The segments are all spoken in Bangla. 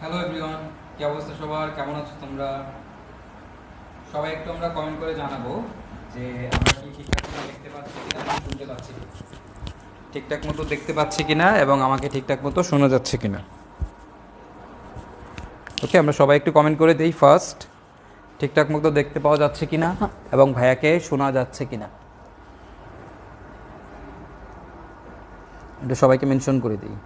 হ্যালো এভরিওয়ান, কি অবস্থা সবার? কেমন আছো তোমরা? সবাই একটু আমরা কমেন্ট করে জানাবো যে আমরা কি ঠিকঠাক মতো দেখতে পাচ্ছি কিনা এবং শুনতে পাচ্ছি কিনা। ঠিকঠাক মতো দেখতে পাচ্ছি কিনা এবং আমাকে ঠিকঠাক মতো শোনা যাচ্ছে কিনা। ওকে, আমরা সবাই একটু কমেন্ট করে দেই ফার্স্ট, ঠিকঠাক মতো দেখতে পাওয়া যাচ্ছে কিনা এবং ভাইয়াকে শোনা যাচ্ছে কিনা। এটা সবাইকে মেনশন করে দিই।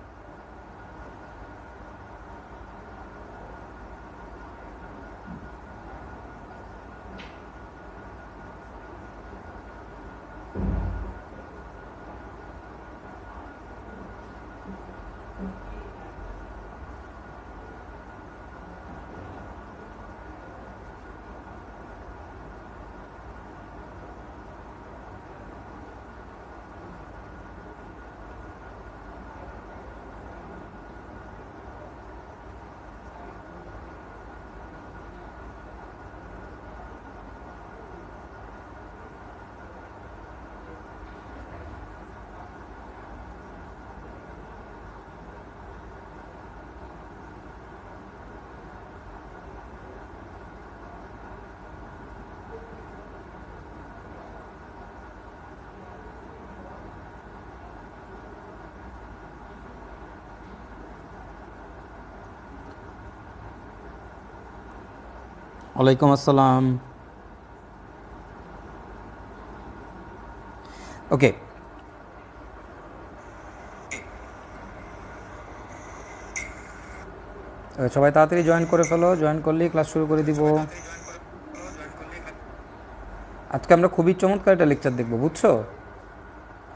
ওয়ালাইকুম আসসালাম। ওকে, সবাই তাড়াতাড়ি জয়েন করে ফেলো, জয়েন করলেই ক্লাস শুরু করে দিব। আজকে আমরা খুবই চমৎকার একটা লেকচার দেখব, বুঝছো?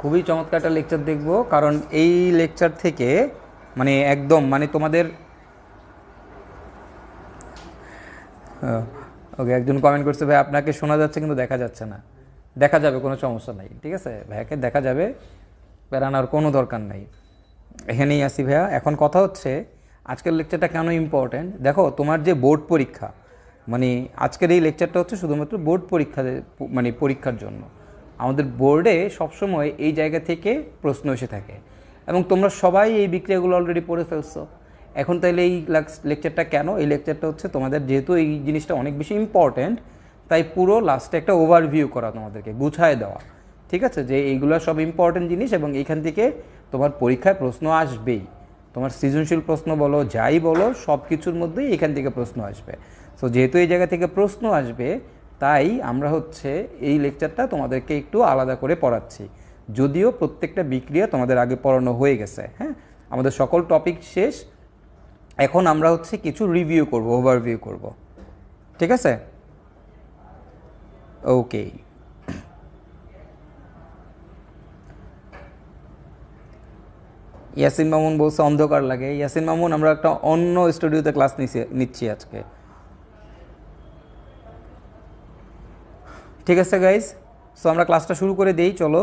খুবই চমৎকার একটা লেকচার দেখব, কারণ এই লেকচার থেকে একদম তোমাদের ওকে, একজন কমেন্ট করছে ভাই আপনাকে শোনা যাচ্ছে কিন্তু দেখা যাচ্ছে না। দেখা যাবে, কোনো সমস্যা নাই, ঠিক আছে ভাইয়াকে দেখা যাবে, বেড়ানোর কোনো দরকার নাই। এখানেই আসি ভাইয়া। এখন কথা হচ্ছে আজকের লেকচারটা কেন ইম্পর্ট্যান্ট। দেখো, তোমার যে বোর্ড পরীক্ষা, আজকের এই লেকচারটা হচ্ছে শুধুমাত্র বোর্ড পরীক্ষা, পরীক্ষার জন্য। আমাদের বোর্ডে সবসময় এই জায়গা থেকে প্রশ্ন এসে থাকে এবং তোমরা সবাই এই বিক্রিয়াগুলো অলরেডি পড়ে ফেলছো। এখন তাইলে এই লেকচারটা কেন? এই লেকচারটা হচ্ছে তোমাদের, যেহেতু এই জিনিসটা অনেক বেশি ইম্পর্ট্যান্ট, তাই পুরো লাস্টে একটা ওভারভিউ করা, তোমাদেরকে গুছায় দেওয়া, ঠিক আছে, যে এইগুলো সব ইম্পর্ট্যান্ট জিনিস এবং এইখান থেকে তোমার পরীক্ষায় প্রশ্ন আসবেই। তোমার সৃজনশীল প্রশ্ন বলো, যাই বলো, সব কিছুর মধ্যেই এখান থেকে প্রশ্ন আসবে। সো যেহেতু এই জায়গা থেকে প্রশ্ন আসবে, তাই আমরা হচ্ছে এই লেকচারটা তোমাদেরকে একটু আলাদা করে পড়াচ্ছি। যদিও প্রত্যেকটা বিক্রিয়া তোমাদের আগে পড়ানো হয়ে গেছে, হ্যাঁ, আমাদের সকল টপিক শেষ। এখন আমরা হচ্ছে কিছু রিভিউ করব, ওভারভিউ করব, ঠিক আছে? ওকে, ইয়াসিন মামুন বলছে অন্ধকার লাগে। ইয়াসিন মামুন, আমরা একটা অন্য স্টুডিওতে ক্লাস নিচ্ছি আজকে, ঠিক আছে গাইজ? সো আমরা ক্লাসটা শুরু করে দিই, চলো।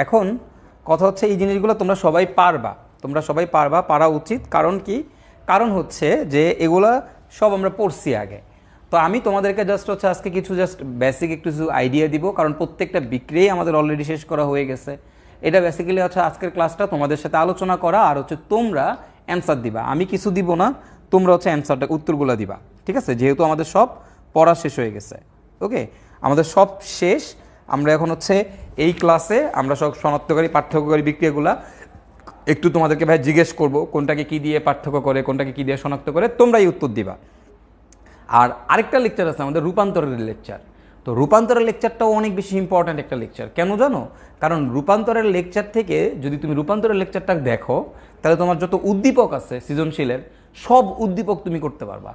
এখন কথা হচ্ছে এই জিনিসগুলো তোমরা সবাই পারবা, তোমরা সবাই পারবা, পারা উচিত। কারণ কি? কারণ হচ্ছে যে এগুলা সব আমরা পড়ছি আগে। তো আমি তোমাদেরকে জাস্ট হচ্ছে আজকে কিছু জাস্ট বেসিক একটু আইডিয়া দিব, কারণ প্রত্যেকটা বিক্রিয়াই আমাদের অলরেডি শেষ করা হয়ে গেছে। এটা বেসিক্যালি হচ্ছে আজকের ক্লাসটা তোমাদের সাথে আলোচনা করা, আর হচ্ছে তোমরা অ্যান্সার দিবা। আমি কিছু দিব না, তোমরা হচ্ছে অ্যান্সারটা, উত্তরগুলো দিবা, ঠিক আছে? যেহেতু আমাদের সব পড়া শেষ হয়ে গেছে, ওকে, আমাদের সব শেষ। আমরা এখন হচ্ছে এই ক্লাসে আমরা সব শনাক্তকারী পার্থক্যকারী বিক্রিয়াগুলা একটু তোমাদেরকে ভাই জিজ্ঞেস করব, কোনটাকে কি দিয়ে পার্থক্য করে, কোনটাকে কি দিয়ে শনাক্ত করে, তোমরাই উত্তর দিবা। আর আরেকটা লেকচার আছে আমাদের, রূপান্তরের লেকচার। তো রূপান্তরের লেকচারটাও অনেক বেশি ইম্পর্ট্যান্ট একটা লেকচার। কেন জানো? কারণ রূপান্তরের লেকচার থেকে যদি তুমি রূপান্তরের লেকচারটা দেখো, তাহলে তোমার যত উদ্দীপক আছে সৃজনশীলের, সব উদ্দীপক তুমি করতে পারবা,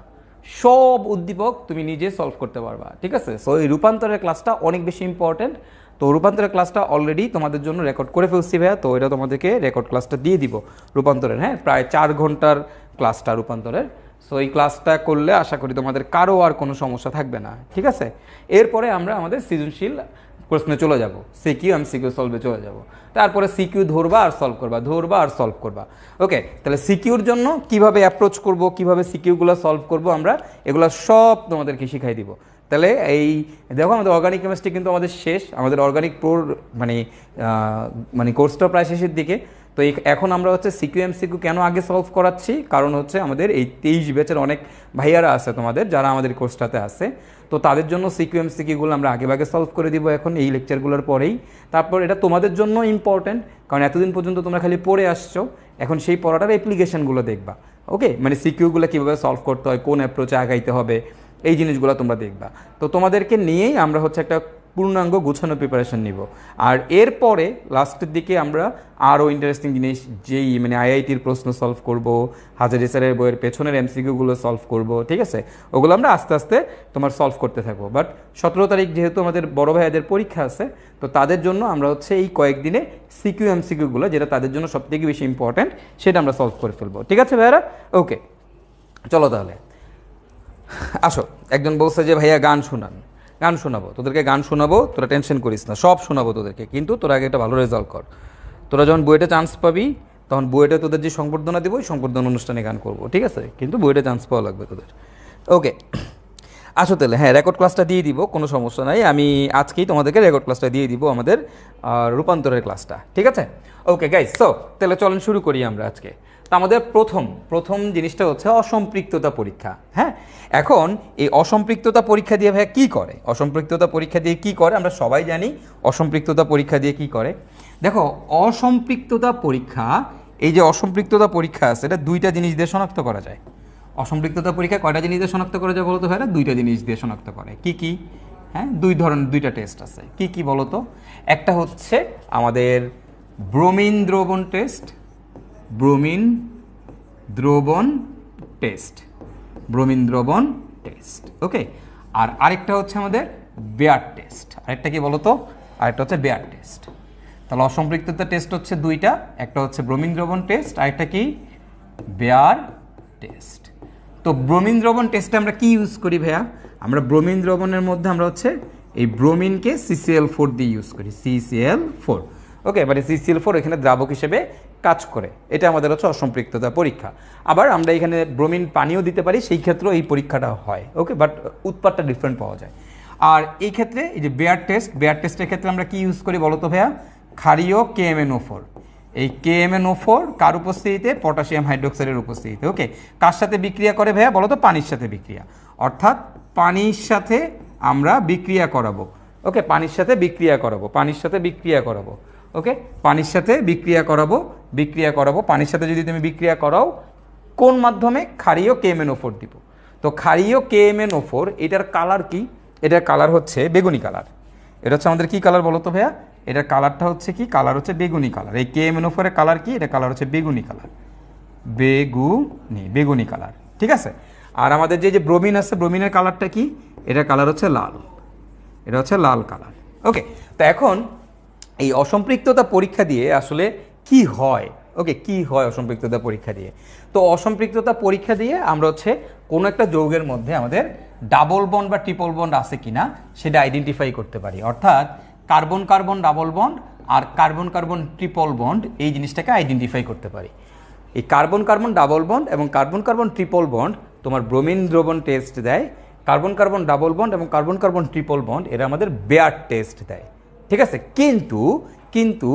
সব উদ্দীপক তুমি নিজে সলভ করতে পারবা, ঠিক আছে? সো এই রূপান্তরের ক্লাসটা অনেক বেশি ইম্পর্ট্যান্ট। তো রূপান্তরের ক্লাসটা অলরেডি তোমাদের জন্য রেকর্ড করে ফেলছি ভাইয়া, তো এটা তোমাদেরকে রেকর্ড ক্লাসটা দিয়ে দিব রূপান্তরের, হ্যাঁ, প্রায় 4 ঘন্টার ক্লাসটা রূপান্তরের। সো এই ক্লাসটা করলে আশা করি তোমাদের কারো আর কোনো সমস্যা থাকবে না, ঠিক আছে? এরপরে আমরা আমাদের সৃজনশীল প্রশ্নে চলে যাব, সিকিউ এমসিকিউ সলভে চলে যাব। তারপরে সিকিউ ধরবা আর সলভ করবা, ধরবা আর সলভ করবা। ওকে, তাহলে সিকিউর জন্য কিভাবে অ্যাপ্রোচ করব, কিভাবে সিকিউগুলো সলভ করব, আমরা এগুলো সব তোমাদেরকে শিখাই দিব। তাহলে এই দেখো, আমাদের অর্গানিক কেমিস্ট্রি কিন্তু আমাদের শেষ, আমাদের অর্গানিক প্রোর কোর্সটা প্রায় শেষের দিকে। তো তো এখন আমরা হচ্ছে সিকিউ এমসিকিউ কেন আগে সলভ করাচ্ছি, কারণ হচ্ছে আমাদের এই 23 ব্যাচের অনেক ভাইয়ারা আছে তোমাদের যারা আমাদের কোর্সটাতে আছে, তো তাদের জন্য সিকিউ এমসিকিউগুলো আমরা আগে সলভ করে দিব এখন এই লেকচারগুলোর পরেই। তারপর এটা তোমাদের জন্য ইম্পর্ট্যান্ট, কারণ এতদিন পর্যন্ত তোমরা খালি পড়ে আসছো, এখন সেই পড়াটার অ্যাপ্লিকেশনগুলো দেখবা। ওকে, মানে সিকিউগুলো কীভাবে সলভ করতে হয়, কোন অ্যাপ্রোচে আগাইতে হবে, এই জিনিসগুলো তোমরা দেখবা। তো তোমাদেরকে নিয়েই আমরা হচ্ছে একটা পূর্ণাঙ্গ গুছানো প্রিপারেশন নিব। আর এরপরে লাস্টের দিকে আমরা আরও ইন্টারেস্টিং জিনিস, যেই মানে আইআইটির প্রশ্ন সলভ করব, হাজারি স্যারের বইয়ের পেছনের এমসিকিউগুলো সলভ করব, ঠিক আছে? ওগুলো আমরা আস্তে আস্তে তোমার সলভ করতে থাকবো। বাট 17 তারিখ যেহেতু আমাদের বড় ভাইয়াদের পরীক্ষা আছে, তো তাদের জন্য আমরা হচ্ছে এই কয়েকদিনে সিকিউ এমসিকিউগুলো, যেটা তাদের জন্য সবথেকে বেশি ইম্পর্ট্যান্ট, সেটা আমরা সলভ করে ফেলবো। ঠিক আছে ভাইয়ারা? ওকে, চলো তাহলে আসো। একজন বলছে যে ভাইয়া গান শোনান, গান শোনাবো তোদেরকে, গান শোনাবো, তোরা টেনশন করিস না, সব শোনাবো তোদেরকে, কিন্তু তোরা আগে একটা ভালো রেজাল্ট কর। তোরা যখন বুয়েটে চান্স পাবি তখন বুয়েটে তোদের যে সংবর্ধনা দিব, ওই সংবর্ধনা অনুষ্ঠানে গান করবো, ঠিক আছে? কিন্তু বুয়েটে চান্স পাওয়া লাগবে তোদের। ওকে, আসো তাহলে। হ্যাঁ, রেকর্ড ক্লাসটা দিয়ে দিব, কোনো সমস্যা নাই, আমি আজকেই তোমাদেরকে রেকর্ড ক্লাসটা দিয়ে দিব, আমাদের রূপান্তরের ক্লাসটা, ঠিক আছে? ওকে গাইস, সো তাহলে চলেন শুরু করি আমরা আজকে। তো আমাদের প্রথম জিনিসটা হচ্ছে অসম্পৃক্ততা পরীক্ষা। হ্যাঁ, এখন এই অসম্পৃক্ততা পরীক্ষা দিয়ে ভাইয়া কী করে, অসম্পৃক্ততা পরীক্ষা দিয়ে কী করে আমরা সবাই জানি। অসম্পৃক্ততা পরীক্ষা দিয়ে কী করে দেখো, অসম্পৃক্ততা পরীক্ষা, এই যে অসম্পৃক্ততা পরীক্ষা আছে, এটা দুইটা জিনিস দিয়ে শনাক্ত করা যায়। অসম্পৃক্ততা পরীক্ষা কয়টা জিনিস দিয়ে শনাক্ত করা যায় বলো তো ভাইরা? দুইটা জিনিস দিয়ে শনাক্ত করে। কি কি? হ্যাঁ, দুইটা টেস্ট আছে। কি কি বলো তো? একটা হচ্ছে আমাদের ব্রোমিন দ্রবণ টেস্ট, ব্রোমিন দ্রবণ টেস্ট, ব্রোমিন দ্রবণ টেস্ট। ওকে, আর আরেকটা হচ্ছে আমাদের বেয়ার টেস্ট। আরেকটা কি বলো তো? আরেকটা হচ্ছে বেয়ার টেস্ট। তাহলে অসম্পৃক্ততা টেস্ট হচ্ছে দুইটা, একটা হচ্ছে ব্রোমিন দ্রবণ টেস্ট, আরেকটা কি? Bear test. তো ব্রোমিন দ্রবণ টেস্টে আমরা কি ইউজ করি ভাইয়া? আমরা ব্রোমিন দ্রবণের মধ্যে আমরা হচ্ছে এই ব্রোমিনকে CCl4 দিয়ে ইউজ করি, CCl4। ওকে, মানে CCl4 এখানে দ্রাবক হিসেবে কাজ করে, এটা আমাদের হচ্ছে অসম্পৃক্ততা পরীক্ষা। আবার আমরা এখানে ব্রোমিন পানিও দিতে পারি, সেই ক্ষেত্রেও এই পরীক্ষাটা হয়। ওকে, বাট উৎপাদটা ডিফারেন্ট পাওয়া যায়। আর এই ক্ষেত্রে এই যে বেয়ার টেস্টের ক্ষেত্রে আমরা কি ইউজ করি বলো তো ভাইয়া? ক্ষারীয় KMnO4। এই KMnO4 কার উপস্থিতিতে? পটাশিয়াম হাইড্রোক্সাইডের উপস্থিতিতে। ওকে, কার সাথে বিক্রিয়া করে ভাইয়া বলো তো? পানির সাথে বিক্রিয়া, অর্থাৎ পানির সাথে আমরা বিক্রিয়া করাবো। ওকে, পানির সাথে বিক্রিয়া করাবো, পানির সাথে বিক্রিয়া করাবো। ওকে, পানির সাথে বিক্রিয়া করাবো। পানির সাথে যদি তুমি বিক্রিয়া করাও, কোন মাধ্যমে? ক্ষারীয় KMnO4 দিব। তো ক্ষারীয় KMnO4, এটার কালার কি? এটার কালার হচ্ছে বেগুনি কালার। এটা হচ্ছে আমাদের কি কালার বলো তো ভাইয়া? এটার কালারটা হচ্ছে কি? কালার হচ্ছে বেগুনি কালার। এই KMnO4 এর কালার কি? এটা কালার হচ্ছে বেগুনি কালার, বেগুনি কালার, ঠিক আছে? আর আমাদের যে ব্রোমিন আছে, ব্রোমিনের কালারটা কি? এটার কালার হচ্ছে লাল, এটা হচ্ছে লাল কালার। ওকে, তো এখন এই অসম্পৃক্ততা পরীক্ষা দিয়ে আসলে কি হয়? ওকে, কি হয় অসম্পৃক্ততা পরীক্ষা দিয়ে? তো অসম্পৃক্ততা পরীক্ষা দিয়ে আমরা হচ্ছে কোনো একটা যৌগের মধ্যে আমাদের ডাবল বন্ড বা ট্রিপল বন্ড আছে কিনা সেটা আইডেন্টিফাই করতে পারি। অর্থাৎ কার্বন কার্বন ডাবল বন্ড আর কার্বন কার্বন ট্রিপল বন্ড, এই জিনিসটাকে আইডেন্টিফাই করতে পারি। এই কার্বন কার্বন ডাবল বন্ড এবং কার্বন কার্বন ট্রিপল বন্ড তোমার ব্রোমিন দ্রবণ টেস্ট দেয়, কার্বন কার্বন ডাবল বন্ড এবং কার্বন কার্বন ট্রিপল বন্ড এরা আমাদের বেয়ার টেস্ট দেয়, ঠিক আছে? কিন্তু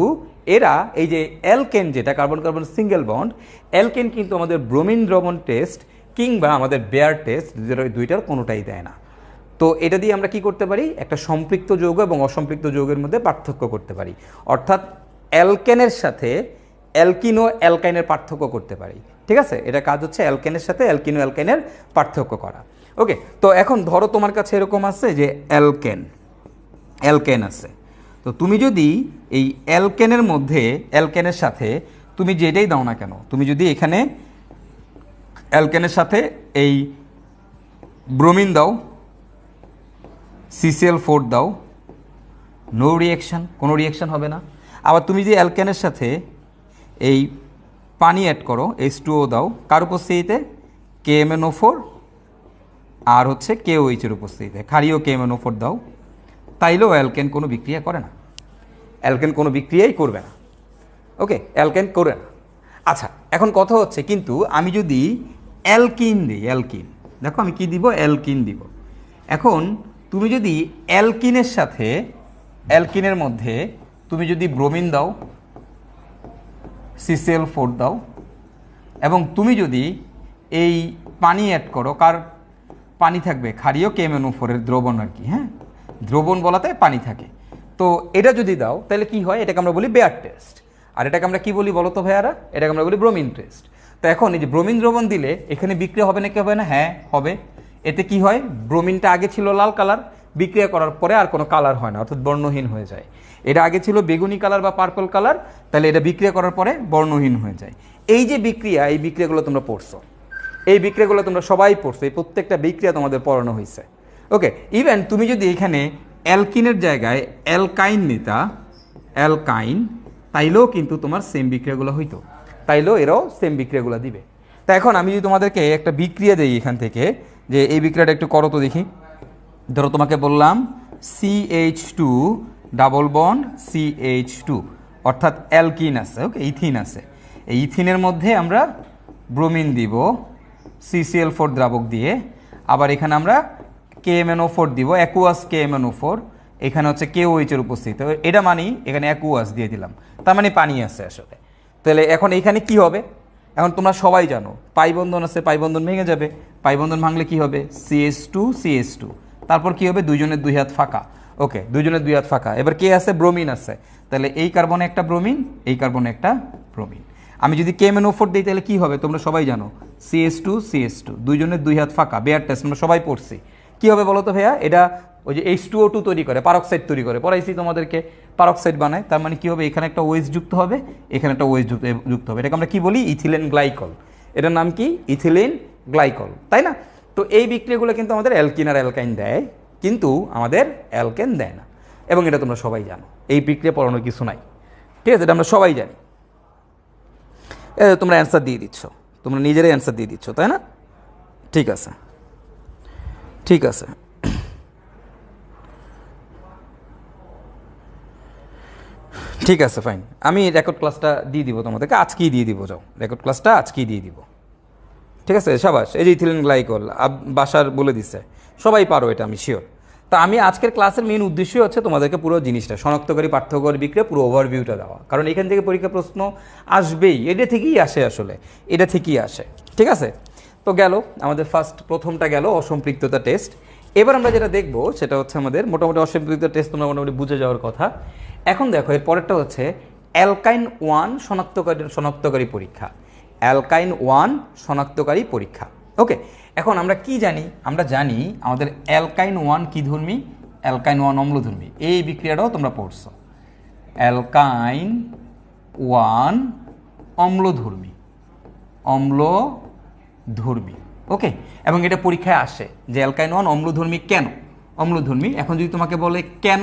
এরা এই যে অ্যালকেন, যেটা carbon carbon single bond, alkane কিন্তু আমাদের ব্রোমিন দ্রবণ টেস্ট কিংবা আমাদের বেয়ার টেস্ট দুইটার কোনোটাই দেয় না। তো এটা দিয়ে আমরা কি করতে পারি? একটা সম্পৃক্ত যৌগ এবং অসম্পৃক্ত যৌগের মধ্যে পার্থক্য করতে পারি। অর্থাৎ অ্যালকেনের সাথে অ্যালকিনো অ্যালকাইনের পার্থক্য করতে পারি, ঠিক আছে? এটা কাজ হচ্ছে অ্যালকেনের সাথে অ্যালকিনো অ্যালকাইনের পার্থক্য করা। ওকে, তো এখন ধরো তোমার কাছে এরকম আছে যে অ্যালকেন আছে। তো তুমি যদি এই অ্যালকেনের মধ্যে, অ্যালকেনের সাথে তুমি যেটাই দাও না কেন, তুমি যদি এখানে অ্যালকেনের সাথে এই ব্রোমিন দাও, CCl4 দাও, নো রিয়াকশান, কোনো রিয়াকশান হবে না। আবার তুমি যদি অ্যালকেনের সাথে এই পানি অ্যাড করো, H2O দাও, কার উপস্থিতিতে? KMnO4 আর হচ্ছে KOH এর উপস্থিতিতে, ক্ষারীয় KMnO4 দাও, তাইলেও অ্যালকেন কোনো বিক্রিয়া করে না, অ্যালকেন কোনো বিক্রিয়াই করবে না। ওকে, অ্যালকেন করে না। আচ্ছা, এখন কথা হচ্ছে, কিন্তু আমি যদি অ্যালকিন দিই, অ্যালকিন, দেখো আমি কি দিব? অ্যালকিন দিব। এখন তুমি যদি অ্যালকিনের সাথে, অ্যালকিনের মধ্যে তুমি যদি ব্রোমিন দাও, CCl4 দাও, এবং তুমি যদি এই পানি অ্যাড করো, কার পানি থাকবে, ক্ষারীয় KMnO4 এর দ্রবণ আর কি, হ্যাঁ, দ্রবণ বলাতে পানি থাকে। তো এটা যদি দাও তাহলে কি হয়, এটাকে আমরা বলি বেয়ার টেস্ট। আর এটাকে আমরা কি বলি বলো তো ভাইয়ারা, এটাকে আমরা বলি ব্রোমিন টেস্ট। তো এখন এই যে ব্রোমিন দ্রবণ দিলে এখানে বিক্রিয়া হবে নাকি হবে না? হ্যাঁ হবে। এতে কি হয়, ব্রোমিনটা আগে ছিল লাল কালার, বিক্রিয়া করার পরে আর কোনো কালার হয় না, অর্থাৎ বর্ণহীন হয়ে যায়। এটা আগে ছিল বেগুনি কালার বা পার্পল কালার, তাহলে এটা বিক্রিয়া করার পরে বর্ণহীন হয়ে যায়। এই যে বিক্রিয়া, এই বিক্রিয়াগুলো তোমরা পড়ছো, এই বিক্রিয়াগুলো তোমরা সবাই পড়ছো, এই প্রত্যেকটা বিক্রিয়া তোমাদের পড়ানো হয়েছে। ওকে, ইভেন তুমি যদি এখানে অ্যালকিনের জায়গায় অ্যালকাইন নিতা, অ্যালকাইন, তাইলেও কিন্তু তোমার সেম বিক্রিয়াগুলো হইতো, তাইলেও এরাও সেম বিক্রিয়াগুলো দিবে। তা এখন আমি যদি তোমাদেরকে একটা বিক্রিয়া দেই এখান থেকে, যে এই বিক্রিয়াটা একটু করো তো দেখি। ধরো তোমাকে বললাম CH2 ডাবল বন্ড CH2, অর্থাৎ অ্যালকিন আছে, ওকে, ইথিন আছে। এই ইথিনের মধ্যে আমরা ব্রোমিন দিব CCl4 দ্রাবক দিয়ে, আবার এখানে আমরা KMnO4 দিব, অ্যাকুয়াস KMnO4, এখানে হচ্ছে KOH এর উপস্থিত, এটা মানি এখানে অ্যাকুয়াস দিয়ে দিলাম, তার মানে পানি আছে আসলে। তাহলে এখন এখানে কি হবে, এখন তোমরা সবাই জানো পাই বন্ধন আছে, পাই বন্ধন ভেঙে যাবে, পাই বন্ধন ভাঙলে কি হবে, CH2 CH2, তারপর কি হবে, দুইজনের দুই হাত ফাঁকা, ওকে, দুইজনের দুই হাত ফাঁকা। এবার কে আছে, ব্রোমিন আছে, তাহলে এই কার্বনে একটা ব্রোমিন, এই কার্বনে একটা ব্রোমিন। আমি যদি KMnO4 দিই তাহলে কি হবে, তোমরা সবাই জানো CH2 CH2, দুইজনের দুই হাত ফাঁকা, বেয়ার টেস্ট আমরা সবাই পড়ছি। কি হবে বলো তো ভাইয়া, এটা ওই যে H2O2 তৈরি করে, পারক্সাইড তৈরি করে, পড়াইছি তোমাদেরকে, পারক্সাইড বানায়, তার মানে কি হবে, এখানে একটা OH যুক্ত হবে, এখানে একটা OH যুক্ত হবে, এটাকে আমরা কি বলি, ইথিলিন গ্লাইকল। এটার নাম কি, ইথিলিন গ্লাইকল, তাই না? তো এই বিক্রিয়াগুলো কিন্তু আমাদের অ্যালকিন আর অ্যালকাইন দেয়, কিন্তু আমাদের অ্যালকেন দেয় না, এবং এটা তোমরা সবাই জানো, এই বিক্রিয়া পড়ানোর কিছু নাই, ঠিক আছে, এটা আমরা সবাই জানি। তোমরা অ্যান্সার দিয়ে দিচ্ছ, তোমরা নিজেরাই অ্যান্সার দিয়ে দিচ্ছ, তাই না? ঠিক আছে, ঠিক আছে, ঠিক আছে, ফাইন। আমি রেকর্ড ক্লাসটা দিয়ে দিব তোমাদেরকে, আজকেই দিয়ে দিব, যাও রেকর্ড ক্লাসটা আজকেই দিয়ে দিব, ঠিক আছে, সাবাস। এই যে ইথিলিন গ্লাইকল বাসার বলে দিচ্ছে, সবাই পারো এটা, আমি শিওর। তা আমি আজকের ক্লাসের মেইন উদ্দেশ্যই হচ্ছে তোমাদেরকে পুরো জিনিসটা শনাক্তকারী পার্থক্যকারী বিক্রিয়া পুরো ওভারভিউটা দেওয়া, কারণ এখান থেকে পরীক্ষা প্রশ্ন আসবেই, এটা থেকেই আসে আসলে, এটা থেকেই আসে, ঠিক আছে। তো গেল আমাদের প্রথমটা গেল অসম্পৃক্ততা টেস্ট। এবার আমরা যেটা দেখবো সেটা হচ্ছে আমাদের মোটামুটি অসম্পৃক্ততা টেস্ট তোমরা মোটামুটি বুঝে যাওয়ার কথা। এখন দেখো এর পরেরটা হচ্ছে অ্যালকাইন 1 শনাক্তকারী পরীক্ষা, অ্যালকাইন 1 শনাক্তকারী পরীক্ষা। ওকে, এখন আমরা কি জানি, আমরা জানি আমাদের অ্যালকাইন 1 কি ধর্মী, অ্যালকাইন 1 অম্লধর্মী, এই বিক্রিয়াটাও তোমরা পড়ছো, অ্যালকাইন 1 অম্লধর্মী, অম্লধর্মী, ওকে। এবং এটা পরীক্ষায় আসে যে অ্যালকাইন 1 অম্লধর্মী কেন, অম্লধর্মী। এখন যদি তোমাকে বলে কেন,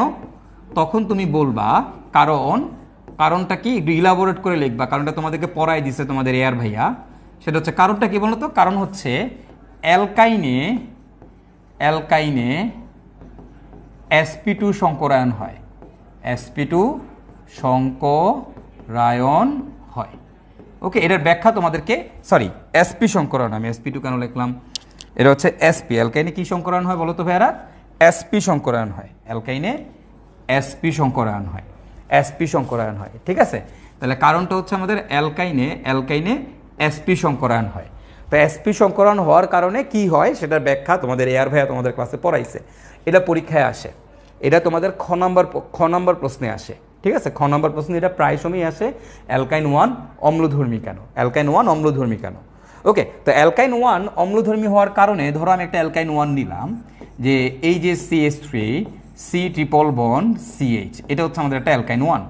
তখন তুমি বলবা কারণটা কি, একটু ইলাবোরেট করে লিখবা, কারণটা তোমাদেরকে পড়াই দিছে তোমাদের এয়ার ভাইয়া। সেটা হচ্ছে কারণটা কি বলতো, কারণ হচ্ছে অ্যালকাইনে sp2 সংকরায়ন হয়, sp2 সংকরায়ন হয়, ওকে। এটার ব্যাখ্যা তোমাদেরকে, সরি sp সংকরায়ন, আমি sp2 কেন লিখলাম, এটা হচ্ছে sp, অ্যালকাইনে কি সংকরায়ন হয় বলো তো ভাইয়ারা, sp সংকরায়ন হয়, অ্যালকাইনে sp সংকরায়ন হয়, sp সংকরায়ন হয়, ঠিক আছে। তাহলে কারণটা হচ্ছে আমাদের অ্যালকাইনে sp সংকরায়ন হয়। তো sp সংকরায়ন হওয়ার কারণে কি হয় সেটার ব্যাখ্যা তোমাদের এয়ার ভাইয়া তোমাদের ক্লাসে পড়াইছে, এটা পরীক্ষায় আসে, এটা তোমাদের খ নম্বর প্রশ্নে আসে, ঠিক আছে। খ নম্বর প্রশ্নে এটা প্রায় সময় আসে, অ্যালকাইন 1 অম্লধর্মী কেন, অ্যালকাইন 1 অম্লধর্মী কেন, ওকে। তো অ্যালকাইন 1 অম্লধর্মী হওয়ার কারণে ধরো আমি একটা অ্যালকাইন 1 নিলাম, যে এই যে CH3 C triple bond CH, এটা হচ্ছে আমাদের একটা অ্যালকাইন 1,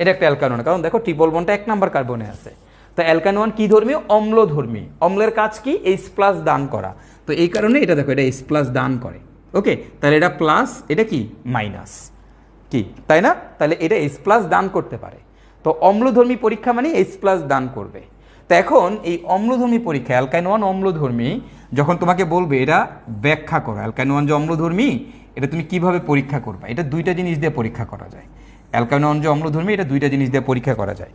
এটা একটা অ্যালকাইন 1, কারণ দেখো ট্রিপল বন্ডটা 1 নাম্বার কার্বনে আছে। তো অ্যালকাইন 1 কি ধর্মী, অম্লধর্মী, অম্লের কাজ কি, H+ দান করা, তো এই কারণে এটা দেখো এটা H+ দান করে, ওকে। তাহলে এটা প্লাস, এটা কি মাইনাস, কি তাই না, তাহলে এটা H+ দান করতে পারে। তো অম্লধর্মী পরীক্ষা মানে H+ দান করবে। তো এখন এই অম্লধর্মী পরীক্ষা, অ্যালকাইন 1 অম্লধর্মী, যখন তোমাকে বলবে এটা ব্যাখ্যা করো, অ্যালকাইন 1 যে অম্লধর্মী এটা তুমি কিভাবে পরীক্ষা করবে, এটা দুইটা জিনিস দিয়ে পরীক্ষা করা যায়, অ্যালকাইন 1 যে অম্লধর্মী এটা দুইটা জিনিস দিয়ে পরীক্ষা করা যায়,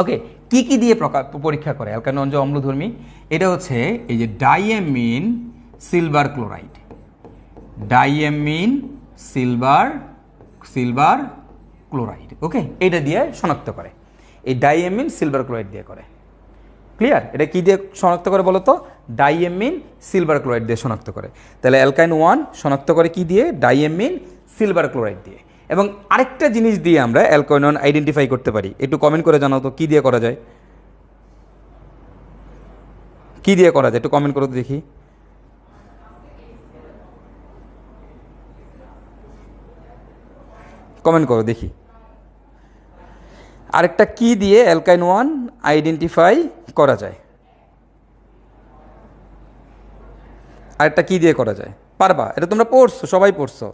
ওকে। কি কি দিয়ে পরীক্ষা করে অ্যালকাইন 1 যে অম্লধর্মী, এটা হচ্ছে এই যে ডাইএমিন সিলভার ক্লোরাইড, ডাইএমিন সিলভার ক্লোরাইড, ওকে, এটা দিয়ে শনাক্ত করে। এই ডাইএমিন সিলভার ক্লোরাইড দিয়ে করে। ক্লিয়ার? এটা কি দিয়ে শনাক্ত করে বলো তো? ডাইএমিন সিলভার ক্লোরাইড দিয়ে শনাক্ত করে। তাহলে অ্যালকাইন 1 শনাক্ত করে কি দিয়ে? ডাইএমিন সিলভার ক্লোরাইড দিয়ে। এবং আরেকটা জিনিস দিয়ে আমরা অ্যালকাইন 1 আইডেন্টিফাই করতে পারি, একটু কমেন্ট করে জানাও তো কি দিয়ে করা যায়, কি দিয়ে করা যায় একটু কমেন্ট করো তো দেখি। কমেন্ট করো দেখি আরেকটা কি দিয়ে অ্যালকাইন 1 আইডেন্টিফাই করা যায়, আরেকটা কি দিয়ে করা যায় পারবা? এটা তোমরা পড়ছো, সবাই পড়ছো।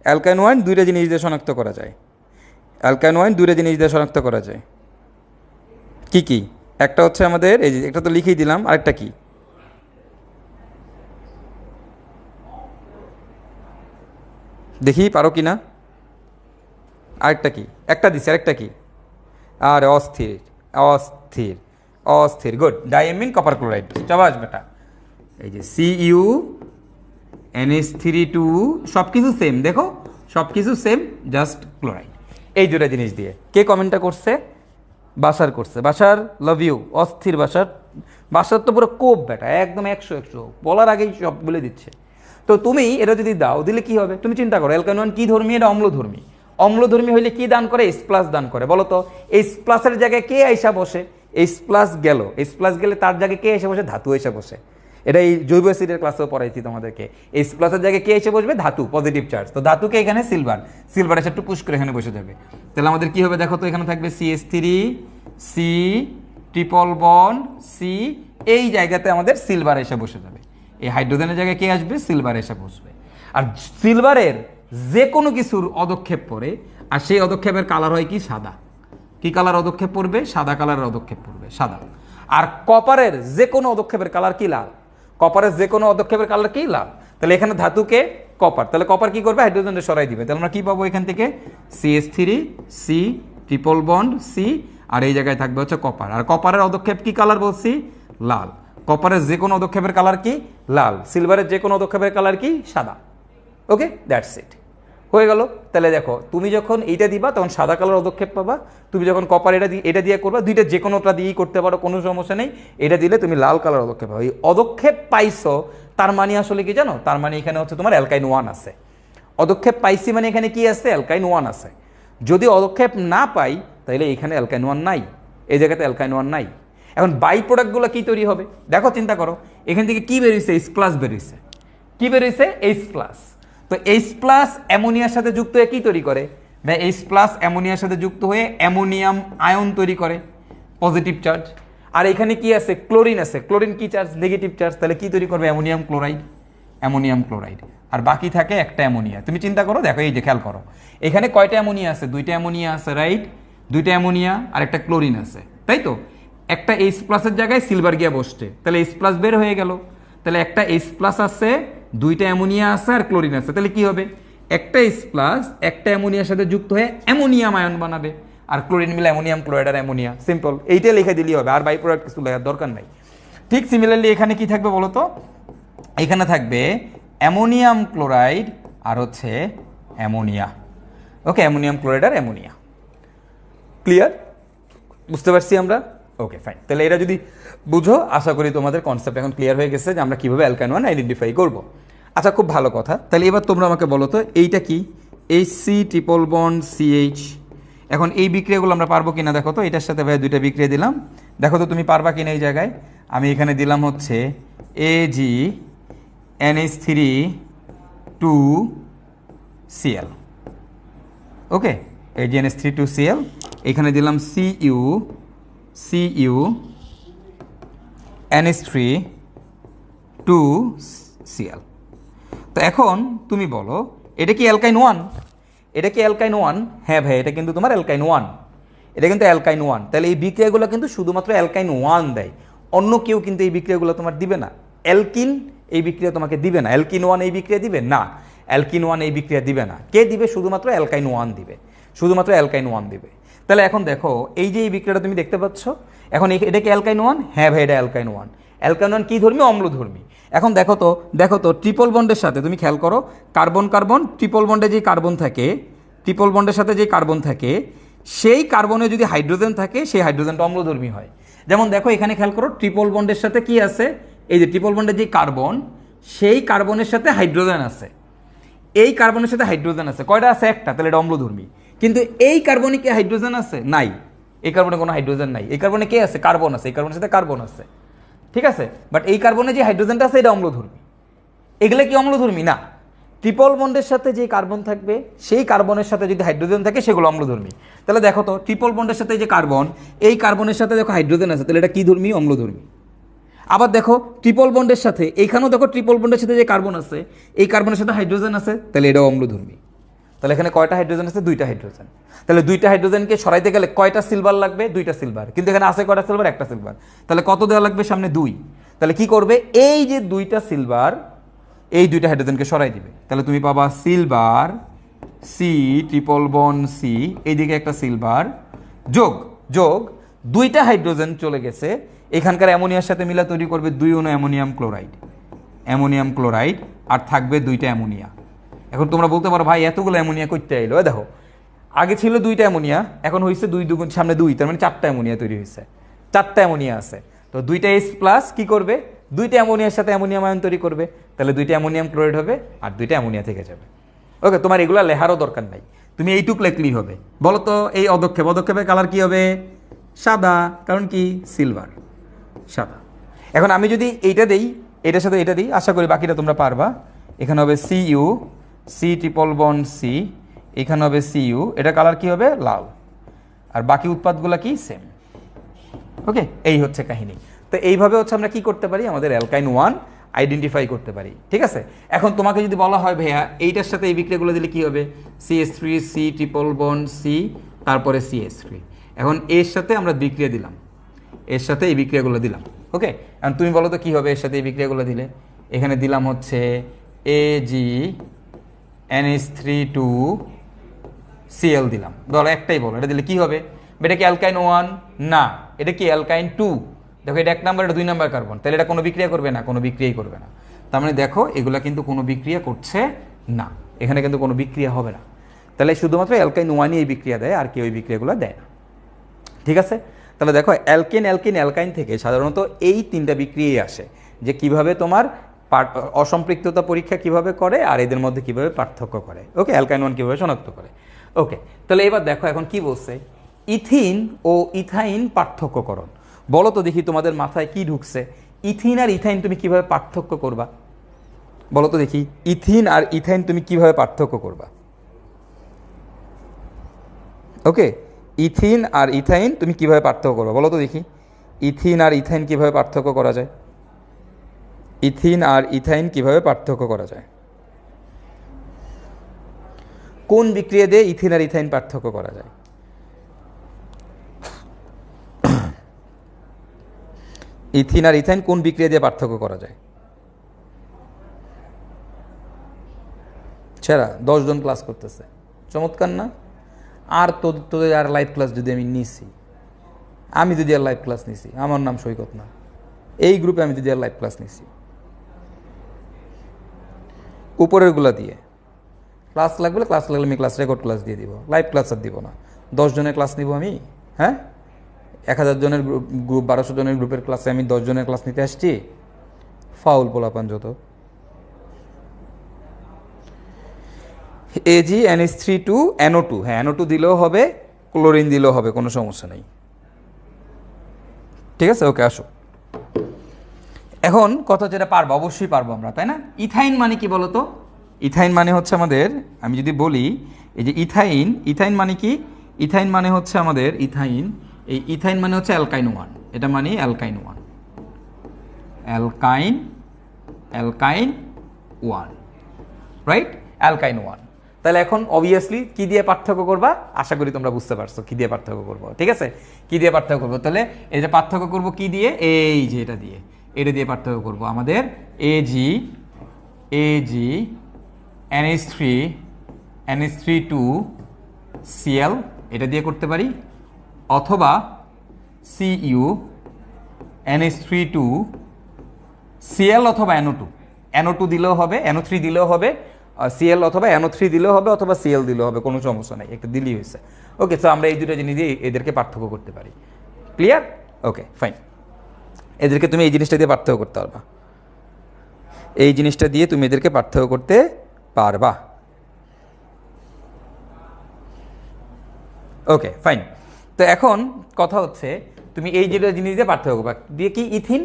অ্যালকাইন 1 দুইটা জিনিস দিয়ে শনাক্ত করা যায়। অ্যালকাইন 1 দুইটা জিনিস দিয়ে শনাক্ত করা যায়। কি কি? একটা হচ্ছে আমাদের এই যে একটা তো লিখেই দিলাম, আরেকটা কি? দেখি পারো কি না। আরেকটা কি? একটা দিছি, আরেকটা কি? আর অস্থির, অস্থির, অস্থির। Good, diamine copper chloride. চাবাস বেটা। এই যে CU NH3 2 সব কিছু সেম, দেখো সব কিছু সেম, জাস্ট ক্লোরাইড। এই দুটা জিনিস দিয়ে। কে কমেন্টটা করছে? বাসার করছে। বাসার লাভ ইউ। অস্থির বাসার। বাসার তো পুরো কোপ বেটা, একদম 100 বলার আগেই সব বলে দিচ্ছে। তো তুমি এটা যদি দাও, দিলে কি হবে তুমি চিন্তা করো। অ্যালকাইন 1 কি ধর্মী? এটা অম্লধর্মী। অম্লধর্মী হইলে কি দান করে? H+ দান করে। বলো তো H+-এর জায়গায় কে আইসা বসে? H+ গেল, H+ গেলে তার জায়গায় কে এসে বসে? ধাতু এসে বসে। এটা এই জৈব অ্যাসিডের ক্লাসেও পড়াইছি তোমাদেরকে। H+-এর জায়গায় কে এসে বসবে? ধাতু, পজিটিভ চার্জ। তো ধাতুকে এখানে সিলভার, সিলভার এসে একটু পুশ করে এখানে বসে যাবে। তাহলে আমাদের কি হবে দেখো তো, এখানে থাকবে CH3 C triple bond C, এই জায়গাতে আমাদের সিলভার এসে বসে যাবে। এই হাইড্রোজেনের জায়গায় কে আসবে? সিলভার এসে বসবে। আর সিলভারের যে কোনো কিছুর অদক্ষেপ পড়ে, আর সেই অদক্ষেপের কালার হয় কি? সাদা। কি কালার অদক্ষেপ পড়বে? সাদা কালারের অদক্ষেপ পড়বে, সাদা। আর কপারের যে কোনো অদক্ষেপের কালার কি? লাল। কপারের যে কোনো অদক্ষেপের কালার কি? লাল। তাহলে এখানে ধাতুকে কপার, তাহলে কপার কি করবে? হাইড্রোজেনটা সরাই দিবে। তাহলে আমরা কি পাবো এখান থেকে? CH3 C triple bond C, আর এই জায়গায় থাকবে হচ্ছে কপার। আর কপারের অদক্ষেপ কি কালার বলছি? লাল। কপারের যে কোনো অদক্ষেপের কালার কি? লাল। সিলভারের যে কোনো অদক্ষেপের কালার কি? সাদা। ওকে, দ্যাটস ইট, হয়ে গেল। তাহলে দেখো তুমি যখন এইটা দিবা তখন সাদা কালার অদক্ষেপ পাবা, তুমি যখন কপার এটা দিয়ে করবা, দুইটা যে কোনোটা দিয়েই করতে পারো, কোনো সমস্যা নেই। এটা দিলে তুমি লাল কালার অদক্ষেপ পাবে। এই অদক্ষেপ পাইছো তার মানে আসলে কি জানো? তার মানে এখানে হচ্ছে তোমার অ্যালকাইন 1 আছে। অদক্ষেপ পাইছি মানে এখানে কি আছে? অ্যালকাইন 1 আছে। যদি অদক্ষেপ না পাই তাহলে এখানে অ্যালকাইন 1 নাই, এই জায়গাতে অ্যালকাইন 1 নাই। এখন বাই প্রোডাক্টগুলো কি তৈরি হবে দেখো, চিন্তা করো। এখান থেকে কি বেরিয়েছে? H+ বেরিয়েছে। কি বেরিয়েছে? H+। তো H+ অ্যামোনিয়ার সাথে যুক্ত হয়ে কি তৈরি করে? H+ অ্যামোনিয়ার সাথে যুক্ত হয়ে অ্যামোনিয়াম আয়ন তৈরি করে, পজিটিভ চার্জ। আর এখানে কি আছে? ক্লোরিন আছে। ক্লোরিন কি চার্জ? Negative charge. তাহলে কি তৈরি করবে? Ammonium chloride, ammonium chloride. আর বাকি থাকে একটা অ্যামোনিয়া। তুমি চিন্তা করো, দেখো এই যে খেয়াল করো, এখানে কয়টা অ্যামোনিয়া আছে? দুইটা অ্যামোনিয়া আছে, রাইট? দুইটা অ্যামোনিয়া আর একটা ক্লোরিন আছে, তাই তো? একটা H+-এর জায়গায় সিলভার গিয়া বসছে, তাহলে H+ বের হয়ে গেল। তাহলে একটা H+ আছে, দুইটা অ্যামোনিয়া আছে আর ক্লোরিন আছে। তাহলে কি হবে? একটা H+ একটা অ্যামোনিয়ার সাথে যুক্ত হয়ে অ্যামোনিয়াম আয়ন বানাবে, আর ক্লোরিন মিলে অ্যামোনিয়াম ক্লোরাইড আর অ্যামোনিয়া। সিম্পল, এইটা লিখে দিলেই হবে, আর বাই প্রোডাক্ট কিছু লেখার দরকার নাই। ঠিক সিমিলারলি এখানে কি থাকবে বলো তো? এখানে থাকবে অ্যামোনিয়াম ক্লোরাইড আর হচ্ছে অ্যামোনিয়া। ওকে, অ্যামোনিয়াম ক্লোরাইড আর অ্যামোনিয়া। ক্লিয়ার? বুঝতে পারছি আমরা? ওকে, ফাইন। তাহলে এটা যদি বুঝো, আশা করি তোমাদের কনসেপ্ট এখন ক্লিয়ার হয়ে গেছে যে আমরা কীভাবে অ্যালকাইন 1 আইডেন্টিফাই করব। আচ্ছা, খুব ভালো কথা। তাহলে এবার তোমরা আমাকে বলো তো এইটা কি? HC triple bond CH। এখন এই বিক্রিয়াগুলো আমরা পারবো কিনা দেখো তো। এটার সাথে ভাই দুইটা বিক্রিয়া দিলাম, দেখো তো তুমি পারবা কিনা। এই জায়গায় আমি এখানে দিলাম হচ্ছে Ag NH3 2Cl। ওকে, Ag NH3 2Cl। এখানে দিলাম Cu NH3 2Cl। তো এখন তুমি বলো এটা কি অ্যালকাইন 1? এটা কি অ্যালকাইন 1? হ্যাঁ ভাই, এটা কিন্তু তোমার অ্যালকাইন 1। এটা কিন্তু অ্যালকাইন 1। তাহলে এই বিক্রিয়াগুলো কিন্তু শুধুমাত্র অ্যালকাইন 1 দেয়, অন্য কেউ কিন্তু এই বিক্রিয়াগুলো তোমার দিবে না। অ্যালকিন এই বিক্রিয়া তোমাকে দিবে না। অ্যালকিন 1 এই বিক্রিয়া দিবে না, অ্যালকিন 1 এই বিক্রিয়া দিবে না। কে দিবে? শুধুমাত্র অ্যালকাইন 1 দিবে, শুধুমাত্র অ্যালকাইন 1 দিবে। তাহলে এখন দেখো এই যে এই বিক্রিয়াটা তুমি দেখতে পাচ্ছ, এখন এটা কি অ্যালকাইন 1? হ্যাঁ ভাই, এটা অ্যালকাইন 1। অ্যালকাইন 1 কি ধর্মী? অম্লধর্মী। এখন দেখো তো ট্রিপল বন্ডের সাথে তুমি খেয়াল করো, কার্বন কার্বন ট্রিপল বন্ডে যে কার্বন থাকে, ট্রিপল বন্ডের সাথে যে কার্বন থাকে, সেই কার্বনে যদি হাইড্রোজেন থাকে সেই হাইড্রোজেনটা অম্লধর্মী হয়। যেমন দেখো এখানে খেয়াল করো, ট্রিপল বন্ডের সাথে কি আছে, এই যে ট্রিপল বন্ডের যে কার্বন, সেই কার্বনের সাথে হাইড্রোজেন আছে, এই কার্বনের সাথে হাইড্রোজেন আছে, কয়টা আছে? একটা, তাহলে এটা অম্লধর্মী। কিন্তু এই কার্বনে কি হাইড্রোজেন আছে? নাই, এই কার্বনে কোনো হাইড্রোজেন নাই। এই কার্বনে কে আছে? কার্বন আছে, এই কার্বনের সাথে কার্বন আছে, ঠিক আছে, বাট এই কার্বনে যে হাইড্রোজেনটা আছে এটা অম্লধর্মী। এগুলো কি অম্লধর্মী? না। ট্রিপল বন্ডের সাথে যে কার্বন থাকবে সেই কার্বনের সাথে যদি হাইড্রোজেন থাকে সেগুলো অম্লধর্মী। তাহলে দেখো তো, ট্রিপল বন্ডের সাথে যে কার্বন, এই কার্বনের সাথে দেখো হাইড্রোজেন আছে, তাহলে এটা কি ধর্মী? অম্লধর্মী। আবার দেখো ট্রিপল বন্ডের সাথে, এইখানেও দেখো ট্রিপল বন্ডের সাথে যে কার্বন আছে, এই কার্বনের সাথে হাইড্রোজেন আছে, তাহলে এটাও অম্লধর্মী। তাহলে এখানে কয়টা হাইড্রোজেন আছে? দুইটা হাইড্রোজেন। তাহলে দুইটা হাইড্রোজেনকে সরাইতে গেলে কয়টা সিলভার লাগবে? দুইটা সিলভার। কিন্তু এখানে আছে কয়টা সিলভার? একটা সিলভার। তাহলে কত দেওয়া লাগবে? সামনে 2। তাহলে কি করবে? এই যে দুইটা সিলভার, এই দুইটা হাইড্রোজেনকে সরাই দিবে, তাহলে তুমি পাবা silver C, triple bond C, এইদিকে একটা সিলভার, যোগ যোগ দুইটা হাইড্রোজেন চলে গেছে, এখানকার অ্যামোনিয়ার সাথে মিলা তৈরি করবে 2 অণু অ্যামোনিয়াম ক্লোরাইড, অ্যামোনিয়াম ক্লোরাইড, আর থাকবে দুইটা অ্যামোনিয়া। এখন তোমরা বলতে পারো ভাই এতগুলো অ্যামোনিয়া করতে এলো? দেখো আগে ছিল দুইটা অ্যামোনিয়া, এখন হয়েছে 2 2 সামনে 2, তার মানে 4টা অ্যামোনিয়া তৈরি হয়েছে, 4টা অ্যামোনিয়া আছে। তো দুইটা H প্লাস কি করবে? দুইটা অ্যামোনিয়ার সাথে অ্যামোনিয়াম আয়ন তৈরি করবে, তাহলে দুইটা অ্যামোনিয়াম ক্লোরাইড হবে আর দুইটা অ্যামোনিয়া থেকে যাবে। ওকে, তোমার এগুলো লেখারও দরকার নাই, তুমি এইটুক লেখলেই হবে। বলো তো এই অদক্ষেপের কালার কি হবে? সাদা, কারণ কি? সিলভার, সাদা। এখন আমি যদি এইটা দেই, এটার সাথে এটা দিই, আশা করি বাকিটা তোমরা পারবা। এখানে হবে Cu, C triple bond C, এখানে হবে Cu, এটা কালার কি হবে? লাল। আর বাকি উৎপাদগুলো কি? সেম। ওকে, এই হচ্ছে কাহিনী। তো এইভাবে হচ্ছে আমরা কি করতে পারি? আমাদের অ্যালকাইন 1 আইডেন্টিফাই করতে পারি, ঠিক আছে। এখন তোমাকে যদি বলা হয় ভাইয়া এইটার সাথে এই বিক্রিয়াগুলো দিলে কি হবে? CH3 C triple bond C, তারপরে CH3। এখন এর সাথে আমরা বিক্রিয়া দিলাম, এর সাথে এই বিক্রিয়াগুলো দিলাম। ওকে, এখন তুমি বলো তো কি হবে এর সাথে এই বিক্রিয়াগুলো দিলে? এখানে দিলাম হচ্ছে AgNH3 2Cl দিলাম, ধরো একটাই বলো, এটা দিলে কি হবে? এটা কি অ্যালকাইন 1? না, এটা কি অ্যালকাইন 2। দেখো এটা 1 নাম্বার, এটা 2 নাম্বার কার্বন, তাহলে এটা কোনো বিক্রিয়া করবে না, কোনো বিক্রিয়াই করবে না। তার মানে দেখো এগুলা কিন্তু কোনো বিক্রিয়া করছে না, এখানে কিন্তু কোনো বিক্রিয়া হবে না। তাহলে শুধুমাত্র অ্যালকাইন 1ই এই বিক্রিয়া দেয়, আর কেউ এই বিক্রিয়াগুলো দেয় না, ঠিক আছে। তাহলে দেখো অ্যালকেন অ্যালকিন অ্যালকাইন থেকে সাধারণত এই 3টা বিক্রিয়াই আসে, যে কিভাবে তোমার অসম্পৃক্ততা পরীক্ষা কিভাবে করে আর এদের মধ্যে কিভাবে পার্থক্য করে। ওকে, অ্যালকাইন 1 কিভাবে শনাক্ত করে। ওকে, তাহলে এবার দেখো এখন কি বলছে, ইথিন ও ইথাইন পার্থক্যকরণ। বলো তো দেখি তোমাদের মাথায় কি ঢুকছে? ইথিন আর ইথাইন তুমি কিভাবে পার্থক্য করবা? বলো তো দেখি, ইথিন আর ইথাইন তুমি কিভাবে পার্থক্য করবা? ওকে, ইথিন আর ইথাইন তুমি কিভাবে পার্থক্য করবে? বলো তো দেখি, ইথিন আর ইথাইন কিভাবে পার্থক্য করা যায়? ইথিন আর ইথাইন কিভাবে পার্থক্য করা যায়? কোন বিক্রিয়া দিয়ে ইথিন আর ইথাইন পার্থক্য করা যায়? ইথিন আর ইথাইন কোন বিক্রিয়া দিয়ে পার্থক্য করা যায়? ছেড়া 10 জন ক্লাস করতেছে, চমৎকার না? আর তোদের আর লাইভ ক্লাস যদি আমি নিছি, আমি যদি আর লাইভ ক্লাস নিছি, আমার নাম সৈকত না, এই গ্রুপে আমি যদি আর লাইভ ক্লাস নিছি, উপরেরগুলা দিয়ে ক্লাস লাগবে, ক্লাস লাগলে আমি ক্লাস রেকর্ড ক্লাস দিয়ে দিব, লাইভ ক্লাস আর দিব না। 10 জনের ক্লাস নিব আমি, হ্যাঁ? 1000 জনের গ্রুপ, 1200 জনের গ্রুপের ক্লাসে আমি 10 জনের ক্লাস নিতে আসছি? ফাউল পোলাপান যত। AgNH3 2NO2, হ্যাঁ NO2 দিলেও হবে, ক্লোরিন দিলেও হবে, কোনো সমস্যা নেই, ঠিক আছে। ওকে, আসো এখন কথা, যেটা পারবো অবশ্যই পারবো আমরা, তাই না? ইথাইন মানে কি বলো তো? ইথাইন মানে হচ্ছে আমাদের, আমি যদি বলি এই যে ইথাইন, ইথাইন মানে কি? ইথাইন মানে হচ্ছে আমাদের ইথাইন, এই ইথাইন মানে হচ্ছে অ্যালকাইন 1, এটা মানে অ্যালকাইন 1, অ্যালকাইন, অ্যালকাইন 1, রাইট? অ্যালকাইন 1। তাহলে এখন অবভিয়াসলি কি দিয়ে পার্থক্য করবা? আশা করি তোমরা বুঝতে পারছো কি দিয়ে পার্থক্য করবো, ঠিক আছে? কি দিয়ে পার্থক্য করবো? তাহলে এই যে পার্থক্য করবো কি দিয়ে? এই যে এটা দিয়ে, এটা দিয়ে পার্থক্য করবো। আমাদের NH3 2Cl এটা দিয়ে করতে পারি, অথবা CuNH3 2Cl অথবা NO2 দিলেও হবে, NO3 দিলেও হবে, সিএল অথবা NO3 দিলেও হবে অথবা সিএল দিলেও হবে, কোনো সমস্যা নেই, একটা দিলেই হয়েছে। ওকে, তো আমরা এই দুটো জিনিস দিয়ে এদেরকে পার্থক্য করতে পারি। ক্লিয়ার? Okay fine. এদেরকে তুমি এই জিনিসটা দিয়ে পার্থক্য করতে পারবা, এই জিনিসটা দিয়ে তুমি এদেরকে পার্থক্য করতে পারবা। Okay fine. তো এখন কথা হচ্ছে তুমি এই যেটা জিনিস দিয়ে পার্থক্য করবা দিয়ে কি ইথিন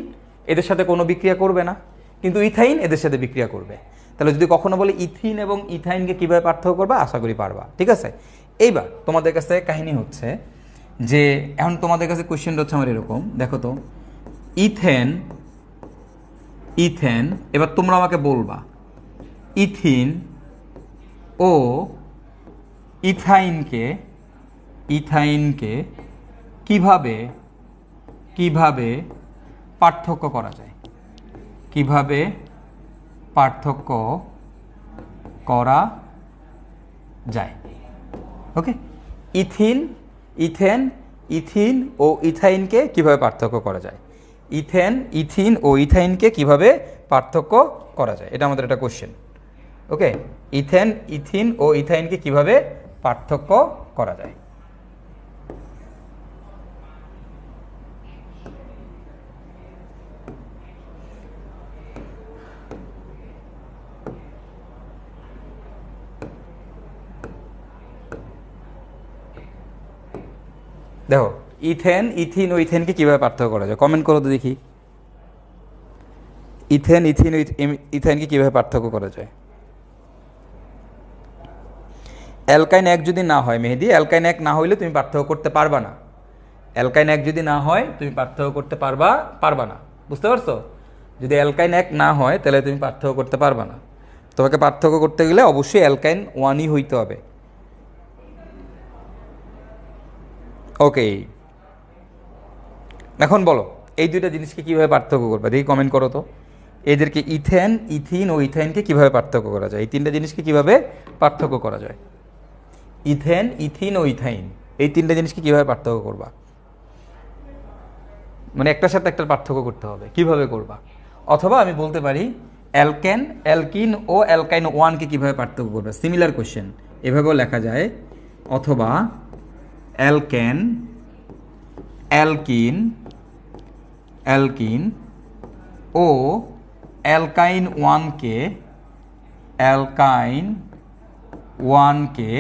এদের সাথে কোনো বিক্রিয়া করবে না, কিন্তু ইথাইন এদের সাথে বিক্রিয়া করবে। তাহলে যদি কখনো বলে ইথিন এবং ইথাইনকে কীভাবে পার্থক্য করবা, আশা করি পারবা। ঠিক আছে, এইবার তোমাদের কাছে কাহিনী হচ্ছে যে এখন তোমাদের কাছে কোয়েশ্চেনটা হচ্ছে আমার এরকম, দেখো তো ইথেন, ইথেন, এবার তোমরা আমাকে বলবা ইথিন ও ইথাইনকে, ইথাইনকে কিভাবে কিভাবে পার্থক্য করা যায়, কিভাবে পার্থক্য করা যায়। ওকে, ইথিন, ইথেন, ইথিন ও ইথাইনকে কিভাবে পার্থক্য করা যায়, ইথেন, ইথিন ও ইথাইনকে কিভাবে পার্থক্য করা যায়, এটা আমাদের একটা কোশ্চেন। ওকে, ইথেন, ইথিন ও ইথাইনকে কিভাবে পার্থক্য করা যায়। দেখো ইথেন, ইথিন ও ইথেনকে কিভাবে পার্থক্য করা যায়, কমেন্ট করো তো দেখি। ইথেন, ইথিন ও ইথাইনকে কিভাবে পার্থক্য করা যায়। অ্যালকাইন এক যদি না হয় মেহেদি, অ্যালকাইন এক না হইলে তুমি পার্থক্য করতে পারবা না। অ্যালকাইন এক যদি না হয় তুমি পার্থক্য করতে পারবা না, বুঝতে পারছো? যদি অ্যালকাইন এক না হয় তাহলে তুমি পার্থক্য করতে পারবা না। তোমাকে পার্থক্য করতে গেলে অবশ্যই অ্যালকাইন ওয়ানই হইতে হবে। ওকে, এখন বলো এই দুইটা জিনিসকে কীভাবে পার্থক্য করবে, দেখি কমেন্ট করো তো। এদেরকে ইথেন, ইথিন ও ইথাইনকে কীভাবে পার্থক্য করা যায়, এই তিনটা জিনিসকে কীভাবে পার্থক্য করা যায়। ইথেন, ইথিন ও ইথাইন, এই তিনটা জিনিসকে কীভাবে পার্থক্য করবা, মানে একটার সাথে একটা পার্থক্য করতে হবে, কিভাবে করবা। অথবা আমি বলতে পারি অ্যালকেন, অ্যালকিন ও অ্যালকাইন ওয়ানকে কীভাবে পার্থক্য করবে, সিমিলার কোশ্চেন, এভাবেও লেখা যায়। অথবা অ্যালকেন, অ্যালকিন, অ্যালকিন ও অ্যালকাইন ওয়ানকে, অ্যালকাইন ওয়ানকে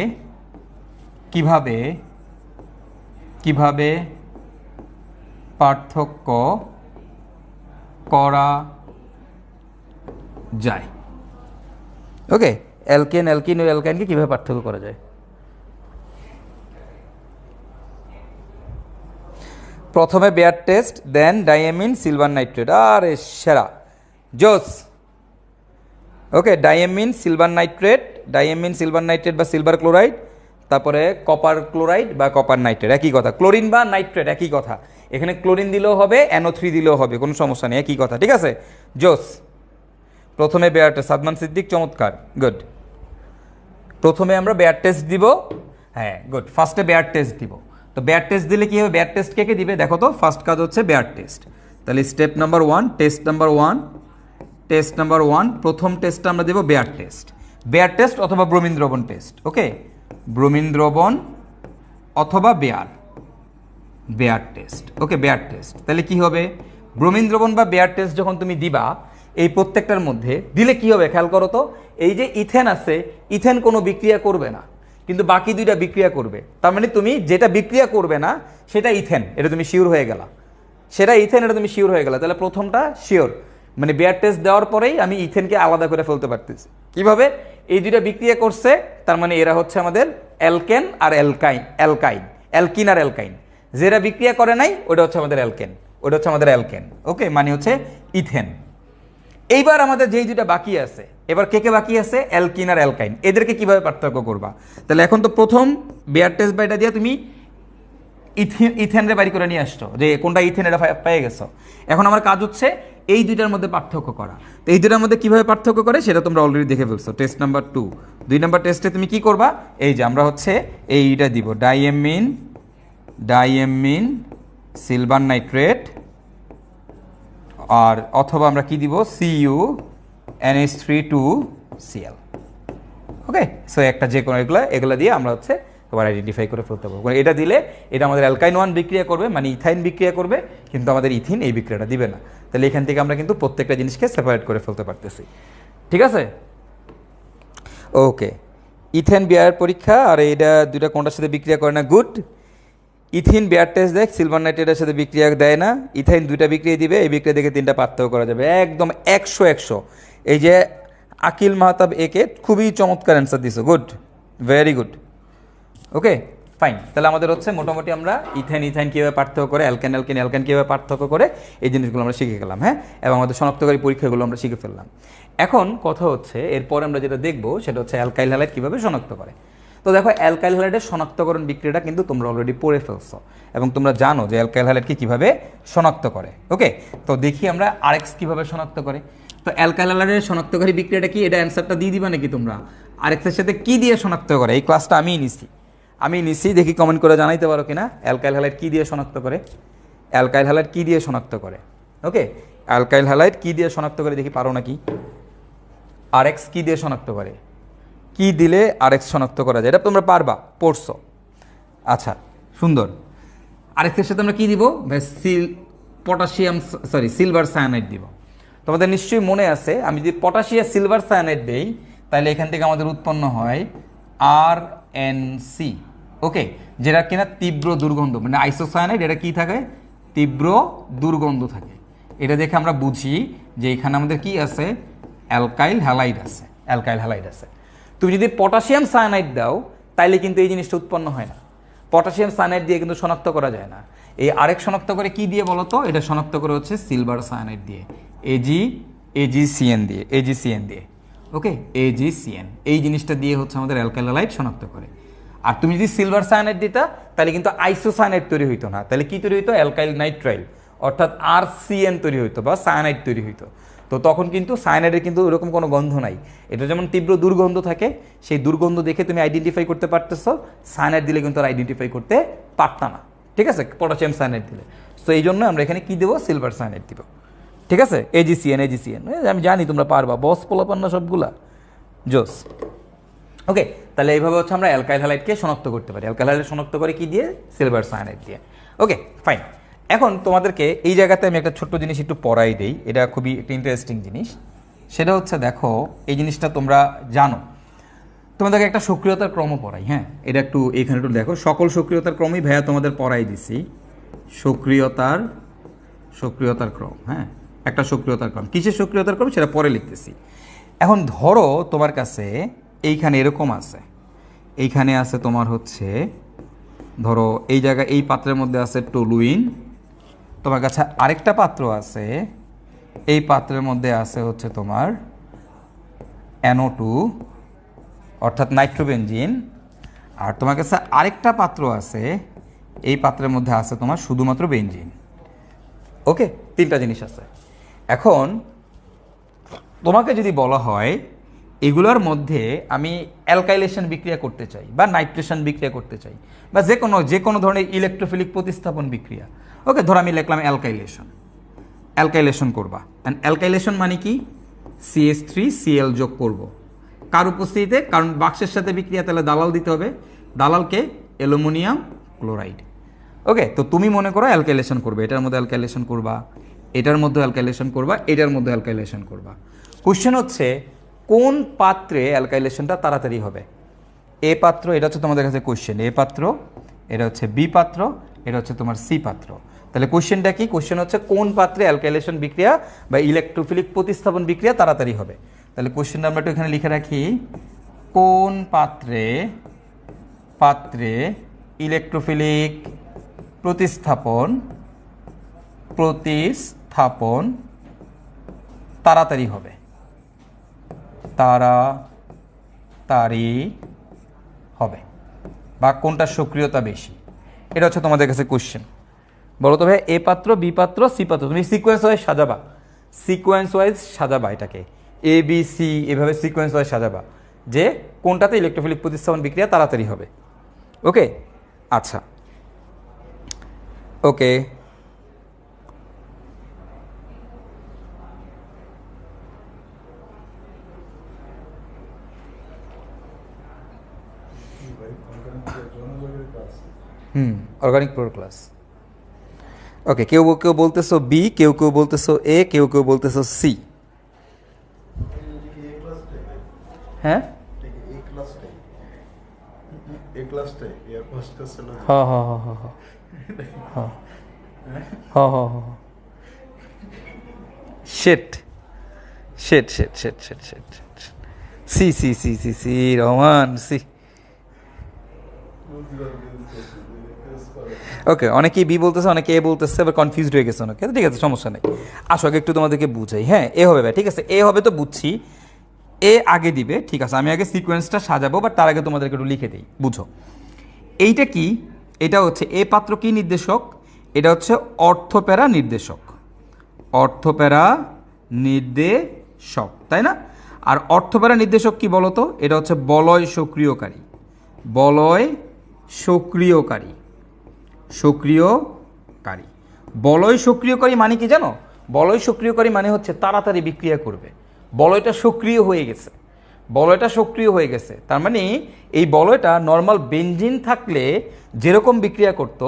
কিভাবে কিভাবে পার্থক্য করা যায়। ওকে, অ্যালকেন, অ্যালকিন ও অ্যালকাইনকে কিভাবে পার্থক্য করা যায়। প্রথমে Baeyer test, then diamine silver nitrate, আরে সেরা, জোস। Okay, diamine silver nitrate, diamine silver nitrate বা সিলভার ক্লোরাইড, তারপরে কপার ক্লোরাইড বা কপার নাইট্রেট, একই কথা, ক্লোরিন বা নাইট্রেট একই কথা। এখানে ক্লোরিন দিলেও হবে, NO3 দিলেও হবে, কোনো সমস্যা নেই, একই কথা। ঠিক আছে, জোস। প্রথমে বেয়ার টেস্ট, সাদমান সিদ্দিক, চমৎকার, গুড। প্রথমে আমরা বেয়ার টেস্ট দিব, হ্যাঁ গুড, ফার্স্টে বেয়ার টেস্ট দিব। তো বেয়ার টেস্ট দিলে কি হবে, বেয়ার টেস্ট কে কে দিবে দেখো তো, ফার্স্ট কাজ হচ্ছে বেয়ার টেস্ট। তাহলে step number 1, test number 1, test number 1, প্রথম টেস্টটা আমরা দেব বেয়ার টেস্ট, বেয়ার টেস্ট অথবা ব্রোমিন দ্রবণ টেস্ট। ওকে, ব্রোমিন দ্রবণ অথবা বেয়ার, বেয়ার টেস্ট। ওকে, বেয়ার টেস্ট। তাহলে কি হবে, ব্রোমিন দ্রবণ বা বেয়ার টেস্ট যখন তুমি দিবা, এই প্রত্যেকটার মধ্যে দিলে কি হবে খেয়াল করো তো, এই যে ইথেন আছে, ইথেন কোনো বিক্রিয়া করবে না, কিন্তু বাকি দুইটা বিক্রিয়া করবে। তার মানে তুমি যেটা বিক্রিয়া করবে না সেটা ইথেন, এটা তুমি শিওর হয়ে গেলা, সেটা ইথেন, এটা তুমি শিওর হয়ে গেলা। তাহলে প্রথমটা শিওর, মানে বেয়ার টেস্ট দেওয়ার পরেই আমি ইথেনকে আলাদা করে ফেলতে পারতেছি। কিভাবে, এই দুইটা বিক্রিয়া করছে, তার মানে এরা হচ্ছে আমাদের অ্যালকেন আর অ্যালকাইন, অ্যালকাইন, অ্যালকিন আর অ্যালকাইন। যেটা বিক্রিয়া করে নাই ওটা হচ্ছে আমাদের অ্যালকেন, ওটা হচ্ছে আমাদের অ্যালকেন। ওকে, মানে হচ্ছে ইথেন। এইবার আমাদের যেই দুইটা বাকি আছে, এবার কে কে বাকি আছে, অ্যালকিন আর অ্যালকাইন, এদেরকে কিভাবে পার্থক্য করবা। তাহলে এখন তো প্রথম বেয়ার টেস্ট বাইটা দিয়ে তুমি ইথেনরে বাড়ি করে নিয়ে আসছো, যে কোনটা ইথেন এটা পেয়ে গেছো। এখন আমার কাজ হচ্ছে এই দুইটার মধ্যে পার্থক্য করা। তো এই দুইটার মধ্যে কিভাবে পার্থক্য করে সেটা তোমরা অলরেডি দেখে ফেলছো, টেস্ট নাম্বার 2। 2 নম্বর টেস্টে তুমি কি করবা, এই যে আমরা হচ্ছে এইটা দিব, ডাইয়ামিন, ডাইয়ামিন সিলভার নাইট্রেট, আর অথবা আমরা কি দিব, CuNH3 2Cl। ওকে, সো একটা যে কোনো এগুলো দিয়ে আমরা হচ্ছে তোমার আইডেন্টিফাই করে ফেলতে পারবো। এটা দিলে এটা আমাদের অ্যালকাইন 1 বিক্রিয়া করবে, মানে ইথাইন বিক্রিয়া করবে, কিন্তু আমাদের ইথিন এই বিক্রিয়াটা দিবে না। তাহলে এখান থেকে আমরা কিন্তু প্রত্যেকটা জিনিসকে সেপারেট করে ফেলতে পারতেছি। ঠিক আছে, ওকে। ইথেন বিয়ার পরীক্ষা, আর এটা দুইটা কোনটার সাথে বিক্রিয়া করে না, গুড। ইথিন বিয়ার টেস্ট দেখ, সিলভার নাইট্রেটের সাথে বিক্রিয়া দেয় না, ইথাইন দুইটা বিক্রিয়া দিবে, এই বিক্রিয়া দেখে 3টা পার্থক্য করা যাবে, একদম 100 এই যে আকিল মাহতাব একে খুবই চমৎকার অ্যান্সার দিছো, গুড, ভেরি গুড। ওকে, ফাইন। তাহলে আমাদের হচ্ছে মোটামুটি আমরা ইথাইন কীভাবে পার্থক্য করে, অ্যালকেন কীভাবে পার্থক্য করে, এই জিনিসগুলো আমরা শিখে গেলাম। হ্যাঁ, এবং আমাদের শনাক্তকারী পরীক্ষাগুলো আমরা শিখে ফেললাম। এখন কথা হচ্ছে এরপর আমরা যেটা দেখবো সেটা হচ্ছে অ্যালকাইল হ্যালাইড কীভাবে শনাক্ত করে। তো দেখো, অ্যালকাইল হ্যালাইডের শনাক্তকরণ বিক্রিয়াটা কিন্তু তোমরা অলরেডি পড়ে ফেলছো এবং তোমরা জানো যে অ্যালকাইল হ্যালাইডকে কীভাবে শনাক্ত করে। ওকে, তো দেখি আমরা আরএক্স কীভাবে শনাক্ত করে। তো অ্যালকাইল হ্যালাইডের শনাক্তকারী বিক্রিয়াটা কি, এটা অ্যান্সারটা দিয়ে দিবা নাকি তোমরা? আরএক্সের সাথে কী দিয়ে শনাক্ত করে? এই ক্লাসটা আমিই নিচ্ছি, দেখি কমেন্ট করে জানাইতে পারো কিনা অ্যালকাইল হ্যালাইড কী দিয়ে শনাক্ত করে। অ্যালকাইল হ্যালাইড কী দিয়ে শনাক্ত করে? ওকে, অ্যালকাইল হ্যালাইড কী দিয়ে শনাক্ত করে দেখি, পারো নাকি? আরএক্স কী দিয়ে শনাক্ত করে? কি দিলে আরএক্স শনাক্ত করা যায়, এটা তোমরা পারবা, পড়ছো। আচ্ছা, সুন্দর। আরএক্সের সাথে আমরা কি দিব? সিলভার সায়ানাইড দিব। তোমাদের নিশ্চয়ই মনে আছে, আমি যদি পটাশিয়াম সিলভার সায়ানাইড দেই তাহলে এখান থেকে আমাদের উৎপন্ন হয় RNC। ওকে, যেটা কিনা তীব্র দুর্গন্ধ, মানে আইসোসায়ানাইড, এটা কি থাকে? তীব্র দুর্গন্ধ থাকে। এটা দেখে আমরা বুঝি যে এখানে আমাদের কি আছে? অ্যালকাইল হ্যালাইড আছে। তুমি যদি পটাশিয়াম সায়ানাইড দাও তাইলে কিন্তু এই জিনিসটা উৎপন্ন হয় না। পটাশিয়াম সায়ানাইড দিয়ে কিন্তু শনাক্ত করা যায় না। এই আরেক শনাক্ত করে কি দিয়ে বলো তো? এটা শনাক্ত করে হচ্ছে সিলভার সায়ানাইড দিয়ে, AgCN দিয়ে। ওকে, AgCN এই জিনিসটা দিয়ে হচ্ছে আমাদের অ্যালকাইল হ্যালাইড শনাক্ত করে। আর তুমি যদি সিলভার সায়ানাইড দিতা তাহলে কিন্তু আইসোসায়ানাইড তৈরি হইতো না, তাহলে কি তৈরি হইতো? অ্যালকাইল নাইট্রাইল, অর্থাৎ RCN তৈরি হইতো বা সায়ানাইড তৈরি হইতো। তো তখন কিন্তু সায়ানাইডের কিন্তু ওরকম কোনো গন্ধ নাই। এটা যেমন তীব্র দুর্গন্ধ থাকে, সেই দুর্গন্ধ দেখে তুমি আইডেন্টিফাই করতে পারতেছো, সায়ানাইড দিলে কিন্তু আর আইডেন্টিফাই করতে পারতা না। ঠিক আছে, পটাশিয়াম সায়ানাইড দিলে। তো এই জন্য আমরা এখানে কি দেবো? সিলভার সায়ানাইড দিব। ঠিক আছে, AgCN। আমি জানি তোমরা পারবা, বস পোলাপান না সবগুলা, জোস। ওকে, তাহলে এইভাবে হচ্ছে আমরা অ্যালকাইল হ্যালাইডকে শনাক্ত করতে পারি। অ্যালকাইল হ্যালাইড শনাক্ত করে কি দিয়ে? সিলভার সায়ানাইড দিয়ে। ওকে, ফাইন। এখন তোমাদেরকে এই জায়গাতে আমি একটা ছোট্ট জিনিস একটু পড়াই দেই, এটা খুবই একটা ইন্টারেস্টিং জিনিস। সেটা হচ্ছে, দেখো এই জিনিসটা তোমরা জানো, তোমাদেরকে একটা সক্রিয়তার ক্রম পড়াই। হ্যাঁ, এটা একটু এখানে একটু দেখো, সকল সক্রিয়তার ক্রমই ভাইয়া তোমাদের পড়াই দিছি। সক্রিয়তার ক্রম, হ্যাঁ, একটা সক্রিয়তার ক্রম। কিসের সক্রিয়তার ক্রম সেটা পরে লিখতেছি। এখন ধরো তোমার কাছে এইখানে এরকম আছে, এইখানে আছে তোমার হচ্ছে, ধরো এই জায়গায় এই পাত্রের মধ্যে আছে টলুইন, তোমার কাছে আরেকটা পাত্র আছে, এই পাত্রের মধ্যে আছে হচ্ছে তোমার NO2 অর্থাৎ নাইট্রোবেনজিন, আর তোমার কাছে আরেকটা পাত্র আছে, এই পাত্রের মধ্যে আছে তোমার শুধুমাত্র বেনজিন। ওকে, 3টা জিনিস আছে। এখন তোমাকে যদি বলা হয় এগুলোর মধ্যে আমি অ্যালকাইলেশন বিক্রিয়া করতে চাই বা নাইট্রেশন বিক্রিয়া করতে চাই বা যে কোনো ধরনের ইলেকট্রোফিলিক প্রতিস্থাপন বিক্রিয়া, ওকে, ধরো আমি লিখলাম অ্যালকাইলেশন করবা। অ্যালকাইলেশন মানে কি? CH3Cl যোগ করব, কার উপস্থিতিতে? কারণ বাক্সের সাথে বিক্রিয়া, তাহলে দালাল দিতে হবে, দালালকে অ্যালুমিনিয়াম ক্লোরাইড। ওকে, তো তুমি মনে করো অ্যালকাইলেশন করবে, এটার মধ্যে অ্যালকাইলেশন করবা, এটার মধ্যে অ্যালকাইলেশন করবা, এটার মধ্যে অ্যালকাইলেশন করবা। কোশ্চেন হচ্ছে কোন পাত্রে অ্যালকাইলেশনটা তাড়াতাড়ি হবে? এ পাত্র, এটা হচ্ছে তোমাদের কাছে কোশ্চেন, এ পাত্র, এটা হচ্ছে বি পাত্র, এটা হচ্ছে তোমার সি পাত্র। তাহলে কোশ্চেনটা কি? কোশ্চেন হচ্ছে কোন পাত্রে অ্যালকাইলেশন বিক্রিয়া বা ইলেকট্রোফিলিক প্রতিস্থাপন বিক্রিয়া তাড়াতাড়ি হবে। তাহলে কোশ্চেনটা আমরা একটু এখানে লিখে রাখি, কোন পাত্রে ইলেকট্রোফিলিক প্রতিস্থাপন তাড়াতাড়ি হবে, বা কোনটা সক্রিয়তা বেশি, এটা হচ্ছে তোমাদের কাছে কোশ্চেন। বলো তো ভাই, এ পাত্র, বি পাত্র, সি পাত্র, তুমি সিকোয়েন্স ওয়াইজ সাজাবা এটাকে, ABC এভাবে সিকোয়েন্স ওয়াইজ সাজাবা যে কোনটাতে ইলেকট্রোফিলিক প্রতিস্থাপন বিক্রিয়া তাড়াতাড়ি হবে। ওকে, আচ্ছা, ওকে, অর্গানিক প্রোর ক্লাস। ওকে, কেউ কেউ বলতেছো বি, কেউ কেউ বলতেছো এ, কেউ কেউ বলতেছো সি। হ্যাঁ শেট শেট শেট শেট শেট শেট C C C C C Rahman C. Okay, অনেকেই বি বলতেছে, অনেকে এ বলতেছে, এবার কনফিউজড হয়ে গেছে অনেকে। ঠিক আছে, সমস্যা নেই। আসো আগে একটু তোমাদেরকে বুঝাই। হ্যাঁ, এ হবে ভাই, ঠিক আছে, এ হবে তো বুঝছি, এ আগে দিবে। ঠিক আছে, আমি আগে সিকোয়েন্সটা সাজাবো, বাট তার আগে তোমাদেরকে একটু লিখে দিই, বুঝো। এইটা কি? এটা হচ্ছে এ পাত্র কি নির্দেশক? এটা হচ্ছে অর্থপ্যারা নির্দেশক। অর্থপ্যারা নির্দেশক, তাই না? আর অর্থপ্যারা নির্দেশক কি বলতো? এটা হচ্ছে বলয় সক্রিয়কারী। বলয় সক্রিয়কারী, সক্রিয়কারী। বলয় সক্রিয়কারী মানে কি জানো? বলয় সক্রিয়কারী মানে হচ্ছে তাড়াতাড়ি বিক্রিয়া করবে। বলয়টা সক্রিয় হয়ে গেছে, বলয়টা সক্রিয় হয়ে গেছে, তার মানে এই বলয়টা নর্মাল বেনজিন থাকলে যেরকম বিক্রিয়া করত,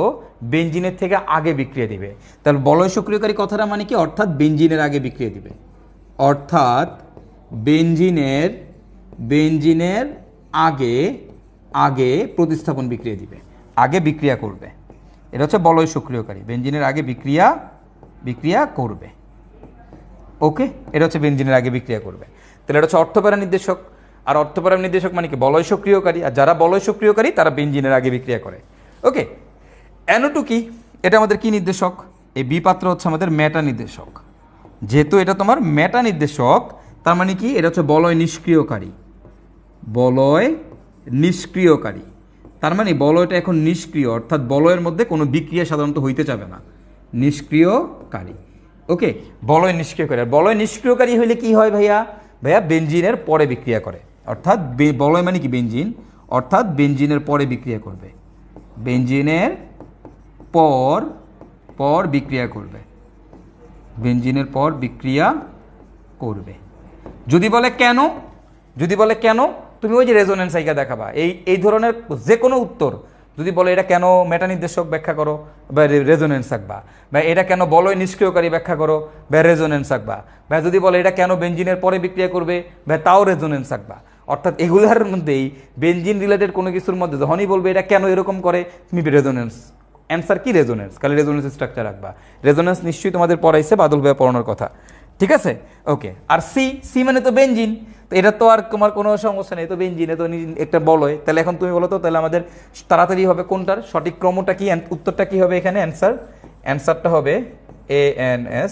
বেনজিনের থেকে আগে বিক্রিয়া দিবে। তাহলে বলয় সক্রিয়কারী কথাটা মানে কি? অর্থাৎ বেনজিনের আগে বিক্রিয়া দিবে, অর্থাৎ বেনজিনের আগে আগে প্রতিস্থাপন বিক্রিয়া দিবে, আগে বিক্রিয়া করবে। এটা হচ্ছে বলয় সক্রিয়কারী, বেনজিনের আগে বিক্রিয়া করবে। ওকে, এটা হচ্ছে বেনজিনের আগে বিক্রিয়া করবে। তাহলে এটা হচ্ছে অর্থপ্যারা নির্দেশক। আর অর্থপ্যারা নির্দেশক মানে কি? বলয় সক্রিয়কারী। আর যারা বলয় সক্রিয়কারী তারা বেনজিনের আগে বিক্রিয়া করে। ওকে, NO2 কি? এটা আমাদের কি নির্দেশক? এই বি পাত্র হচ্ছে আমাদের মেটা নির্দেশক। যেহেতু এটা তোমার মেটা নির্দেশক, তার মানে কি? এটা হচ্ছে বলয় নিষ্ক্রিয়কারী। বলয় নিষ্ক্রিয়কারী, তার মানে বলয়টা এখন নিষ্ক্রিয়, অর্থাৎ বলয়ের মধ্যে কোনো বিক্রিয়া সাধারণত হইতে যাবে না। নিষ্ক্রিয়কারী। ওকে, বলয় নিষ্ক্রিয়কারী। আর বলয় নিষ্ক্রিয়কারী হইলে কি হয় ভাইয়া? ভাইয়া বেনজিনের পরে বিক্রিয়া করে, অর্থাৎ বলয় মানে কি? বেনজিন, অর্থাৎ বেনজিনের পরে বিক্রিয়া করবে। বেনজিনের পর বিক্রিয়া করবে, বেনজিনের পর বিক্রিয়া করবে। যদি বলে কেন, যদি বলে কেন, তুমি ওই যে রেজোনেন্স আইকা দেখাবা। এই ধরনের যে কোনো উত্তর যদি বলে এটা কেন মেটা নির্দেশক ব্যাখ্যা করো, বা রেজোনেন্স আঁকবা, বা এটা কেন বলয় নিষ্ক্রিয়কারী ব্যাখ্যা করো, বা রেজোনেন্স আঁকবা, বা যদি বলে এটা কেন বেনজিনের পরে বিক্রিয়া করবে, বা তাও রেজোনেন্স আঁকবা। অর্থাৎ এগুলোর মধ্যেই বেনজিন রিলেটেড কোনো কিছুর মধ্যে যখনই বলবে এটা কেন এরকম করে, তুমি রেজোনেন্স অ্যান্সার কি? রেজোনেন্স, খালি রেজোনেন্স স্ট্রাকচার রাখবা। রেজোনেন্স নিশ্চয়ই তোমাদের পড়াইছে, বাদল ভাইয়া পড়ানোর কথা, ঠিক আছে? ওকে, আর সি মানে তো বেনজিন, তো এটা তো আর তোমার কোনো সমস্যা নেই, তো বেনজিনে তো একটা বলয়। তাহলে এখন তুমি বলো তো, তাহলে আমাদের তাড়াতাড়ি হবে কোনটার সঠিক ক্রমটা কি? উত্তরটা কি হবে এখানে? অ্যান্সারটা হবে ANSER।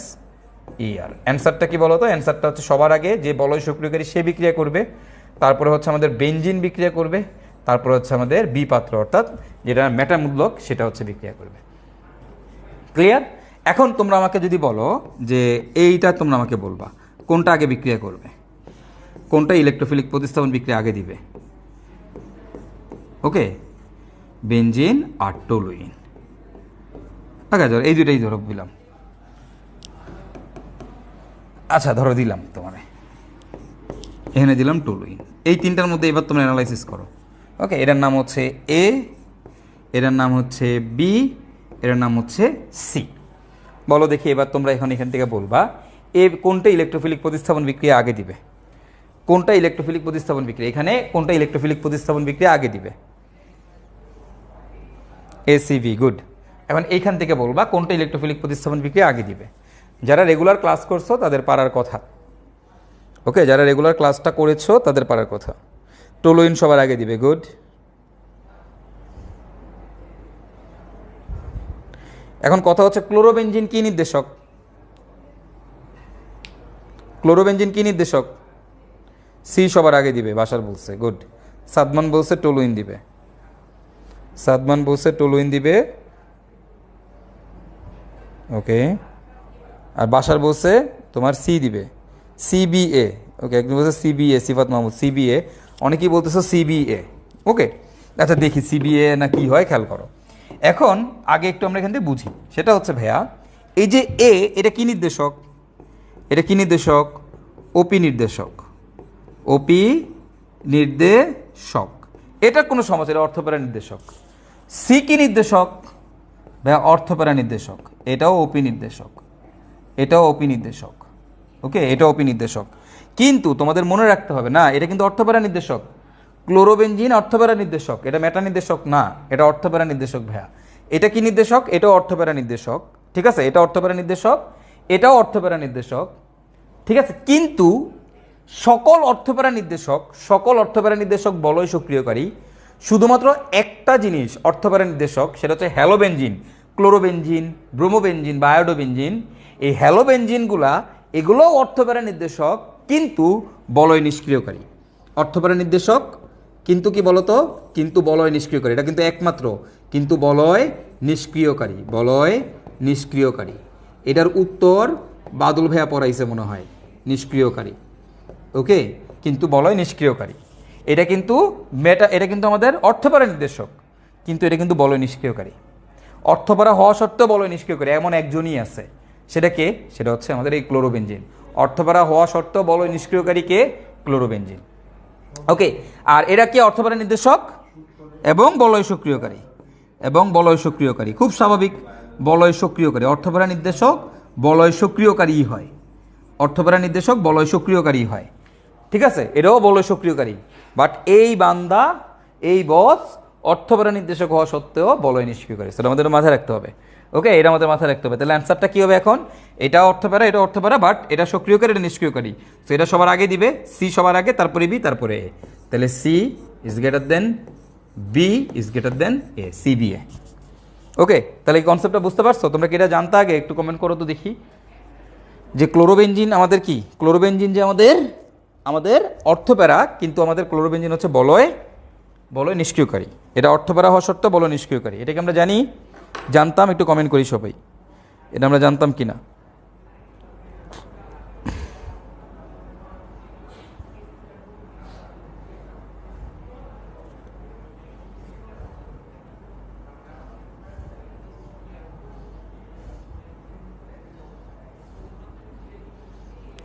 অ্যান্সারটা কি বলো তো? অ্যান্সারটা হচ্ছে সবার আগে যে বলয় সক্রিয়কারী সে বিক্রিয়া করবে, তারপরে হচ্ছে আমাদের বেনজিন বিক্রিয়া করবে, তারপরে হচ্ছে আমাদের বি পাত্র অর্থাৎ যেটা মেটামূলক সেটা হচ্ছে বিক্রিয়া করবে। ক্লিয়ার? এখন তোমরা আমাকে যদি বলো যে এইটা, তোমরা আমাকে বলবা কোনটা আগে বিক্রিয়া করবে, কোনটা ইলেকট্রোফিলিক প্রতিস্থাপন বিক্রিয়া আগে দিবে। ওকে, বেনজিন আর টলুইন। ঠিক আছে, এই দুইটাই ধরো দিলাম। আচ্ছা ধরো দিলাম তোমার এখানে দিলাম টলুইন। এই তিনটার মধ্যে এবার তোমরা অ্যানালাইসিস করো। ওকে, এটার নাম হচ্ছে এ, এটার নাম হচ্ছে বি, এটার নাম হচ্ছে সি। বলো দেখি এবার তোমরা এখান থেকে বলবা এ কোনটা ইলেকট্রোফিলিক প্রতিস্থাপন বিক্রিয়া আগে দিবে, কোনটা ইলেকট্রোফিলিক প্রতিস্থাপন বিক্রিয়া, এখানে কোনটা ইলেকট্রোফিলিক প্রতিস্থাপন বিক্রিয়া আগে দিবে? ACV, good. এখন এইখান থেকে বলবা কোনটা ইলেকট্রোফিলিক প্রতিস্থাপন বিক্রিয়া আগে দিবে। যারা রেগুলার ক্লাস করছো তাদের পারার কথা। ওকে, যারা রেগুলার ক্লাসটা করেছো তাদের পারার কথা। টলুইন সবার আগে দিবে, গুড। এখন কথা হচ্ছে ক্লোরোবেনজিন কি নির্দেশক? ক্লোরোবেনজিন কি নির্দেশক? সি সবার আগে দিবে, বাসার বলছে, গুড। সাদমান বলছে টলুইন দিবে, সাদমান বলছে টলুইন দিবে। ওকে, আর বাসার বলছে তোমার সি দিবে, CBA। ওকে, একজন বলছে CBA, সিফাত মাহমুদ CBA, অনেকেই বলতেছো CBA। ওকে, আচ্ছা দেখি CBA না কি হয়, খেয়াল করো। এখন আগে একটু আমরা এখান থেকে বুঝি, সেটা হচ্ছে ভাইয়া এই যে এ, এটা কি নির্দেশক? এটা কি নির্দেশক? OP নির্দেশক। OP নির্দেশক। এটার কোনো সমস্যা, এটা অর্থপ্যারা নির্দেশক। সি কি নির্দেশক? ভাইয়া অর্থপ্যারা নির্দেশক। এটাও ওপি নির্দেশক, এটাও ওপি নির্দেশক। ওকে, এটাও ওপি নির্দেশক। কিন্তু তোমাদের মনে রাখতে হবে না, এটা কিন্তু অর্থপ্যারা নির্দেশক। ক্লোরোবেনজিন অর্থপ্যারা নির্দেশক, এটা মেটা নির্দেশক না, এটা অর্থপ্যারা নির্দেশক ভাইয়া। এটা কি নির্দেশক? এটাও অর্থপ্যারা নির্দেশক, ঠিক আছে, এটা অর্থপ্যারা নির্দেশক, এটাও অর্থপ্যারা নির্দেশক, ঠিক আছে। কিন্তু সকল অর্থপ্যারা নির্দেশক বলয় সক্রিয়কারী। শুধুমাত্র একটা জিনিস অর্থপ্যারা নির্দেশক, সেটা হচ্ছে হ্যালোবেনজিন, ক্লোরোবেনজিন, ব্রোমোবেনজিন বা আয়োডোবেনজিন। এই হ্যালোবেনজিনগুলা এগুলোও অর্থপ্যারা নির্দেশক, কিন্তু বলয় নিষ্ক্রিয়কারী। অর্থপ্যারা নির্দেশক কিন্তু কি বলতো? কিন্তু বলয় নিষ্ক্রিয়কারী। এটা কিন্তু একমাত্র, কিন্তু বলয় নিষ্ক্রিয়কারী, বলয় নিষ্ক্রিয়কারী। এটার উত্তর বাদল ভাইয়া পড়াইছে মনে হয়, নিষ্ক্রিয়কারী। ওকে, কিন্তু বলয় নিষ্ক্রিয়কারী। এটা কিন্তু এটা কিন্তু আমাদের অর্থপ্যারা নির্দেশক, কিন্তু এটা কিন্তু বলয় নিষ্ক্রিয়কারী। অর্থপ্যারা হওয়া সত্ত্বেও বলয় নিষ্ক্রিয়কারী এমন একজনই আছে, সেটা কে? সেটা হচ্ছে আমাদের এই ক্লোরোবেনজিন। অর্থপ্যারা হওয়া সত্ত্বেও বলয় নিষ্ক্রিয়কারী কে? ক্লোরোবেনজিন। ওকে, আর এরা কি অর্থপ্যারা নির্দেশক এবং বলয় সক্রিয়কারী, এবং বলয় সক্রিয়কারী। খুব স্বাভাবিক, বলয় সক্রিয়কারী। অর্থপ্যারা নির্দেশক বলয় সক্রিয়কারী হয়, অর্থপ্যারা নির্দেশক বলয় সক্রিয়কারী হয়, ঠিক আছে, এটাও বলয় সক্রিয়কারী। বাট এই বান্দা, এই বস অর্থপ্যারা নির্দেশক হওয়া সত্ত্বেও বলয় নিষ্ক্রিয়কারী, সেটা আমাদের মাথায় রাখতে হবে। ওকে, এটা আমাদের মাথায় রাখতে হবে। তাহলে অ্যান্সারটা কী হবে এখন? এটা অর্থপ্যারা, এটা অর্থপ্যারা, বাট এটা সক্রিয়কারী, এটা নিষ্ক্রিয়কারী। তো এটা সবার আগে দিবে, সি সবার আগে, তারপরে বি, তারপরে এ। তাহলে C is greater than B is greater than A, C B A. Okay, তাহলে এই কনসেপ্টটা বুঝতে পারছো? তোমরা কি এটা জানতে আগে একটু কমেন্ট করো তো দেখি, যে ক্লোরোবেনজিন আমাদের কি? ক্লোরোবেনজিন যে আমাদের অর্থপ্যারা, কিন্তু আমাদের ক্লোরোবেনজিন হচ্ছে বলয় নিষ্ক্রিয়কারী। এটা অর্থপ্যারা হওয়া সত্ত্বেও বলয় নিষ্ক্রিয়কারী। এটাকে আমরা জানি, জানতাম? একটু কমেন্ট করি সবাই, এটা আমরা জানতাম কি না।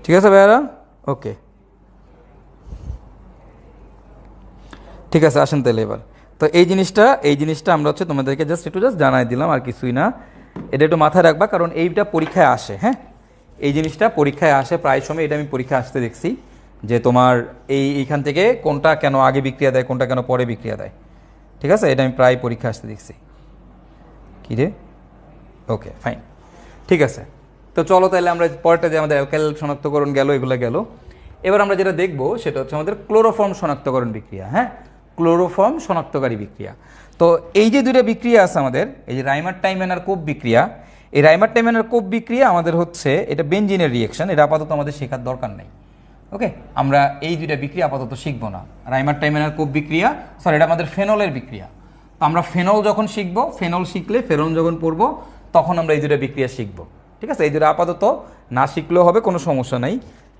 ঠিক আছে ভাইয়ারা? ওকে, ঠিক আছে, আসেন তাহলে এবার। তো এই জিনিসটা আমরা হচ্ছে তোমাদেরকে একটু জানাই দিলাম, আর কিছুই না। এটা একটু মাথায় রাখবা, কারণ এইটা পরীক্ষায় আসে। হ্যাঁ, এই জিনিসটা পরীক্ষায় আসে প্রায় সময়। এটা আমি পরীক্ষায় আসতে দেখছি, যে তোমার এইখান থেকে কোনটা কেন আগে বিক্রিয়া দেয়, কোনটা কেন পরে বিক্রিয়া দেয়। ঠিক আছে, এটা আমি প্রায় পরীক্ষা আসতে দেখছি। কী রে? ওকে, ফাইন, ঠিক আছে। তো চলো তাহলে আমরা পরেরটা, যে আমাদের অ্যালকাইল শনাক্তকরণ গেল, এগুলো গেল। এবার আমরা যেটা দেখব সেটা হচ্ছে আমাদের ক্লোরোফর্ম শনাক্তকরণ বিক্রিয়া। হ্যাঁ, ক্লোরোফর্ম শনাক্তকারী বিক্রিয়া। তো এই যে দুইটা বিক্রিয়া আছে আমাদের, এই যে রাইমার-টাইম্যান আর কোপ বিক্রিয়া, এই রাইমার-টাইম্যান আর কোপ বিক্রিয়া আমাদের হচ্ছে এটা বেনজিনের রিয়েকশন। এটা আপাতত আমাদের শেখার দরকার নেই। ওকে, আমরা এই দুইটা বিক্রিয়া আপাতত শিখবো না। রাইমার-টাইম্যান আর কোপ বিক্রিয়া, সরি, এটা আমাদের ফেনলের বিক্রিয়া। তো আমরা ফেনল যখন শিখবো, ফেনল শিখলে, ফেরন যখন পড়বো, তখন আমরা এই দুইটা বিক্রিয়া শিখবো। ঠিক আছে, এই দুটো আপাতত না শিখলেও হবে, কোনো সমস্যা নাই।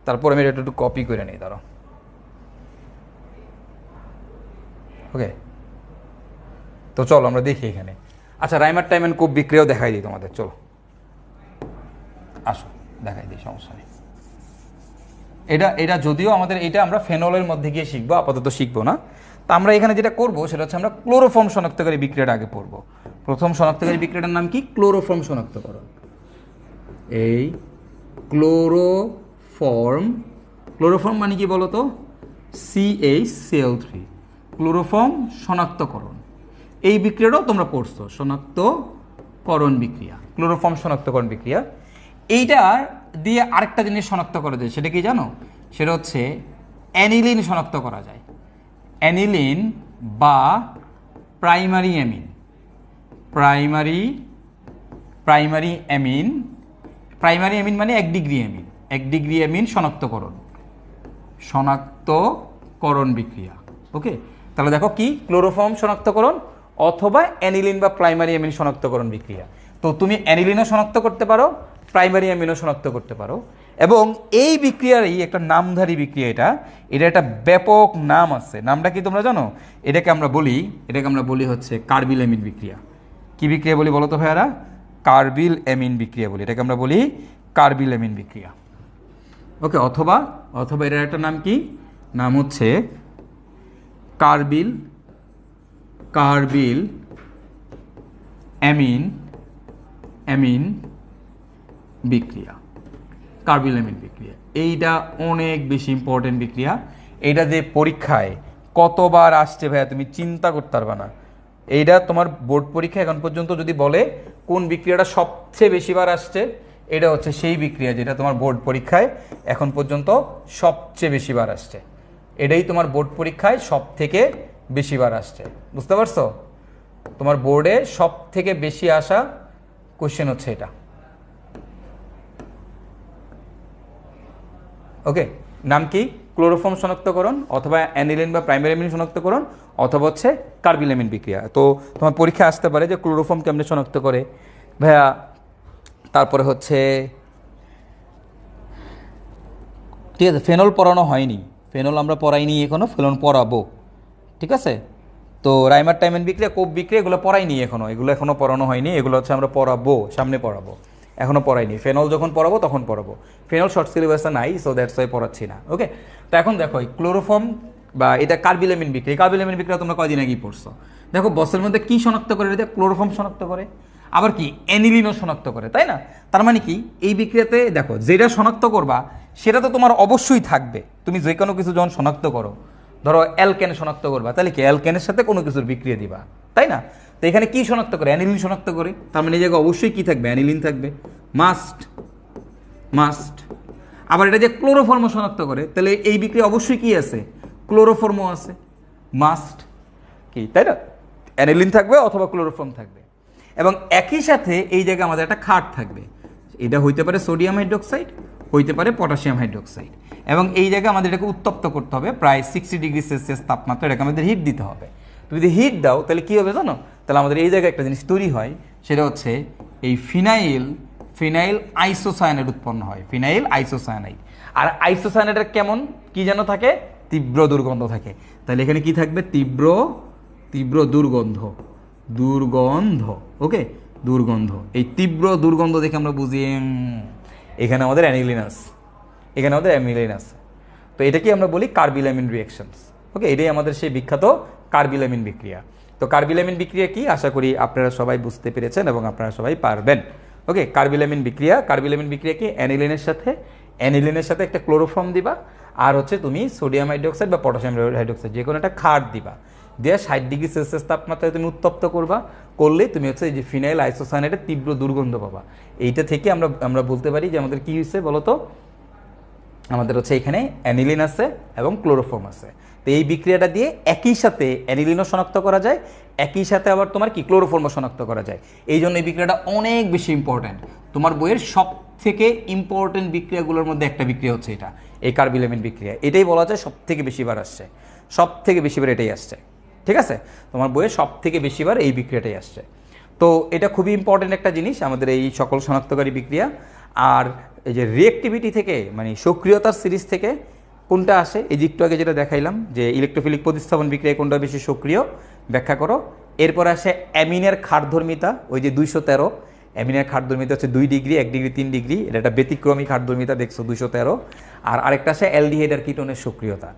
তারপর আমি এটা একটু কপি করে নিই, ধরো। ওকে, তো চলো আমরা দেখি এখানে। আচ্ছা, রাইমার-টাইম্যান কোপ বিক্রিয়াও দেখাই দিই তোমাদের, চলো আসো দেখাই দিই, সমস্যা নেই। এটা যদিও আমাদের, এটা আমরা ফেনলের মধ্যে গিয়ে শিখবো, আপাতত শিখবো না। তো আমরা এখানে যেটা করবো সেটা হচ্ছে আমরা ক্লোরোফর্ম শনাক্তকারী বিক্রিয়াটা আগে পড়বো। প্রথম শনাক্তকারী বিক্রিয়াটার নাম কি? ক্লোরোফর্ম শনাক্তকরণ। এই ক্লোরোফর্ম মানে কি বলতো? CH3, ক্লোরোফর্ম শনাক্তকরণ। এই বিক্রিয়াটাও তোমরা পড়ছো, শনাক্তকরণ বিক্রিয়া, ক্লোরোফর্ম শনাক্তকরণ বিক্রিয়া। এইটা দিয়ে আরেকটা জিনিস শনাক্ত করা যায়, সেটা কি জানো? সেটা হচ্ছে অ্যানিলিন শনাক্ত করা যায়। অ্যানিলিন বা প্রাইমারি অ্যামিন, প্রাইমারি অ্যামিন মানে 1 ডিগ্রি অ্যামিন, 1 ডিগ্রি অ্যামিন শনাক্তকরণ বিক্রিয়া। ওকে, তাহলে দেখো কি? ক্লোরোফর্ম শনাক্তকরণ অথবা অ্যানিলিন বা প্রাইমারি অ্যামিন শনাক্তকরণ বিক্রিয়া। তো তুমি অ্যানিলিনও শনাক্ত করতে পারো, প্রাইমারি অ্যামিনও শনাক্ত করতে পারো। এবং এই বিক্রিয়ারই একটা নামধারী বিক্রিয়া, এটা একটা ব্যাপক নাম আছে। নামটা কি তোমরা জানো? এটাকে আমরা বলি হচ্ছে কার্বিল অ্যামিন বিক্রিয়া। কি বিক্রিয়া বলি বলো তো ভাইয়ারা? কার্বিল অ্যামিন বিক্রিয়া বলি। এটাকে আমরা বলি কার্বিল অ্যামিন বিক্রিয়া। ওকে, অথবা এটার একটা নাম কি? নাম হচ্ছে কার্বিল কার্বিল অ্যামিন অ্যামিন বিক্রিয়া, কার্বিল অ্যামিন বিক্রিয়া। এইটা অনেক বেশি ইম্পর্টেন্ট বিক্রিয়া। এইটা যে পরীক্ষায় কতবার আসছে ভাইয়া তুমি চিন্তা করতে পারবা না। এইটা তোমার বোর্ড পরীক্ষা এখন পর্যন্ত যদি বলে কোন বিক্রিয়াটা সবচেয়ে বেশিবার আসছে, এটা হচ্ছে সেই বিক্রিয়া যেটা তোমার বোর্ড পরীক্ষায় এখন পর্যন্ত সবচেয়ে বেশিবার আসছে। এটাই তোমার বোর্ড পরীক্ষায় সব থেকে বেশিবার আসছে। বুঝতে পারছো? তোমার বোর্ডে সব থেকে বেশি আসা কোশ্চেন হচ্ছে এটা। ওকে, নাম কি? ক্লোরোফর্ম শনাক্তকরণ, অথবা অ্যানিলিন বা প্রাইমারি অ্যামিন শনাক্তকরণ, অথবা হচ্ছে কার্বিল অ্যামিন বিক্রিয়া। তো তোমার পরীক্ষা আসতে পারে যে ক্লোরোফর্ম কেমনে শনাক্ত করে ভাইয়া, তারপরে হচ্ছে ঠিক আছে ফেনল পড়ানো হয়নি, ফেনল আমরা পড়াইনি এখনো, ফেনল পড়াবো। ঠিক আছে, তো রাইমার টাইমেন বিক্রিয়া, কোপ বিক্রিয়া এগুলো পড়াইনি এখনো, এগুলো এখনো পড়ানো হয়নি, এগুলো হচ্ছে আমরা পড়াবো, সামনে পড়াবো, এখনো পড়াইনি। ফেনল যখন পড়াবো তখন পড়াবো। ফেনল শর্ট সিলেবাসে নাই, সো দ্যাটস ওয়াই পড়াচ্ছি না। ওকে, তো এখন দেখো এই ক্লোরোফর্ম বা এটা কার্বিল অ্যামিন বিক্রিয়া, কার্বিল অ্যামিন বিক্রিয়া তোমরা কয়দিন আগেই পড়ছো। দেখো বসের মধ্যে কি শনাক্ত করে? এটা ক্লোরোফর্ম শনাক্ত করে, আবার কি অ্যানিলিনও শনাক্ত করে, তাই না? তার মানে কি এই বিক্রিয়াতে দেখো যেটা শনাক্ত করবা সেটা তো তোমার অবশ্যই থাকবে। তুমি যে কোনো কিছু যখন শনাক্ত করো, ধরো অ্যালকেন শনাক্ত করবা, তাহলে কি অ্যালকেনের সাথে কোনো কিছুর বিক্রিয়া দিবা, তাই না? তো এখানে কি শনাক্ত করে? অ্যানিলিন শনাক্ত করে। তার মানে এই জায়গায় অবশ্যই কি থাকবে? অ্যানিলিন থাকবে, মাস্ট মাস্ট। আবার এটা যে ক্লোরোফর্ম শনাক্ত করে, তাহলে এই বিক্রিয়া অবশ্যই কি আছে? ক্লোরোফর্মও আছে, মাস্ট কি, তাই না? অ্যানিলিন থাকবে অথবা ক্লোরোফর্ম থাকবে। এবং একই সাথে এই জায়গায় আমাদের একটা খাট থাকবে, এটা হইতে পারে সোডিয়াম হাইড্রোক্সাইড, হইতে পারে পটাশিয়াম হাইড্রোক্সাইড। এবং এই জায়গায় আমাদের এটাকে উত্তপ্ত করতে হবে প্রায় 60 ডিগ্রি সেলসিয়াস তাপমাত্রা, এটাকে আমাদের হিট দিতে হবে। তুমি যদি হিট দাও তাহলে কী হবে জানো? তাহলে আমাদের এই জায়গায় একটা জিনিস তৈরি হয়, সেটা হচ্ছে এই ফিনাইল আইসোসায়ানাইড উৎপন্ন হয়, ফিনাইল আইসোসায়ানাইড। আর আইসোসায়ানাইডের কেমন কি যেন থাকে? তীব্র দুর্গন্ধ থাকে। তাহলে এখানে কি থাকবে? তীব্র দুর্গন্ধ। ওকে, দুর্গন্ধ। এই তীব্র দুর্গন্ধ দেখে আমরা বুঝি এখানে আমাদের অ্যানিলিন আছে, এখানে আমাদের অ্যামিলিন আছে। তো এটাকে আমরা বলি কার্বিল অ্যামিন রিঅ্যাকশনস। ওকে, এটাই আমাদের সেই বিখ্যাত কার্বিল অ্যামিন বিক্রিয়া। তো কার্বিল অ্যামিন বিক্রিয়া কি, আশা করি আপনারা সবাই বুঝতে পেরেছেন এবং আপনারা সবাই পারবেন। ওকে, কার্বিল অ্যামিন বিক্রিয়া কি? অ্যানিলিনের সাথে একটা ক্লোরোফর্ম দিবা, আর হচ্ছে তুমি সোডিয়াম হাইড্রোক্সাইড বা পটাশিয়াম হাইড্রোক্সাইড যে কোনো একটা খাট দিবা, দিয়ে 60 ডিগ্রি সেলসিয়াস তাপমাত্রায় তুমি উত্তপ্ত করলে তুমি হচ্ছে এই যে ফিনাইল আইসোসায়ানাইডের তীব্র দুর্গন্ধ পাবা। এইটা থেকে আমরা বলতে পারি যে আমাদের কি হয়েছে বলতো, আমাদের হচ্ছে এখানে অ্যানিলিন আছে এবং ক্লোরোফর্ম আছে। তো এই বিক্রিয়াটা দিয়ে একই সাথে অ্যানিলিনও শনাক্ত করা যায়, একই সাথে আবার তোমার কি ক্লোরোফর্মও শনাক্ত করা যায়। এই জন্য এই বিক্রিয়াটা অনেক বেশি ইম্পর্ট্যান্ট। তোমার বইয়ের সব থেকে ইম্পর্টেন্ট বিক্রিয়াগুলোর মধ্যে একটা বিক্রিয়া হচ্ছে এটা, এই কার্বিল অ্যামিন বিক্রিয়া। এটাই বলা যায় সব থেকে বেশিবার আসছে, সব থেকে বেশিবার এটাই আসছে। ঠিক আছে, তোমার বইয়ের সব থেকে বেশিবার এই বিক্রিয়াটাই আসছে। তো এটা খুবই ইম্পর্টেন্ট একটা জিনিস আমাদের এই সকল শনাক্তকারী বিক্রিয়া। আর এই যে রিঅ্যাক্টিভিটি থেকে মানে সক্রিয়তার সিরিজ থেকে কোনটা আসে, এই যে একটু আগে যেটা দেখাইলাম যে ইলেকট্রোফিলিক প্রতিস্থাপন বিক্রিয়া কোনটা বেশি সক্রিয়, ব্যাখ্যা করো। এরপর আসে অ্যামিনের ক্ষারধর্মিতা, ওই যে 213, অ্যামিনের ক্ষারধর্মিতা হচ্ছে 2 ডিগ্রি, 1 ডিগ্রি, 3 ডিগ্রি, এটা একটা ব্যতিক্রমী ক্ষারধর্মিতা দেখছো 213। আর আরেকটা আসে অ্যালডিহাইড আর কিটোনের সক্রিয়তা।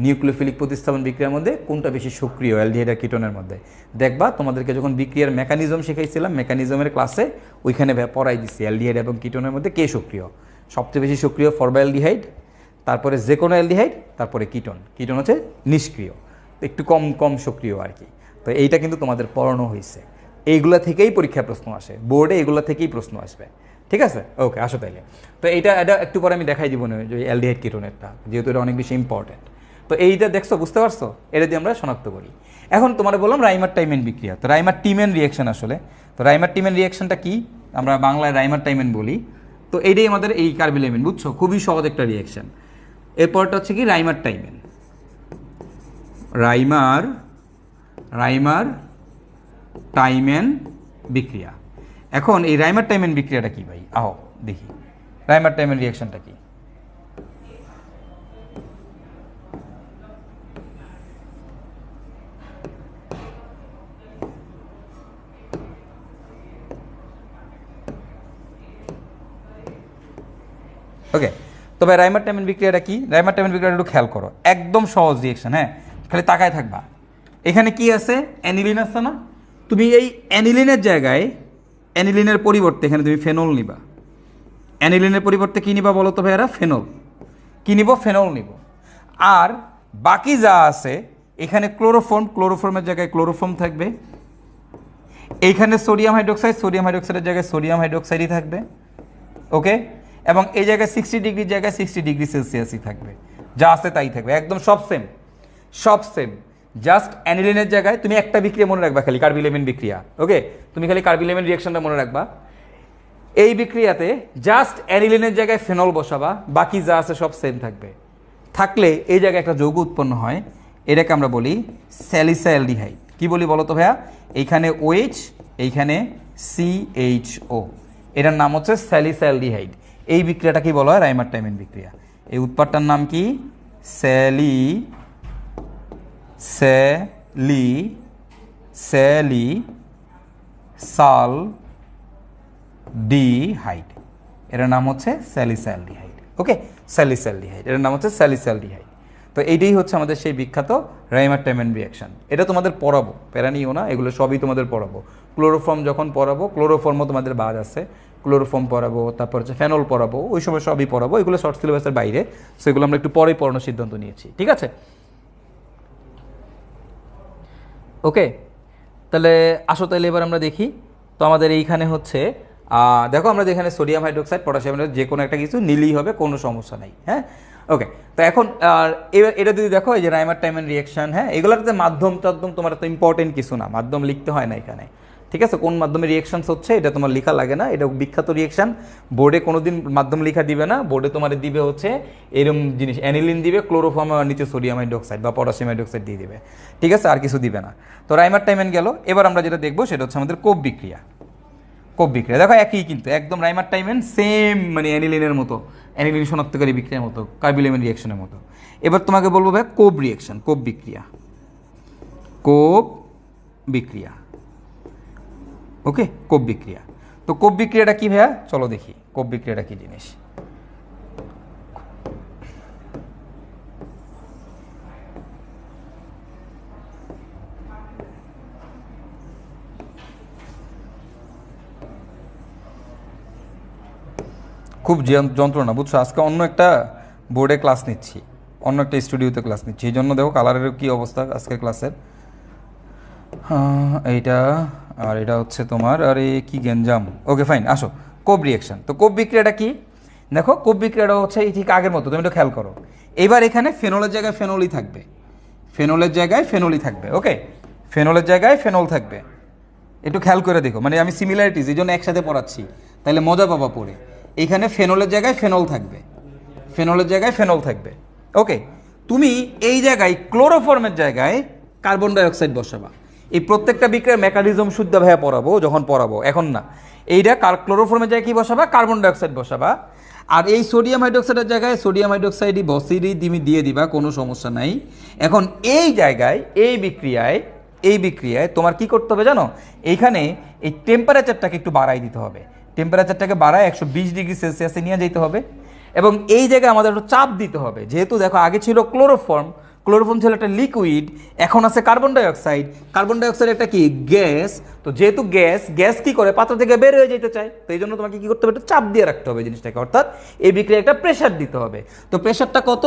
নিউক্লিওফিলিক প্রতিস্থাপন বিক্রিয়ার মধ্যে কোনটা বেশি সক্রিয়, অ্যালডিহাইড আর কিটোনের মধ্যে। দেখবা তোমাদেরকে যখন বিক্রিয়ার মেকানিজম শেখাইছিলাম, মেকানিজমের ক্লাসে ওইখানে পড়াই দিচ্ছি অ্যালডিহাইড এবং কিটোনের মধ্যে কে সক্রিয়। সবচেয়ে বেশি সক্রিয় ফরমালডিহাইড, তারপরে যে কোনো অ্যালডিহাইড, তারপরে কিটোন হচ্ছে নিষ্ক্রিয়, একটু কম সক্রিয় আর কি। তো এইটা কিন্তু তোমাদের পড়ানো হয়েছে, এইগুলা থেকেই পরীক্ষায় প্রশ্ন আসে, বোর্ডে এগুলা থেকেই প্রশ্ন আসবে। ঠিক আছে, ওকে আসো তাইলে। তো এটা একটু পরে আমি দেখাই দিব না, যে অ্যালডিহাইড কিটোনেরটা, যেহেতু এটা অনেক বেশি ইম্পর্টেন্ট। তো এইটা দেখছো, বুঝতে পারছো? এটা দিয়ে আমরা শনাক্ত করি। এখন তোমার বললাম রাইমার টাইমেন বিক্রিয়া। তো রাইমার টিমেন রিঅ্যাকশন আসলে, তো রাইমার টিমেন রিঅ্যাকশনটা কি? আমরা বাংলায় রাইমার টাইমেন বলি। তো এইটাই আমাদের এই কার্বিল অ্যামিন, বুঝছো? খুবই সহজ একটা রিঅ্যাকশন। এরপরটা হচ্ছে কি রাইমার টাইমেন, রাইমার টাইমেন বিক্রিয়া। এখন এই রাইমার টাইমেন বিক্রিয়াটা কি ভাই? আহ দেখি রাইমার টাইমেন রিঅ্যাকশনটা কি। ওকে, তবে রাইমার টাইমেন বিক্রিয়াটা কি? রাইমার টাইমেন বিক্রিয়াটা একটু খেয়াল করো, একদম সহজ রিঅ্যাকশন। হ্যাঁ, খালি তাকায় থাকবা, এখানে কি আছে, অ্যানিলিন আছে না, তুমি এই অ্যানিলিনের জায়গায় অ্যানিলিনের পরিবর্তে এখানে তুমি ফেনল নিবা। অ্যানিলিনের পরিবর্তে কী নিবা বলো তো ভাইয়ারা, ফেনল। কী নিব, ফেনল নিব। আর বাকি যা আছে এখানে ক্লোরোফর্ম, ক্লোরোফর্মের জায়গায় ক্লোরোফর্ম থাকবে। এইখানে সোডিয়াম হাইড্রোক্সাইড, সোডিয়াম হাইড্রোক্সাইডের জায়গায় সোডিয়াম হাইড্রোক্সাইডই থাকবে। ওকে, এবং এই জায়গায় 60 ডিগ্রির জায়গায় 60 ডিগ্রি সেলসিয়াসই থাকবে, যা আছে তাই থাকবে, একদম সব সেম, সব সেম। জাস্ট অ্যানিলিনের জায়গায় তুমি একটা বিক্রিয়া মনে রাখবা, খালি কার্বিলেমিন বিক্রিয়া। ওকে, তুমি খালি কার্বিলেমিন রিয়াকশনটা মনে রাখবা। এই বিক্রিয়াতে জাস্ট অ্যানিলিনের জায়গায় ফেনল বসাবা, বাকি যা আছে সব সেম থাকবে। থাকলে এই জায়গায় একটা যৌগ উৎপন্ন হয়, এটাকে আমরা বলি স্যালিসাইলডিহাইড। কি বলি বলো তো ভাইয়া, এইখানে OH, এইখানে CHO, এটার নাম হচ্ছে স্যালিসাইলডিহাইড। এই বিক্রিয়াটা কি বলা হয়, রাইমার-টাইমিন বিক্রিয়া। এই উৎপাদটার নাম কি, স্যালিসালডিহাইড। এটার নাম হচ্ছে স্যালিসালডিহাইড। ওকে, স্যালিসালডিহাইড, এটার নাম হচ্ছে স্যালিসালডিহাইড। তো এইটাই হচ্ছে আমাদের সেই বিখ্যাত রাইমার-টাইমিন রিয়াকশন। এটা তোমাদের পড়াবো, প্যারা নিও না, এগুলো সবই তোমাদের পড়াবো। ক্লোরোফর্ম যখন পড়াবো, ক্লোরোফর্মও তোমাদের বাদ আছে, ক্লোরোফর্ম পড়াবো, তারপর হচ্ছে ফেনল পড়াবো, ওই সময় সবই পড়াবো। এগুলো শর্ট সিলেবাসের বাইরে, সো এগুলো আমরা একটু পরেই পড়ানোর সিদ্ধান্ত নিয়েছি, ঠিক আছে। ওকে, তাহলে আসো, তাহলে এবার আমরা দেখি। তো আমাদের এইখানে হচ্ছে দেখো, আমরা যেখানে সোডিয়াম হাইড্রোক্সাইড, পটাশিয়াম, যে কোনো একটা কিছু নিলেই হবে, কোনো সমস্যা নেই। হ্যাঁ, ওকে। তো এখন এবার এটা যদি দেখো, এই যে রাইমার-টাইমিন রিয়াকশন, হ্যাঁ, এগুলোতে মাধ্যম টাধ্যম তোমার তো ইম্পর্টেন্ট কিছু না, মাধ্যম লিখতে হয় না এখানে, ঠিক আছে। কোন মাধ্যমে রিয়াকশনস হচ্ছে এটা তোমার লেখা লাগে না, এটা বিখ্যাত রিয়াকশন। বোর্ডে কোনোদিন মাধ্যম লেখা দিবে না, বোর্ডে তোমার দিবে হচ্ছে এরকম জিনিস, অ্যানিলিন দিবে, ক্লোরোফর্ম আর নিচে সোডিয়াম হাইড্রোক্সাইড বা পটাশিয়াম হাইড্রোক্সাইড দিয়ে দিবে, ঠিক আছে, আর কিছু দিবে না। তো রাইমার-টাইমিন গেল। এবার আমরা যেটা দেখবো সেটা হচ্ছে আমাদের কোব বিক্রিয়া। কোব বিক্রিয়া দেখো একই, কিন্তু একদম রাইমার-টাইমিন সেম, মানে অ্যানিলিনের মতো, অ্যানিলিন শনাক্তকারী বিক্রিয়ার মতো, কার্বিলেমিন রিয়াকশনের মতো। এবার তোমাকে বলবো ভাই কোব রিয়াকশন, কোব বিক্রিয়া, কোব বিক্রিয়া। ওকে, কোব বিক্রিয়া। তো কোব বিক্রিয়াটা কি ভাইয়া, চলো দেখি কোব বিক্রিয়াটা কি জিনিস। খুব যন্ত্রণা, বুঝছো, আজকে অন্য একটা বোর্ডে ক্লাস নিচ্ছি, অন্য একটা স্টুডিওতে ক্লাস নিচ্ছি, এই জন্য দেখো কালারের কি অবস্থা আজকে ক্লাসের। এইটা আর এটা হচ্ছে তোমার, আরে কি গেঞ্জাম। ওকে ফাইন, আসো কোব রিয়াকশন। তো কোব বিক্রিয়াটা কি, দেখো কোব বিক্রিয়াটা হচ্ছে এই ঠিক আগের মতো, তুমি একটু খেয়াল করো। এবার এখানে ফেনলের জায়গায় ফেনলই থাকবে, ফেনলের জায়গায় ফেনলই থাকবে। ওকে, ফেনলের জায়গায় ফেনল থাকবে, একটু খেয়াল করে দেখো, মানে আমি সিমিলারিটিস এই জন্য একসাথে পড়াচ্ছি, তাহলে মজা পাবা পড়ে। এইখানে ফেনলের জায়গায় ফেনল থাকবে, ফেনলের জায়গায় ফেনল থাকবে। ওকে, তুমি এই জায়গায় ক্লোরোফর্মের জায়গায় কার্বন ডাইঅক্সাইড বসাবা। এই প্রত্যেকটা বিক্রিয়ার মেকানিজম শুদ্ধ ভাবে পড়াবো, যখন পড়াবো, এখন না। এইটা ক্লোরোফর্মের জায়গায় কি বসাবা, কার্বন ডাইঅক্সাইড বসাবা। আর এই সোডিয়াম হাইড্রোক্সাইডের জায়গায় সোডিয়াম হাইড্রোক্সাইডই বসিরই তুমি দিয়ে দিবা, কোনো সমস্যা নাই। এখন এই জায়গায় এই বিক্রিয়ায় তোমার কি করতে হবে জানো, এইখানে এই টেম্পারেচারটাকে একটু বাড়াই দিতে হবে, টেম্পারেচারটাকে বাড়ায় 120 ডিগ্রি সেলসিয়াসে নিয়ে যেতে হবে। এবং এই জায়গায় আমাদের একটু চাপ দিতে হবে, যেহেতু দেখো আগে ছিল ক্লোরোফর্ম, ক্লোরোফর্ম ছিল একটা লিকুইড, এখন আছে কার্বন ডাইঅক্সাইড, কার্বন ডাইঅক্সাইড একটা কি গ্যাস। তো যেহেতু গ্যাস কি করে, পাত্র থেকে বের হয়ে যেতে চায়, তো এই জন্য তোমাকে কি করতে হবে, একটু চাপ দিয়ে রাখতে হবে জিনিসটাকে, অর্থাৎ এই বিক্রিয়া একটা প্রেশার দিতে হবে। তো প্রেশারটা কত,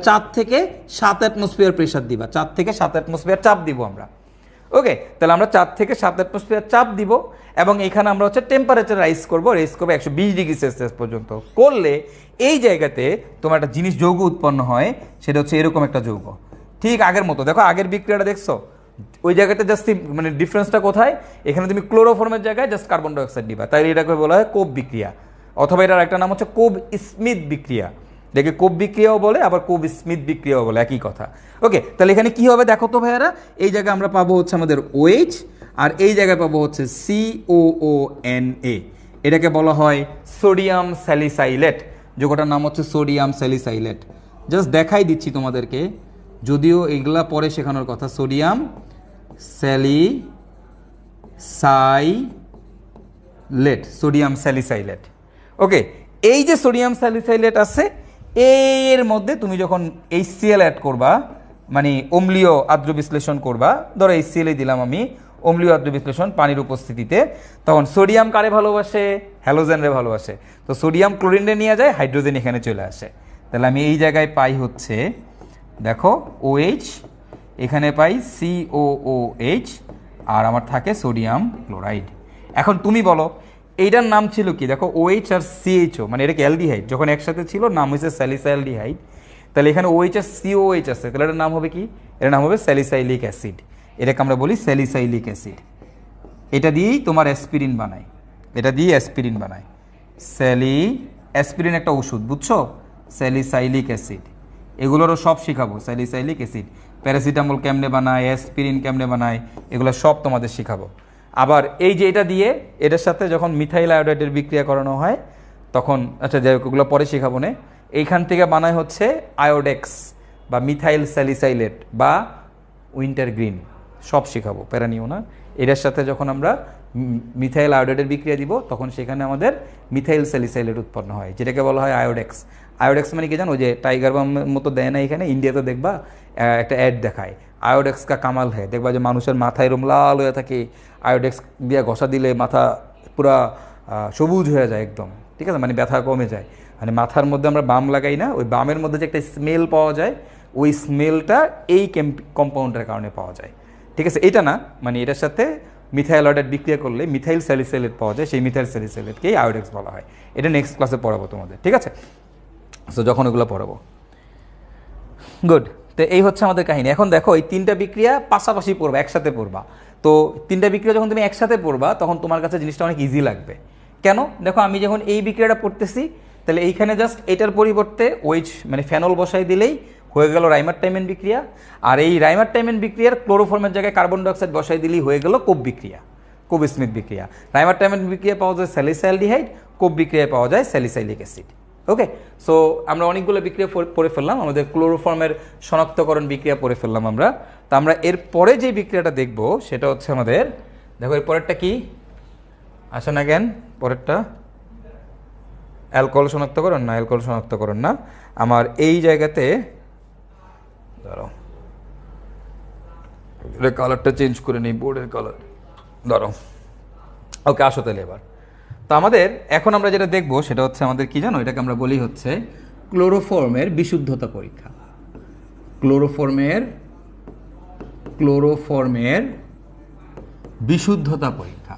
4 থেকে 7 অ্যাটমসফিয়ার প্রেশার দিবা, 4 থেকে 7 অ্যাটমসফিয়ার চাপ দিব আমরা। ওকে, তাহলে আমরা 4 থেকে 7 অ্যাটমসফিয়ার চাপ দিব, এবং এখানে আমরা হচ্ছে টেম্পারেচার রাইজ করবো 120 ডিগ্রি সেলসিয়াস পর্যন্ত। করলে এই জায়গাতে তোমার একটা জিনিস যৌগ উৎপন্ন হয়, সেটা হচ্ছে এরকম একটা যৌগ, ঠিক আগের মতো। দেখো আগের বিক্রিয়াটা দেখছো, ওই জায়গাতে জাস্ট মানে ডিফারেন্সটা কোথায়, এখানে তুমি ক্লোরোফর্মের জায়গায় জাস্ট কার্বন ডাইঅক্সাইড দিবা, তাই এটাকে বলা হয় কোব বিক্রিয়া, অথবা এটার একটা নাম হচ্ছে কোব স্মিথ বিক্রিয়া। দেখে কোব বিক্রিয়াও বলে, আবার কোব স্মিথ বিক্রিয়াও বলে, একই কথা। ওকে, তাহলে এখানে কি হবে দেখো তো ভাইয়ারা, এই জায়গায় আমরা পাবো হচ্ছে আমাদের OH, আর এই জায়গায় পাবো হচ্ছে COONA, এটাকে বলা হয় সোডিয়াম স্যালিসাইলেট, যৌগটার নাম হচ্ছে সোডিয়াম স্যালিসাইলেট। জাস্ট দেখাই দিচ্ছি তোমাদেরকে, যদিও এগুলা পরে শেখানোর কথা। Sodium salicylate, sodium salicylate. Okay, এই যে সোডিয়াম স্যালিসাইলেট আছে, এর মধ্যে তুমি যখন HCl অ্যাড করবা, মানে অম্লীয় আদ্র বিশ্লেষণ করবা, ধরো HCl দিলাম আমি, অম্লীয় আদ্র বিশ্লেষণ পানির উপস্থিতিতে, তখন সোডিয়াম কারে ভালোবাসে? হ্যালোজেনরে ভালোবাসে। তো সোডিয়াম ক্লোরিনরে নিয়ে যায়, হাইড্রোজেন এখানে চলে আসে। তাহলে আমি এই জায়গায় পাই হচ্ছে, দেখো OH, এখানে পাই COOH, আর আমার থাকে সোডিয়াম ক্লোরাইড। এখন তুমি বলো এইটার নাম ছিল কি? দেখো OH আর CHO, মানে এটা কি অ্যালডিহাইড, যখন একসাথে ছিল নাম হয়েছে স্যালিসাইলডিহাইড। তাহলে এখানে OH আর COH আছে, তাহলে এটার নাম হবে কি? এটার নাম হবে স্যালিসাইলিক অ্যাসিড। এটাকে আমরা বলি স্যালিসাইলিক অ্যাসিড। এটা দিয়েই তোমার অ্যাসপিরিন বানায়, এটা দিয়ে অ্যাসপিরিন বানায়। অ্যাসপিরিন একটা ওষুধ, বুঝছো? স্যালিসাইলিক অ্যাসিড, এগুলোরও সব শিখাবো। স্যালিসাইলিক অ্যাসিড, প্যারাসিটামল কেমনে বানায়, অ্যাসপিরিন কেমনে বানায়, এগুলো সব তোমাদের শিখাবো। আবার এই যে এটা দিয়ে, এটার সাথে যখন মিথাইল আয়োডাইডের বিক্রিয়া করানো হয় তখন, আচ্ছা যাই হোক ওগুলো পরে শিখাবো না, এইখান থেকে বানায় হচ্ছে আয়োডেক্স বা মিথাইল স্যালিসাইলেট বা উইন্টার গ্রিন, সব শিখাবো, প্যারা নিও না। এটার সাথে যখন আমরা মিথাইল আয়োডাইডের বিক্রিয়া দিব তখন সেখানে আমাদের মিথাইল স্যালিসাইলেট উৎপন্ন হয়, যেটাকে বলা হয় আয়োডেক্স। আয়োডেক্স মানে কি জানো? যে টাইগার বামের মতো দেয় না এখানে, ইন্ডিয়াতে দেখবা একটা অ্যাড দেখায়, আয়োডেক্স কা কামাল হ্যাঁ, দেখবা যে মানুষের মাথায় এরম লাল হয়ে থাকে, আয়োডেক্স দিয়ে ঘষা দিলে মাথা পুরা সবুজ হয়ে যায় একদম, ঠিক আছে, মানে ব্যথা কমে যায়। মানে মাথার মধ্যে আমরা বাম লাগাই না, ওই বামের মধ্যে যে একটা স্মেল পাওয়া যায়, ওই স্মেলটা এই কম্পাউন্ডের কারণে পাওয়া যায়, ঠিক আছে। এটা না, মানে এটার সাথে মিথাইল আয়োডাইড বিক্রিয়া করলে মিথাইল স্যালিসাইলেট পাওয়া যায়, সেই মিথাইল স্যালিসাইলেটকেই আয়োডেক্স বলা হয়। এটা নেক্সট ক্লাসে পড়াবো তোমাদের, ঠিক আছে? সো যখন ওগুলো পড়াবো, গুড। তো এই হচ্ছে আমাদের কাহিনী। এখন দেখো এই তিনটা বিক্রিয়া পাশাপাশি পড়বা, একসাথে পড়বা। তো তিনটা বিক্রিয়া যখন তুমি একসাথে পড়বা তখন তোমার কাছে জিনিসটা অনেক ইজি লাগবে। কেন? দেখো আমি যখন এই বিক্রিয়াটা পড়তেছি, তাহলে এইখানে জাস্ট এটার পরিবর্তে OH মানে ফেনল বসাই দিলেই হয়ে গেল রাইমার-টাইমেন বিক্রিয়া, আর এই রাইমার-টাইমেন বিক্রিয়ার ক্লোরোফর্মের জায়গায় কার্বন ডাইঅক্সাইড বসাই দিলেই হয়ে গেল কোব বিক্রিয়া, কোব স্মিথ বিক্রিয়া। রাইমার-টাইমেন বিক্রিয়া পাওয়া যায় স্যালিসাইলডিহাইড, কোব বিক্রিয়ায় পাওয়া যায় স্যালিসাইলিক অ্যাসিড। ওকে, সো আমরা অনেকগুলো বিক্রিয়া পড়ে ফেললাম, আমাদের ক্লোরোফর্মের শনাক্তকরণ বিক্রিয়া পড়ে ফেললাম আমরা। তা আমরা এর পরে যে বিক্রিয়াটা দেখব সেটা হচ্ছে আমাদের, দেখো এর পরেরটা কি আসে না জ্ঞান? পরেরটা অ্যালকোহল শনাক্তকরণ না, অ্যালকোহল শনাক্তকরণ না, আমার এই জায়গাতে ধরো কালারটা চেঞ্জ করে নেই, বোর্ডের কালার ধরো। ওকে, আসো তাহলে এবার। তো আমাদের এখন আমরা যেটা দেখব সেটা হচ্ছে আমাদের কি জানো, এটাকে আমরা বলি হচ্ছে ক্লোরোফর্মের বিশুদ্ধতা পরীক্ষা। ক্লোরোফর্মের বিশুদ্ধতা পরীক্ষা,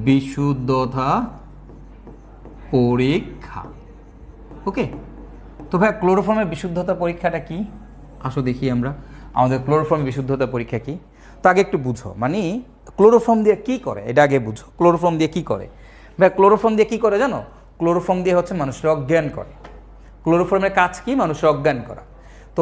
বিশুদ্ধতা পরীক্ষা। ওকে, তো ভাই ক্লোরোফর্মের বিশুদ্ধতা পরীক্ষাটা কি? আসো দেখি আমরা আমাদের ক্লোরোফর্মের বিশুদ্ধতা পরীক্ষা কি। তো আগে একটু বুঝো, মানে ক্লোরোফর্ম দিয়ে কি করে এটা আগে বুঝো। ক্লোরোফর্ম দিয়ে কি করে ভাই? ক্লোরোফর্ম দিয়ে কি করে জানো? ক্লোরোফর্ম দিয়ে হচ্ছে মানুষের অজ্ঞান করে। ক্লোরোফর্মের কাজ কি? মানুষের অজ্ঞান করা। তো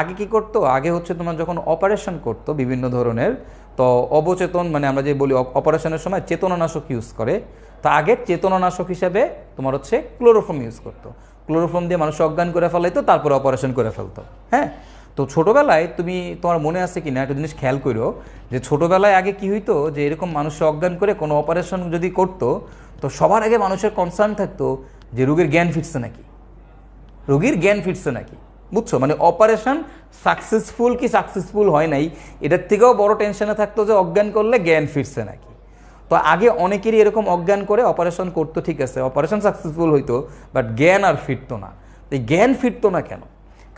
আগে কি করতো? আগে হচ্ছে তোমার যখন অপারেশন করতো বিভিন্ন ধরনের, তো অবচেতন মানে আমরা যে বলি অপারেশনের সময় চেতনানাশক ইউজ করে, তো আগে চেতনানাশক হিসেবে তোমার হচ্ছে ক্লোরোফর্ম ইউজ করতো। ক্লোরোফর্ম দিয়ে মানুষ অজ্ঞান করে ফেলাইতো, তারপরে অপারেশন করে ফেলতো। হ্যাঁ, তো ছোটোবেলায় তুমি, তোমার মনে আছে কি না একটা জিনিস খেয়াল করো, যে ছোটোবেলায় আগে কি হইতো, যে এরকম মানুষকে অজ্ঞান করে কোনো অপারেশন যদি করতো, তো সবার আগে মানুষের কনসার্ন থাকতো যে রোগীর জ্ঞান ফিরছে নাকি, রোগীর জ্ঞান ফিরছে নাকি, বুঝছো? মানে অপারেশন সাকসেসফুল কি সাকসেসফুল হয় নাই, এটার থেকেও বড় টেনশনে থাকতো যে অজ্ঞান করলে জ্ঞান ফিরছে নাকি। তো আগে অনেকেরই এরকম অজ্ঞান করে অপারেশন করতো, ঠিক আছে, অপারেশন সাকসেসফুল হইতো, বাট জ্ঞান আর ফিরতো না। এই জ্ঞান ফিরতো না কেন?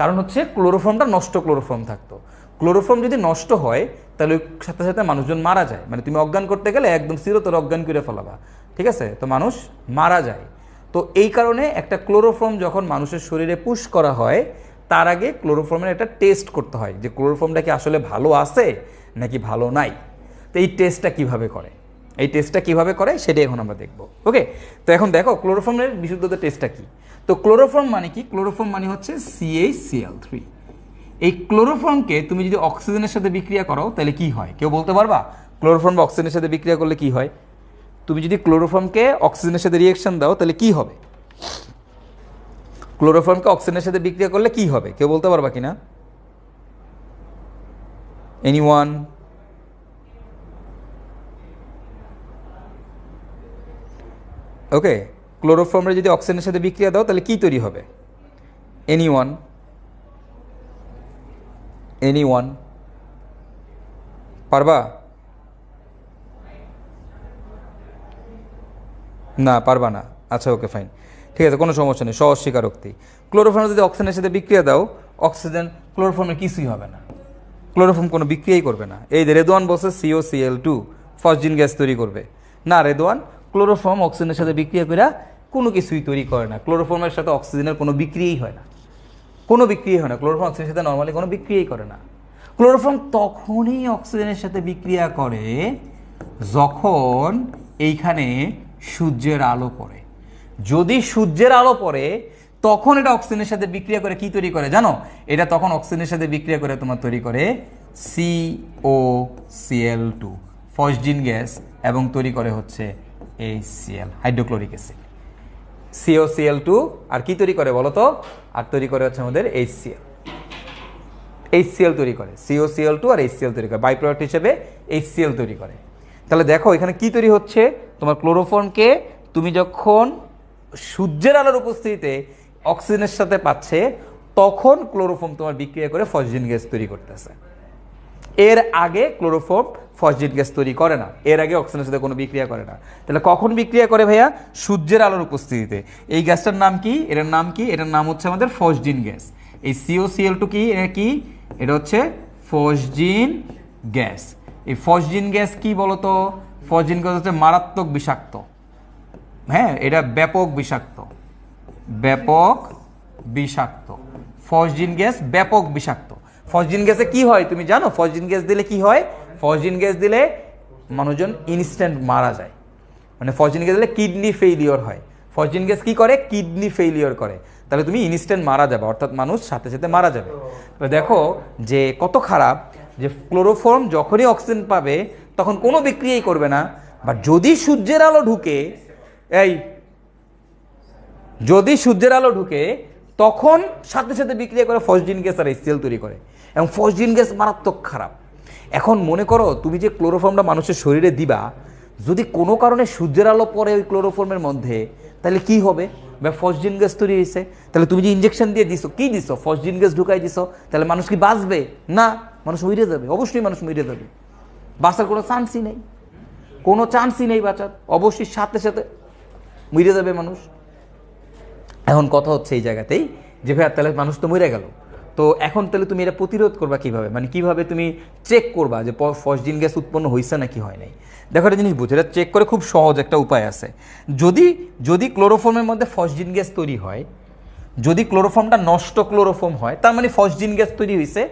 কারণ হচ্ছে ক্লোরোফর্মটা নষ্ট ক্লোরোফর্ম থাকতো। ক্লোরোফর্ম যদি নষ্ট হয় তাহলে ওই সাথে সাথে মানুষজন মারা যায়। মানে তুমি অজ্ঞান করতে গেলে একদম চিরতরে অজ্ঞান করে ফেলাবা, ঠিক আছে, তো মানুষ মারা যায়। তো এই কারণে একটা ক্লোরোফর্ম যখন মানুষের শরীরে পুশ করা হয়, তার আগে ক্লোরোফর্মের একটা টেস্ট করতে হয় যে ক্লোরোফর্মটা কি আসলে ভালো আছে নাকি ভালো নাই। তো এই টেস্টটা কিভাবে করে, এই টেস্টটা কিভাবে করে সেটাই এখন আমরা দেখব। ওকে, তো এখন দেখো ক্লোরোফর্মের বিশুদ্ধতা টেস্টটা কি। তো ক্লোরোফর্ম মানে কি? ক্লোরোফর্ম মানে হচ্ছে CH3। এই ক্লোরোফর্মকে তুমি যদি অক্সিজেনের সাথে বিক্রিয়া করো তাহলে কি হয় কেউ বলতে পারবা? ক্লোরোফর্ম বা অক্সিজেনের সাথে বিক্রিয়া করলে কি হয়? তুমি যদি ক্লোরোফর্মকে অক্সিজেনের সাথে রিঅ্যাকশন দাও তাহলে কি হবে? ক্লোরোফর্মকে অক্সিজেনের সাথে বিক্রিয়া করলে কি হবে কেউ বলতে পারবা কিনা? এনিওয়ান? ওকে, ক্লোরোফর্মের যদি অক্সিজেনের সাথে বিক্রিয়া দাও তাহলে কি তৈরি হবে? এনিওয়ান? Any one? পারবা? না, পারবা না। আচ্ছা, ওকে, ফাইন, ঠিক আছে, কোনো সমস্যা নেই, সহজ স্বীকারোক্তি। ক্লোরোফর্ম যদি অক্সিজেনের সাথে বিক্রিয়া দাও, অক্সিজেন ক্লোরোফর্মের কিছুই হবে না, ক্লোরোফর্ম কোনো বিক্রিয়াই করবে না। এই যে রেদওয়ান বসে COCl2 ফসজিন গ্যাস তৈরি করবে না। রেদওয়ান, ক্লোরোফর্ম অক্সিজেনের সাথে বিক্রিয়া করে কোনো কিছুই তৈরি করে না। ক্লোরোফর্মের সাথে অক্সিজেনের কোনো বিক্রিয়াই হয় না, কোনো বিক্রিয়াই হয় না। ক্লোরোফর্ম অক্সিজেনের সাথে নর্মালি কোনো বিক্রিয়াই করে না। ক্লোরোফর্ম তখনই অক্সিজেনের সাথে বিক্রিয়া করে যখন এইখানে সূর্যের আলো পড়ে। যদি সূর্যের আলো পড়ে তখন এটা অক্সিজেনের সাথে বিক্রিয়া করে কি তৈরি করে জানো? এটা তখন অক্সিজেনের সাথে বিক্রিয়া করে তোমার তৈরি করে COCl2 ফসজিন গ্যাস, এবং তৈরি করে হচ্ছে HCl হাইড্রোক্লোরিক অ্যাসিড। COCl2 আর কি তৈরি করে বলো তো? আর তৈরি করে হচ্ছে আমাদের HCl তৈরি করে। COCl2 আর HCl তৈরি করে, বাই প্রোডাক্ট হিসেবে HCl তৈরি করে। তাহলে দেখো এখানে কি তৈরি হচ্ছে, তোমার ক্লোরোফর্মকে তুমি যখন সূর্যের আলোর উপস্থিতিতে অক্সিজেনের সাথে পাচ্ছে তখন ক্লোরোফর্ম তোমার বিক্রিয়া করে ফসজিন গ্যাস তৈরি করতেছে। এর আগে ক্লোরোফর্ম ফসজিন গ্যাস তৈরি করে না, এর আগে অক্সিজেনের সাথে কোনো বিক্রিয়া করে না। তাহলে কখন বিক্রিয়া করে ভাইয়া? সূর্যের আলোর উপস্থিতিতে। এই গ্যাসটার নাম কি? এটার নাম কি? এটার নাম হচ্ছে আমাদের ফসজিন গ্যাস। এই COCl2 কি? এটা কি? এটা হচ্ছে ফসজিন গ্যাস। এই ফসজিন গ্যাস কি বলতো? ফসজিন গ্যাস হচ্ছে মারাত্মক বিষাক্ত। হ্যাঁ, এটা ব্যাপক বিষাক্ত, ব্যাপক বিষাক্ত। ফসজিন গ্যাস ব্যাপক বিষাক্ত। ফসজিন গ্যাসে কি হয় তুমি জানো? ফসজিন গ্যাস দিলে কি হয়? ফসজিন গ্যাস দিলে মানুষজন ইনস্ট্যান্ট মারা যায়। মানে ফসজিন গ্যাস দিলে কিডনি ফেইলিওর হয়। ফসজিন গ্যাস কি করে? কিডনি ফেইলিওর করে। তাহলে তুমি ইনস্ট্যান্ট মারা যাবে, অর্থাৎ মানুষ সাথে সাথে মারা যাবে। তবে দেখো যে কত খারাপ, যে ক্লোরোফর্ম যখনই অক্সিজেন পাবে তখন কোনো বিক্রিয়াই করবে না, বা যদি সূর্যের আলো ঢুকে, যদি সূর্যের আলো ঢুকে তখন সাথে সাথে বিক্রিয়া করে ফসজিন গ্যাস আর HCl তৈরি করে, এবং ফসজিন গ্যাস মারাত্মক খারাপ। এখন মনে করো তুমি যে ক্লোরোফর্মটা মানুষের শরীরে দিবা, যদি কোনো কারণে সূর্যের আলো পড়ে ওই ক্লোরোফর্মের মধ্যে, তাহলে কি হবে? বা ফসজিন গ্যাস তৈরি হয়েছে। তাহলে তুমি যে ইঞ্জেকশন দিয়ে দিছো, কি দিছো? ফসজিন গ্যাস ঢুকাই দিছো। তাহলে মানুষ কি বাঁচবে? না, মানুষ মরে যাবে, অবশ্যই মানুষ মরে যাবে। বাঁচার কোনো চান্সই নেই, কোনো চান্সই নেই বাঁচার, অবশ্যই সাথে সাথে মরে যাবে মানুষ। এখন কথা হচ্ছে এই জায়গাতেই যে ভাইয়া তাহলে মানুষ তো মরে গেল, তো এখন তাহলে তুমি এটা প্রতিরোধ করবা কিভাবে? মানে কিভাবে তুমি চেক করবা যে ফসজিন গ্যাস উৎপন্ন হয়েছে নাকি হয় নাই? দেখো একটা জিনিস বুঝো, এটা চেক করে খুব সহজ একটা উপায় আছে। যদি ক্লোরোফর্মের মধ্যে ফসজিন গ্যাস তৈরি হয়, যদি ক্লোরোফর্মটা নষ্ট ক্লোরোফর্ম হয়, তার মানে ফসজিন গ্যাস তৈরি হয়েছে,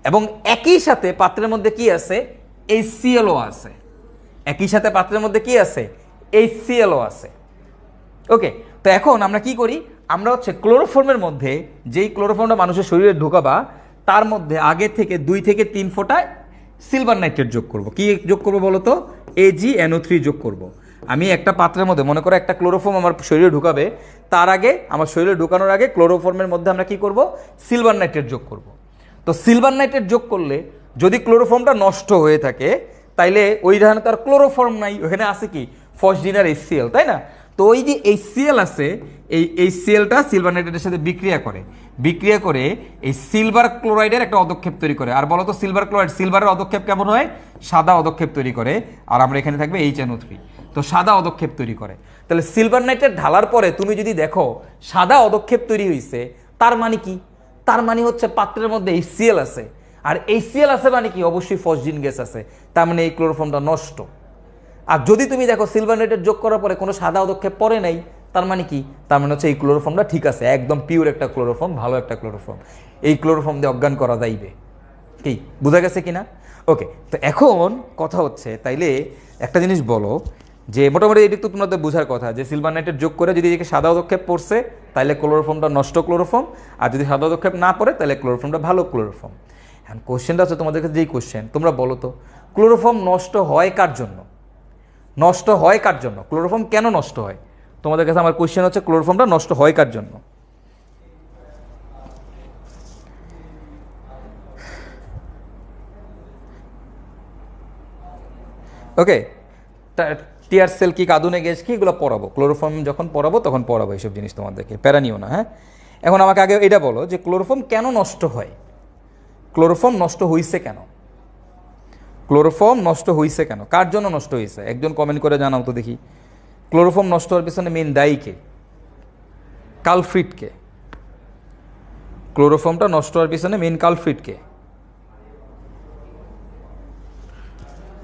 এবং একই সাথে পাত্রের মধ্যে কি আছে? HClও আছে। একই সাথে পাত্রের মধ্যে কি আছে? HClও আছে। ওকে, তো এখন আমরা কি করি? আমরা হচ্ছে ক্লোরোফর্মের মধ্যে, যেই ক্লোরোফর্মটা মানুষের শরীরে ঢোকাবা তার মধ্যে আগে থেকে 2 থেকে 3 ফোঁটা সিলভার নাইট্রেট যোগ করব। কি যোগ করবো বলো তো? AgNO3 যোগ করব। আমি একটা পাত্রের মধ্যে, মনে করো একটা ক্লোরোফর্ম আমার শরীরে ঢুকাবে, তার আগে, আমার শরীরে ঢোকানোর আগে ক্লোরোফর্মের মধ্যে আমরা কি করব? সিলভার নাইট্রেট যোগ করব। তো সিলভার নাইট্রেট যোগ করলে যদি ক্লোরোফর্মটা নষ্ট হয়ে থাকে, তাইলে ওই ধারণে তার ক্লোরোফর্ম নাই, ওখানে আছে কি? ফসজিন আর HCl, তাই না? তো ওই যে HCl আছে, এই HClটা সিলভার নাইট্রেটের সাথে বিক্রিয়া করে এই সিলভার ক্লোরাইডের একটা অদক্ষেপ তৈরি করে। আর বলো তো সিলভার ক্লোরাইড, সিলভারের অদক্ষেপ কেমন হয়? সাদা অদক্ষেপ তৈরি করে। আর আমরা এখানে থাকবে HNO3, তো সাদা অদক্ষেপ তৈরি করে। তাহলে সিলভার নাইট্রেট ঢালার পরে তুমি যদি দেখো সাদা অদক্ষেপ তৈরি হয়েছে, তার মানে কি? তার মানে হচ্ছে পাত্রের মধ্যে HCl আছে, আর HCl আছে মানে কি? অবশ্যই ফসজিন গ্যাস আছে, তার মানে এই ক্লোরোফর্মটা নষ্ট। আর যদি তুমি দেখো সিলভার নাইট্রেট যোগ করার পরে কোনো সাদা অদক্ষেপ পড়ে নাই, তার মানে কি? তার মানে হচ্ছে এই ক্লোরোফর্মটা ঠিক আছে, একদম পিওর একটা ক্লোরোফর্ম, ভালো একটা ক্লোরোফর্ম। এই ক্লোরোফর্ম দিয়ে অজ্ঞান করা যাইবে। কি বোঝা গেছে কিনা? ওকে, তো এখন কথা হচ্ছে তাইলে একটা জিনিস বলো, যে মোটামুটি এটি তো তোমাদের বোঝার কথা, যে সিলভার নাইট্রেট যোগ করে যদি এদিকে সাদা অদক্ষেপ পড়ছে তাহলে ক্লোরোফর্মটা নষ্ট ক্লোরোফর্ম, আর যদি সাদা অদক্ষেপ না পড়ে তাহলে ক্লোরোফর্মটা ভালো ক্লোরোফর্ম। এখন কোশ্চেনটা হচ্ছে তোমাদের কাছে যেই কোশ্চেন, তোমরা বলো তো ক্লোরোফর্ম নষ্ট হয় কার জন্য? নষ্ট হয় কার জন্য? ক্লোরোফর্ম কেন নষ্ট হয়? তোমাদের কাছে আমার কোশ্চেন হচ্ছে ক্লোরোফর্মটা নষ্ট হয় কার জন্য? ওকে, টিয়ার সেল কি, কাঁদুনে গ্যাস কি, এগুলো পড়াবো। ক্লোরোফর্ম যখন পড়াবো তখন পড়াবো এইসব জিনিস তোমাদেরকে, প্যারা নিও না। হ্যাঁ, এখন আমাকে আগে এটা বলো যে ক্লোরোফর্ম কেন নষ্ট হয়? ক্লোরোফর্ম নষ্ট হইছে কেন? ক্লোরোফর্ম নষ্ট হইছে কেন? কার জন্য নষ্ট হয়েছে? একজন কমেন্ট করে জানাও তো দেখি। ক্লোরোফর্ম নষ্ট হওয়ার পিছনে মেইন দায়ী কে? কালফ্রিট কে? ক্লোরোফর্মটা নষ্ট হওয়ার পিছনে মেইন কালফ্রিট কে?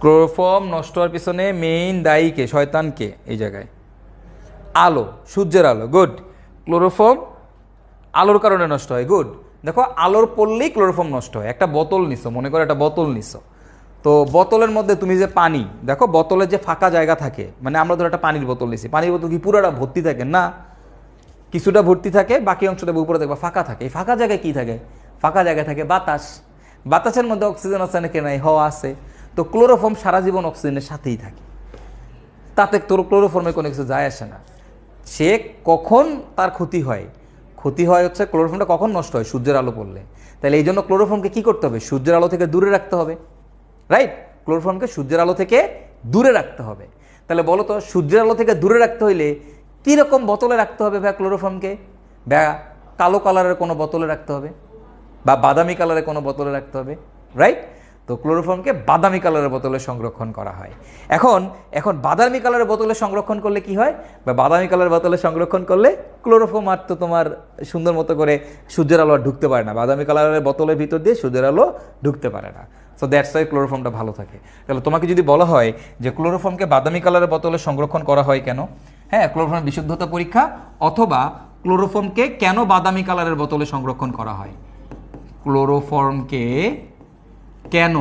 ক্লোরোফর্ম নষ্ট হওয়ার পিছনে মেইন দায়ী কে? শয়তান কে এই জায়গায়? আলো, সূর্যের আলো। গুড। ক্লোরোফর্ম আলোর কারণে নষ্ট হয়। গুড। দেখো আলোর পড়লেই ক্লোরোফর্ম নষ্ট হয়। একটা বোতল নিছো, মনে করো একটা বোতল নিছো, তো বোতলের মধ্যে তুমি যে পানি, দেখো বোতলের যে ফাঁকা জায়গা থাকে, মানে আমরা ধরো একটা পানির বোতল নিছি, পানির বোতল কি পুরোটা ভর্তি থাকে? না, কিছুটা ভর্তি থাকে, বাকি অংশটা উপরে দেখবা ফাঁকা থাকে। এই ফাঁকা জায়গায় কি থাকে? ফাঁকা জায়গায় থাকে বাতাস। বাতাসের মধ্যে অক্সিজেন আছে নাকি? নাই, হওয়া আছে। তো ক্লোরোফর্ম সারা জীবন অক্সিজেনের সাথেই থাকে, তাতে তোর ক্লোরোফর্মে কোনো কিছু যায় আসে না। সে কখন তার ক্ষতি হয়? ক্ষতি হয় হচ্ছে ক্লোরোফর্মটা কখন নষ্ট হয়? সূর্যের আলো পড়লে। তাহলে এই জন্য ক্লোরোফর্মকে কী করতে হবে? সূর্যের আলো থেকে দূরে রাখতে হবে, রাইট? ক্লোরোফর্মকে সূর্যের আলো থেকে দূরে রাখতে হবে। তাহলে বলো তো, সূর্যের আলো থেকে দূরে রাখতে হইলে কীরকম বোতলে রাখতে হবে ভাই ক্লোরোফর্মকে? বা কালো কালারের কোনো বোতলে রাখতে হবে, বা বাদামি কালারের কোনো বোতলে রাখতে হবে, রাইট? তো ক্লোরোফর্মকে বাদামি কালারের বোতলে সংরক্ষণ করা হয়। এখন বাদামি কালারের বোতলে সংরক্ষণ করলে কি হয়? বা বাদামি কালারের বোতলে সংরক্ষণ করলে ক্লোরোফর্ম আর তো তোমার সুন্দর মতো করে সূর্যের আলো আর ঢুকতে পারে না, বাদামি কালারের বোতলের ভিতর দিয়ে সূর্যের আলো ঢুকতে পারে না। সো দ্যাটস ওয়াই ক্লোরোফর্মটা ভালো থাকে। তাহলে তোমাকে যদি বলা হয় যে ক্লোরোফর্মকে বাদামি কালারের বোতলে সংরক্ষণ করা হয় কেন, হ্যাঁ, ক্লোরোফর্মের বিশুদ্ধতা পরীক্ষা, অথবা ক্লোরোফর্মকে কেন বাদামি কালারের বোতলে সংরক্ষণ করা হয়? ক্লোরোফর্মকে কেন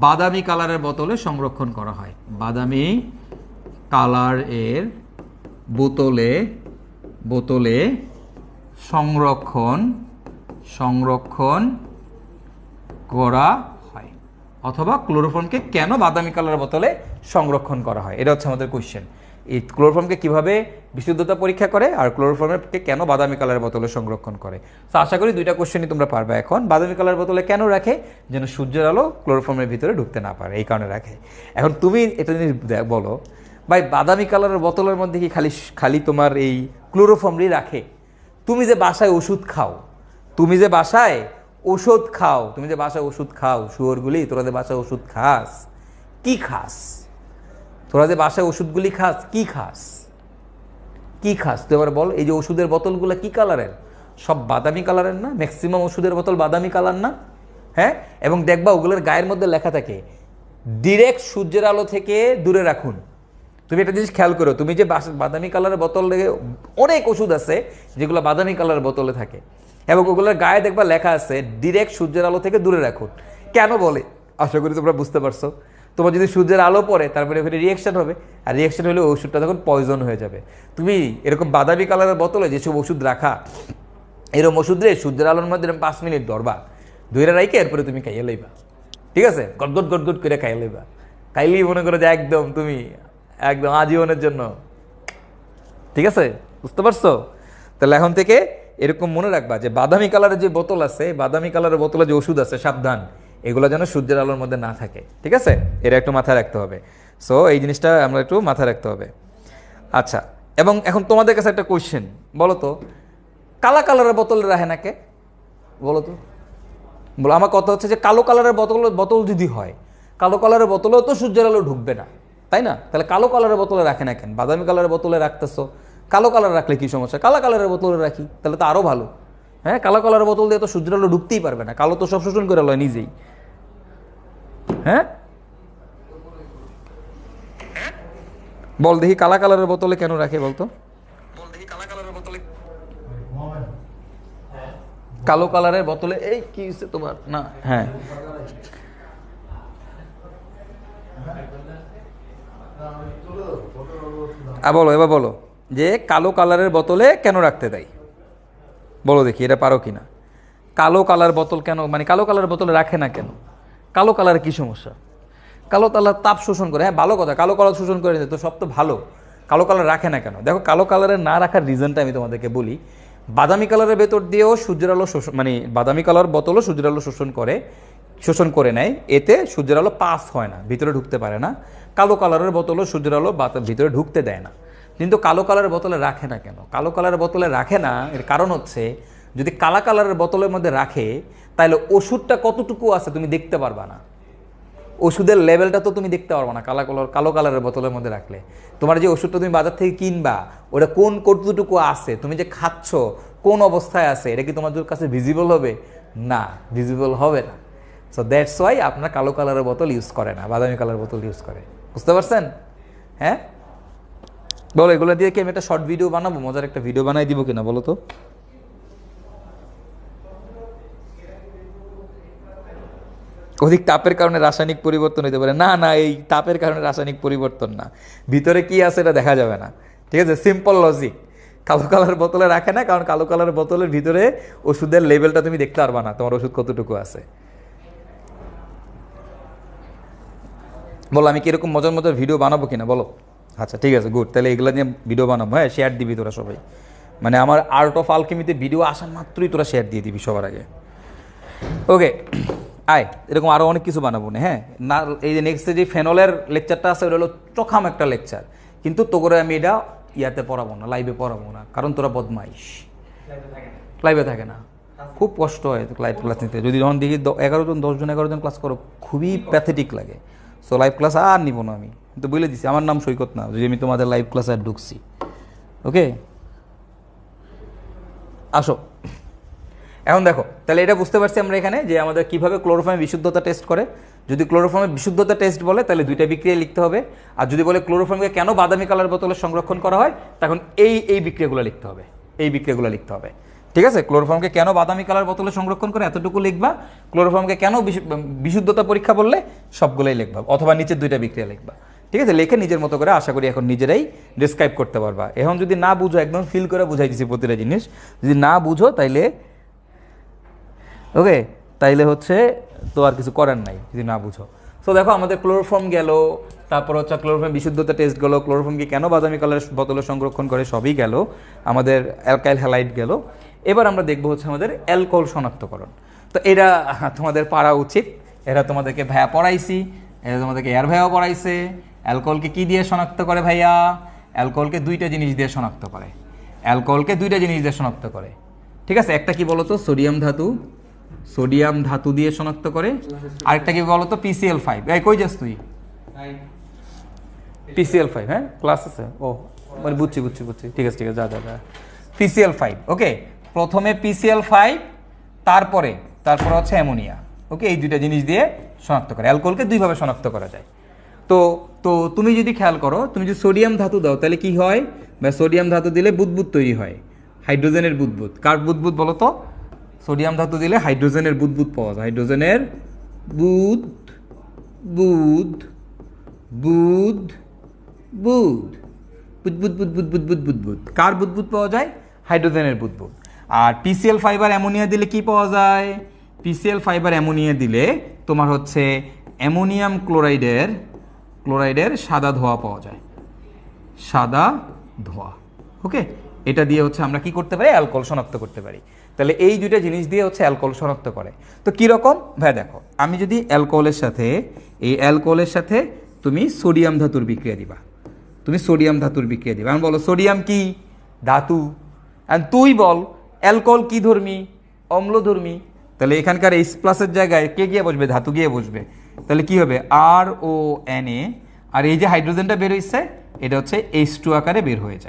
বাদামি কালারের বোতলে সংরক্ষণ করা হয়? বাদামি কালারের বোতলে সংরক্ষণ করা হয়, অথবা ক্লোরোফর্মকে কেন বাদামি কালারের বোতলে সংরক্ষণ করা হয়? এটা হচ্ছে আমাদের কোয়েশ্চেন। এই ক্লোরোফর্মকে কিভাবে বিশুদ্ধতা পরীক্ষা করে, আর ক্লোরোফর্মকে কেন বাদামি কালারের বোতলে সংরক্ষণ করে। তো আশা করি দুইটা কোয়েশ্চেনই তোমরা পারবে। এখন বাদামি কালারের বোতলে কেন রাখে? যেন সূর্যের আলো ক্লোরোফর্মের ভিতরে ঢুকতে না পারে, এই কারণে রাখে। এখন তুমি এটা জিনিস বলো ভাই, বাদামি কালারের বোতলের মধ্যে কি খালি তোমার এই ক্লোরোফর্মই রাখে? তুমি যে বাসায় ওষুধ খাও, তুমি যে বাসায় ওষুধ খাও, শুয়োরগুলি তোরা যে বাসায় ওষুধ খাস, কি খাস? তোরা যে বাসায় ওষুধগুলি খাস, কি খাস? তুই এবার বল, এই যে ওষুধের বোতলগুলো কি কালারের? সব বাদামি কালারের না? ম্যাক্সিমাম ওষুধের বোতল বাদামি কালার না? হ্যাঁ, এবং দেখবা ওগুলোর গায়ের মধ্যে লেখা থাকে ডিরেক্ট সূর্যের আলো থেকে দূরে রাখুন। তুমি একটা জিনিস খেয়াল করো, তুমি যে বাদামি কালারের বোতল দেখে, অনেক ওষুধ আছে যেগুলো বাদামি কালারের বোতলে থাকে, এবং ওগুলোর গায়ে দেখবা লেখা আছে ডিরেক্ট সূর্যের আলো থেকে দূরে রাখুন। কেন বলে? আশা করি তোমরা বুঝতে পারছো। তোমার যদি সূর্যের আলো পড়ে, তারপরে ওখানে রিয়েকশন হবে, আর রিয়েকশন হলে ওষুধটা তখন পয়জন হয়ে যাবে। তুমি এরকম বাদামি কালারের বোতলে যেসব ওষুধ রাখা, এরকম ওষুধ রে সূর্যের আলোর মধ্যে 5 মিনিট ধরবা, ধরে রাইকে এরপরে তুমি খাইয়ে লইবা, ঠিক আছে? গটগট করে খাইয়ে লইবা। খাইলেই মনে করো যে একদম তুমি একদম আজীবনের জন্য, ঠিক আছে? বুঝতে পারছো? তাহলে এখন থেকে এরকম মনে রাখবা যে বাদামি কালারের যে বোতল আছে, বাদামি কালারের বোতলে যে ওষুধ আছে, সাবধান, এগুলো যেন সূর্যের আলোর মধ্যে না থাকে, ঠিক আছে? এটা একটু মাথায় রাখতে হবে। সো এই জিনিসটা আমরা একটু মাথায় রাখতে হবে। আচ্ছা, এবং এখন তোমাদের কাছে একটা কোয়েশ্চেন, বলো তো, কালা কালারের বোতলে রাখে না কে? বলো তো। বলো, আমার কথা হচ্ছে যে কালো কালারের বোতল যদি হয়, কালো কালারের বোতলেও তো সূর্যের আলো ঢুকবে না, তাই না? তাহলে কালো কালারের বোতলে রাখে না কেন? বাদামি কালারের বোতলে রাখতেছো, কালো কালার রাখলে কি সমস্যা? কালো কালারের বোতলে রাখি, তাহলে তো আরো ভালো। হ্যাঁ, কালো কালারের বোতল দিয়ে তো সূর্যের আলো ঢুকতেই পারবে না, কালো তো সব শোষণ করে লয় নিজেই। হ্যাঁ, বল দেখি কালা কালারের বোতলে কেন রাখে? বলতো, কালো কালারের বোতলে এই কি হচ্ছে তোমার? না, হ্যাঁ, বলো, এবার বলো যে কালো কালারের বোতলে কেন রাখতে দেয়? বলো দেখি, এটা পারো কিনা। কালো কালার বোতল কেন, মানে কালো কালার বোতলে রাখে না কেন? কালো কালারের কি সমস্যা? কালো কালার তাপ শোষণ করে, হ্যাঁ ভালো কথা, কালো কালার শোষণ করে তো সব তো ভালো। কালো কালার রাখে না কেন? দেখো, কালো কালারের না রাখার রিজনটা আমি তোমাদেরকে বলি। বাদামি কালারের ভেতর দিয়েও সূর্যের আলো শোষণ, মানে বাদামি কালার বোতলও সূর্যের আলো শোষণ করে নেয়, এতে সূর্যের আলো পাস হয় না, ভিতরে ঢুকতে পারে না। কালো কালারের বোতলও সূর্যের আলো ভিতরে ঢুকতে দেয় না। কিন্তু কালো কালারের বোতলে রাখে না কেন? কালো কালারের বোতলে রাখে না, এর কারণ হচ্ছে যদি কালা কালারের বোতলের মধ্যে রাখে তাহলে ওষুধটা কতটুকু আছে তুমি দেখতে পারবা না, ওষুধের লেভেলটা তো তুমি দেখতে পারবো না কালো কালারের বোতলের মধ্যে রাখলে। তোমার যে ওষুধটা তুমি বাজার থেকে কিনবা ওটা কতটুকু আছে, তুমি যে খাচ্ছ কোন অবস্থায় আছে, এটা কি তোমার কাছে ভিজিবল হবে? না, ভিজিবল হবে না। সো দ্যাটস ওয়াই আপনারা কালো কালারের বোতল ইউজ করে না, বাদামি কালার বোতল ইউজ করে। বুঝতে পারছেন? হ্যাঁ বলো, এগুলো দিয়ে কি আমি একটা শর্ট ভিডিও বানাবো, মজার একটা ভিডিও বানাই দিব কিনা বলো তো? অধিক তাপের কারণে রাসায়নিক পরিবর্তন হতে পারে। না না, এই তাপের কারণে রাসায়নিক পরিবর্তন না, ভিতরে কি আছে এটা দেখা যাবে না। ঠিক আছে, সিম্পল লজিক। কালো কালার বোতলে রাখে না কারণ কালো কালার বোতলের ভিতরে ওষুধের লেভেলটা তুমি দেখতে পারবা না, তোমার ওষুধ কতটুকু আছে। বলো আমি কিরকম মজার মজার ভিডিও বানাবো কিনা বলো? আচ্ছা ঠিক আছে, গুড, তাহলে এগুলো নিয়ে ভিডিও বানাবো। হ্যাঁ, শেয়ার দিবি তোরা সবাই, মানে আমার আর্ট অফ আলকেমিতে ভিডিও আসা মাত্রই তোরা শেয়ার দিয়ে দিবি সবার আগে। ওকে, আয়, এরকম আরও অনেক কিছু বানাবো না। হ্যাঁ না, এই যে নেক্সট যে ফেনলের লেকচারটা আছে ওটা হলো চখাম একটা লেকচার, কিন্তু তো করে আমি এটা ইয়াতে পড়াবো না, লাইভে পড়াবো না, কারণ তোরা বদমাইশ, লাইভে থাকে না, খুব কষ্ট হয় লাইভ ক্লাস নিতে। যদি যখন দেখি 11 জন 10 জন 11 জন ক্লাস করো খুবই প্যাথেটিক লাগে। সো লাইভ ক্লাস আর নিব না আমি, তো বলে দিছি আমার নাম সৈকত না যদি আমি তোমাদের লাইভ ক্লাস আর ঢুকছি। ওকে আসো, এখন দেখো তাহলে এটা বুঝতে পারছি আমরা এখানে যে আমাদের কিভাবে ক্লোরোফর্মের বিশুদ্ধতা টেস্ট করে। যদি ক্লোরোফর্মের বিশুদ্ধতা টেস্ট বলে তাহলে দুইটা বিক্রিয়া লিখতে হবে, আর যদি বলে ক্লোরোফর্মকে কেন বাদামি কালার বোতলে সংরক্ষণ করা হয় তখন এই বিক্রিয়াগুলো লিখতে হবে, এই বিক্রিয়াগুলো লিখতে হবে। ঠিক আছে, ক্লোরোফর্মকে কেন বাদামি কালার বোতলে সংরক্ষণ করে এতটুকু লিখবা, ক্লোরোফর্মকে কেন বিশুদ্ধতা পরীক্ষা বললে সবগুলোই লিখবা, অথবা নিচের দুইটা বিক্রিয়া লিখবা। ঠিক আছে, লিখে নিজের মতো করে আশা করি এখন নিজেরাই ডিসক্রাইব করতে পারবা। এখন যদি না বুঝো, একদম ফিল করে বুঝাই দিছি প্রতিটা জিনিস, যদি না বুঝো তাইলে ওকে, তাইলে হচ্ছে তো আর কিছু করার নাই যদি না বুঝো। সো দেখো আমাদের ক্লোরোফর্ম গেল, তারপর হচ্ছে ক্লোরোফর্ম বিশুদ্ধতা টেস্ট গেল, ক্লোরোফর্মকে কেন বাদামি কালারের বোতলে সংরক্ষণ করে সবই গেল, আমাদের অ্যালকাইল হ্যালাইড গেল। এবার আমরা দেখবো হচ্ছে আমাদের অ্যালকোহল শনাক্তকরণ। তো এটা তোমাদের পারা উচিত, এটা তোমাদেরকে ভাইয়া পড়াইছি, এটা তোমাদেরকে এয়ার ভাইয়াও পড়াইছে। অ্যালকোহলকে কি দিয়ে শনাক্ত করে ভাইয়া? অ্যালকোহলকে দুইটা জিনিস দিয়ে শনাক্ত করে, অ্যালকোহলকে দুইটা জিনিস দিয়ে শনাক্ত করে। ঠিক আছে, একটা কি বলতো সোডিয়াম ধাতু, সোডিয়াম ধাতু দিয়ে শনাক্ত করে, আরেকটা কি বলতো PCl5। এই কই যাস তুই? PCl5, হ্যাঁ ক্লাস আছে, ও মানে বুঝছি, ঠিক আছে যা PCl5। ওকে, প্রথমে PCl5, তারপরে হচ্ছে অ্যামোনিয়া। ওকে, এই দুইটা জিনিস দিয়ে শনাক্ত করে। অ্যালকোহলকে দুইভাবে শনাক্ত করা যায়। তো তো তুমি যদি খেয়াল করো, তুমি যদি সোডিয়াম ধাতু দাও তাহলে কি হয়, বা সোডিয়াম ধাতু দিলে বুদবুদ তৈরি হয়, হাইড্রোজেনের বুদবুদ। কার বুদবুদ বলো তো? সোডিয়াম ধাতু দিলে হাইড্রোজেনের বুদবুদ পাওয়া যায়, হাইড্রোজেনের বুদ বুদ বুদ বুদ বুদবুদ বুদবুদ বুদবুদ বুদবুদ। কার বুদবুদ পাওয়া যায়? হাইড্রোজেনের বুদবুদ। আর PCl5 অ্যামোনিয়া দিলে কি পাওয়া যায়? PCl5 অ্যামোনিয়া দিলে তোমার হচ্ছে অ্যামোনিয়াম ক্লোরাইডের সাদা ধোঁয়া পাওয়া যায়, সাদা ধোঁয়া। ওকে, এটা দিয়ে হচ্ছে আমরা কি করতে পারি? অ্যালকোহল শনাক্ত করতে পারি। তাহলে এই দুইটা জিনিস দিয়ে হচ্ছে অ্যালকোহল শনাক্ত করে। তো কীরকম ভাই দেখো, আমি যদি অ্যালকোহলের সাথে তুমি সোডিয়াম ধাতুর বিক্রিয়া দিবা, আমি বলো সোডিয়াম কি? ধাতু। অ্যান্ড তুই বল অ্যালকোহল কি ধর্মী? অম্লধর্মী। তাহলে এখানকার H+ জায়গায় কে গিয়ে বসবে? ধাতু গিয়ে বসবে। তাহলে কি হবে? RONA, আর এই যে হাইড্রোজেনটা বের হয়েছে এটা হচ্ছে H2 আকারে বের হয়ে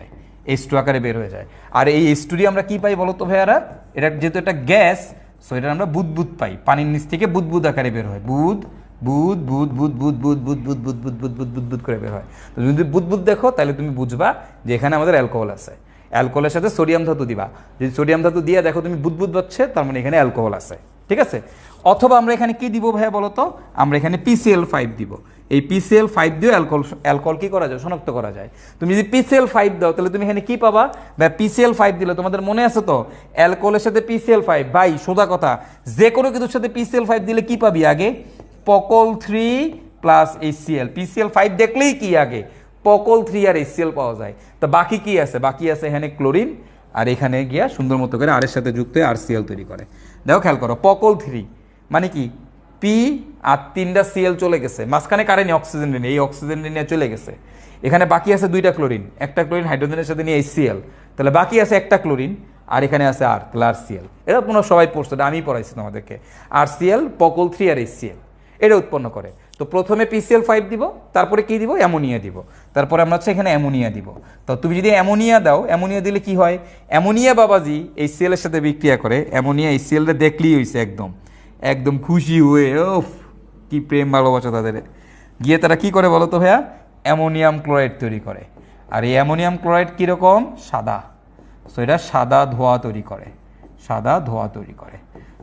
যায়, আর এই H2 আমরা কি পাই বলো তো ভাইয়ারা? এটা যেহেতু একটা গ্যাস, সো এটা আমরা বুদবুদ পাই, পানির নিচ থেকে বুদবুদ আকারে বের হয়, বুদ বুদ বুদ বুদ বুদ বুদ বুদ বুদ বুদ বুদ বুদ বুদ বুদ বুদ করে বের হয়। তো যদি বুদবুদ দেখো তাহলে তুমি বুঝবা যে এখানে আমাদের অ্যালকোহল আছে। অ্যালকোহলের সাথে সোডিয়াম ধাতু দিবা, যদি সোডিয়াম ধাতু দিয়ে দেখো তুমি বুদবুদ পাচ্ছে, তার মানে এখানে অ্যালকোহল আছে। ঠিক আছে, অথবা আমরা এখানে কি দিব ভাইয়া বলো তো? আমরা এখানে PCl5 দিব। এই PCl5 দিয়ে অ্যালকোহল কি করা যায়? শনাক্ত করা যায়। তুমি যদি PCl5 দাও তাহলে তুমি এখানে কি পাবা? বা PCl5 দিলে তোমাদের মনে আছে তো অ্যালকোহলের সাথে PCl5, ভাই সোজা কথা, যে কোনো কিছুর সাথে PCl5 দিলে কি পাবি আগে? পকল 3 প্লাস HCl। PCl5 দেখলেই কি আগে? পকল 3 আর HCl পাওয়া যায়। তো বাকি কি আছে? বাকি আছে এখানে ক্লোরিন, আর এখানে গিয়া সুন্দর মতো করে আর এর সাথে যুক্ত হয়ে RCl তৈরি করে। দেখো খেয়াল করো, পকল 3 মানে কি? P আর 3টা Cl চলে গেছে, মাঝখানে কারেনি অক্সিজেন নিয়ে, এই অক্সিজেন নিয়ে চলে গেছে। এখানে বাকি আছে 2টা ক্লোরিন, একটা ক্লোরিন হাইড্রোজেনের সাথে নিয়ে HCl, তাহলে বাকি আছে একটা ক্লোরিন, আর এখানে আছে আর, তাহলে আরসিএল। এটা তোমরা সবাই পড়ছো, এটা আমি পড়াইছি তোমাদেরকে। আরসিএল, পকল 3 আর HCl এটা উৎপন্ন করে। তো প্রথমে PCl5 দিব, তারপরে কি দিব, অ্যামোনিয়া দিব, তারপরে আমরা হচ্ছে এখানে অ্যামোনিয়া দিব। তো তুমি যদি অ্যামোনিয়া দাও, অ্যামোনিয়া দিলে কি হয়, অ্যামোনিয়া বাবাজি HCl এর সাথে বিক্রিয়া করে, অ্যামোনিয়া HCl রে দেখলেই হয়েছে একদম একদম খুশি হয়ে, ওফ কি প্রেম ভালোবাসা তাদের। গিয়ে তারা কি করে বলো তো ভাইয়া, অ্যামোনিয়াম ক্লোরাইড তৈরি করে। আর এই অ্যামোনিয়াম ক্লোরাইড কীরকম, সাদা। সো এটা সাদা ধোঁয়া তৈরি করে, সাদা ধোঁয়া তৈরি করে।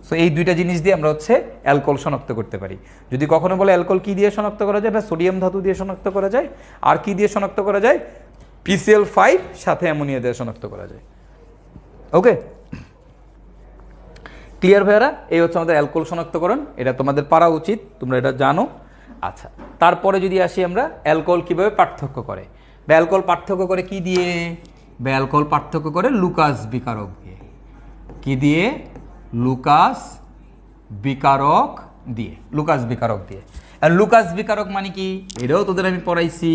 সো এই দুইটা জিনিস দিয়ে আমরা হচ্ছে অ্যালকোহল শনাক্ত করতে পারি। যদি কখনো বলে অ্যালকোহল কী দিয়ে শনাক্ত করা যায়, বা সোডিয়াম ধাতু দিয়ে শনাক্ত করা যায়, আর কি দিয়ে শনাক্ত করা যায়, PCl5 সাথে অ্যামোনিয়া দিয়ে শনাক্ত করা যায়। ওকে, ক্লিয়ার ভাইয়ারা? এই হচ্ছে আমাদের অ্যালকোহল শনাক্তকরণ, এটা তোমাদের পারা উচিত, তোমরা এটা জানো। আচ্ছা, তারপরে যদি আসি আমরা অ্যালকোহল কীভাবে পার্থক্য করে, বা অ্যালকোহল পার্থক্য করে কি দিয়ে, বা অ্যালকোহল পার্থক্য করে লুকাস বিকারক দিয়ে। কি দিয়ে, লুকাস বিকারক দিয়ে, লুকাস বিকারক দিয়ে। আর লুকাস বিকারক মানে কি, এটাও তোদের আমি পড়াইছি।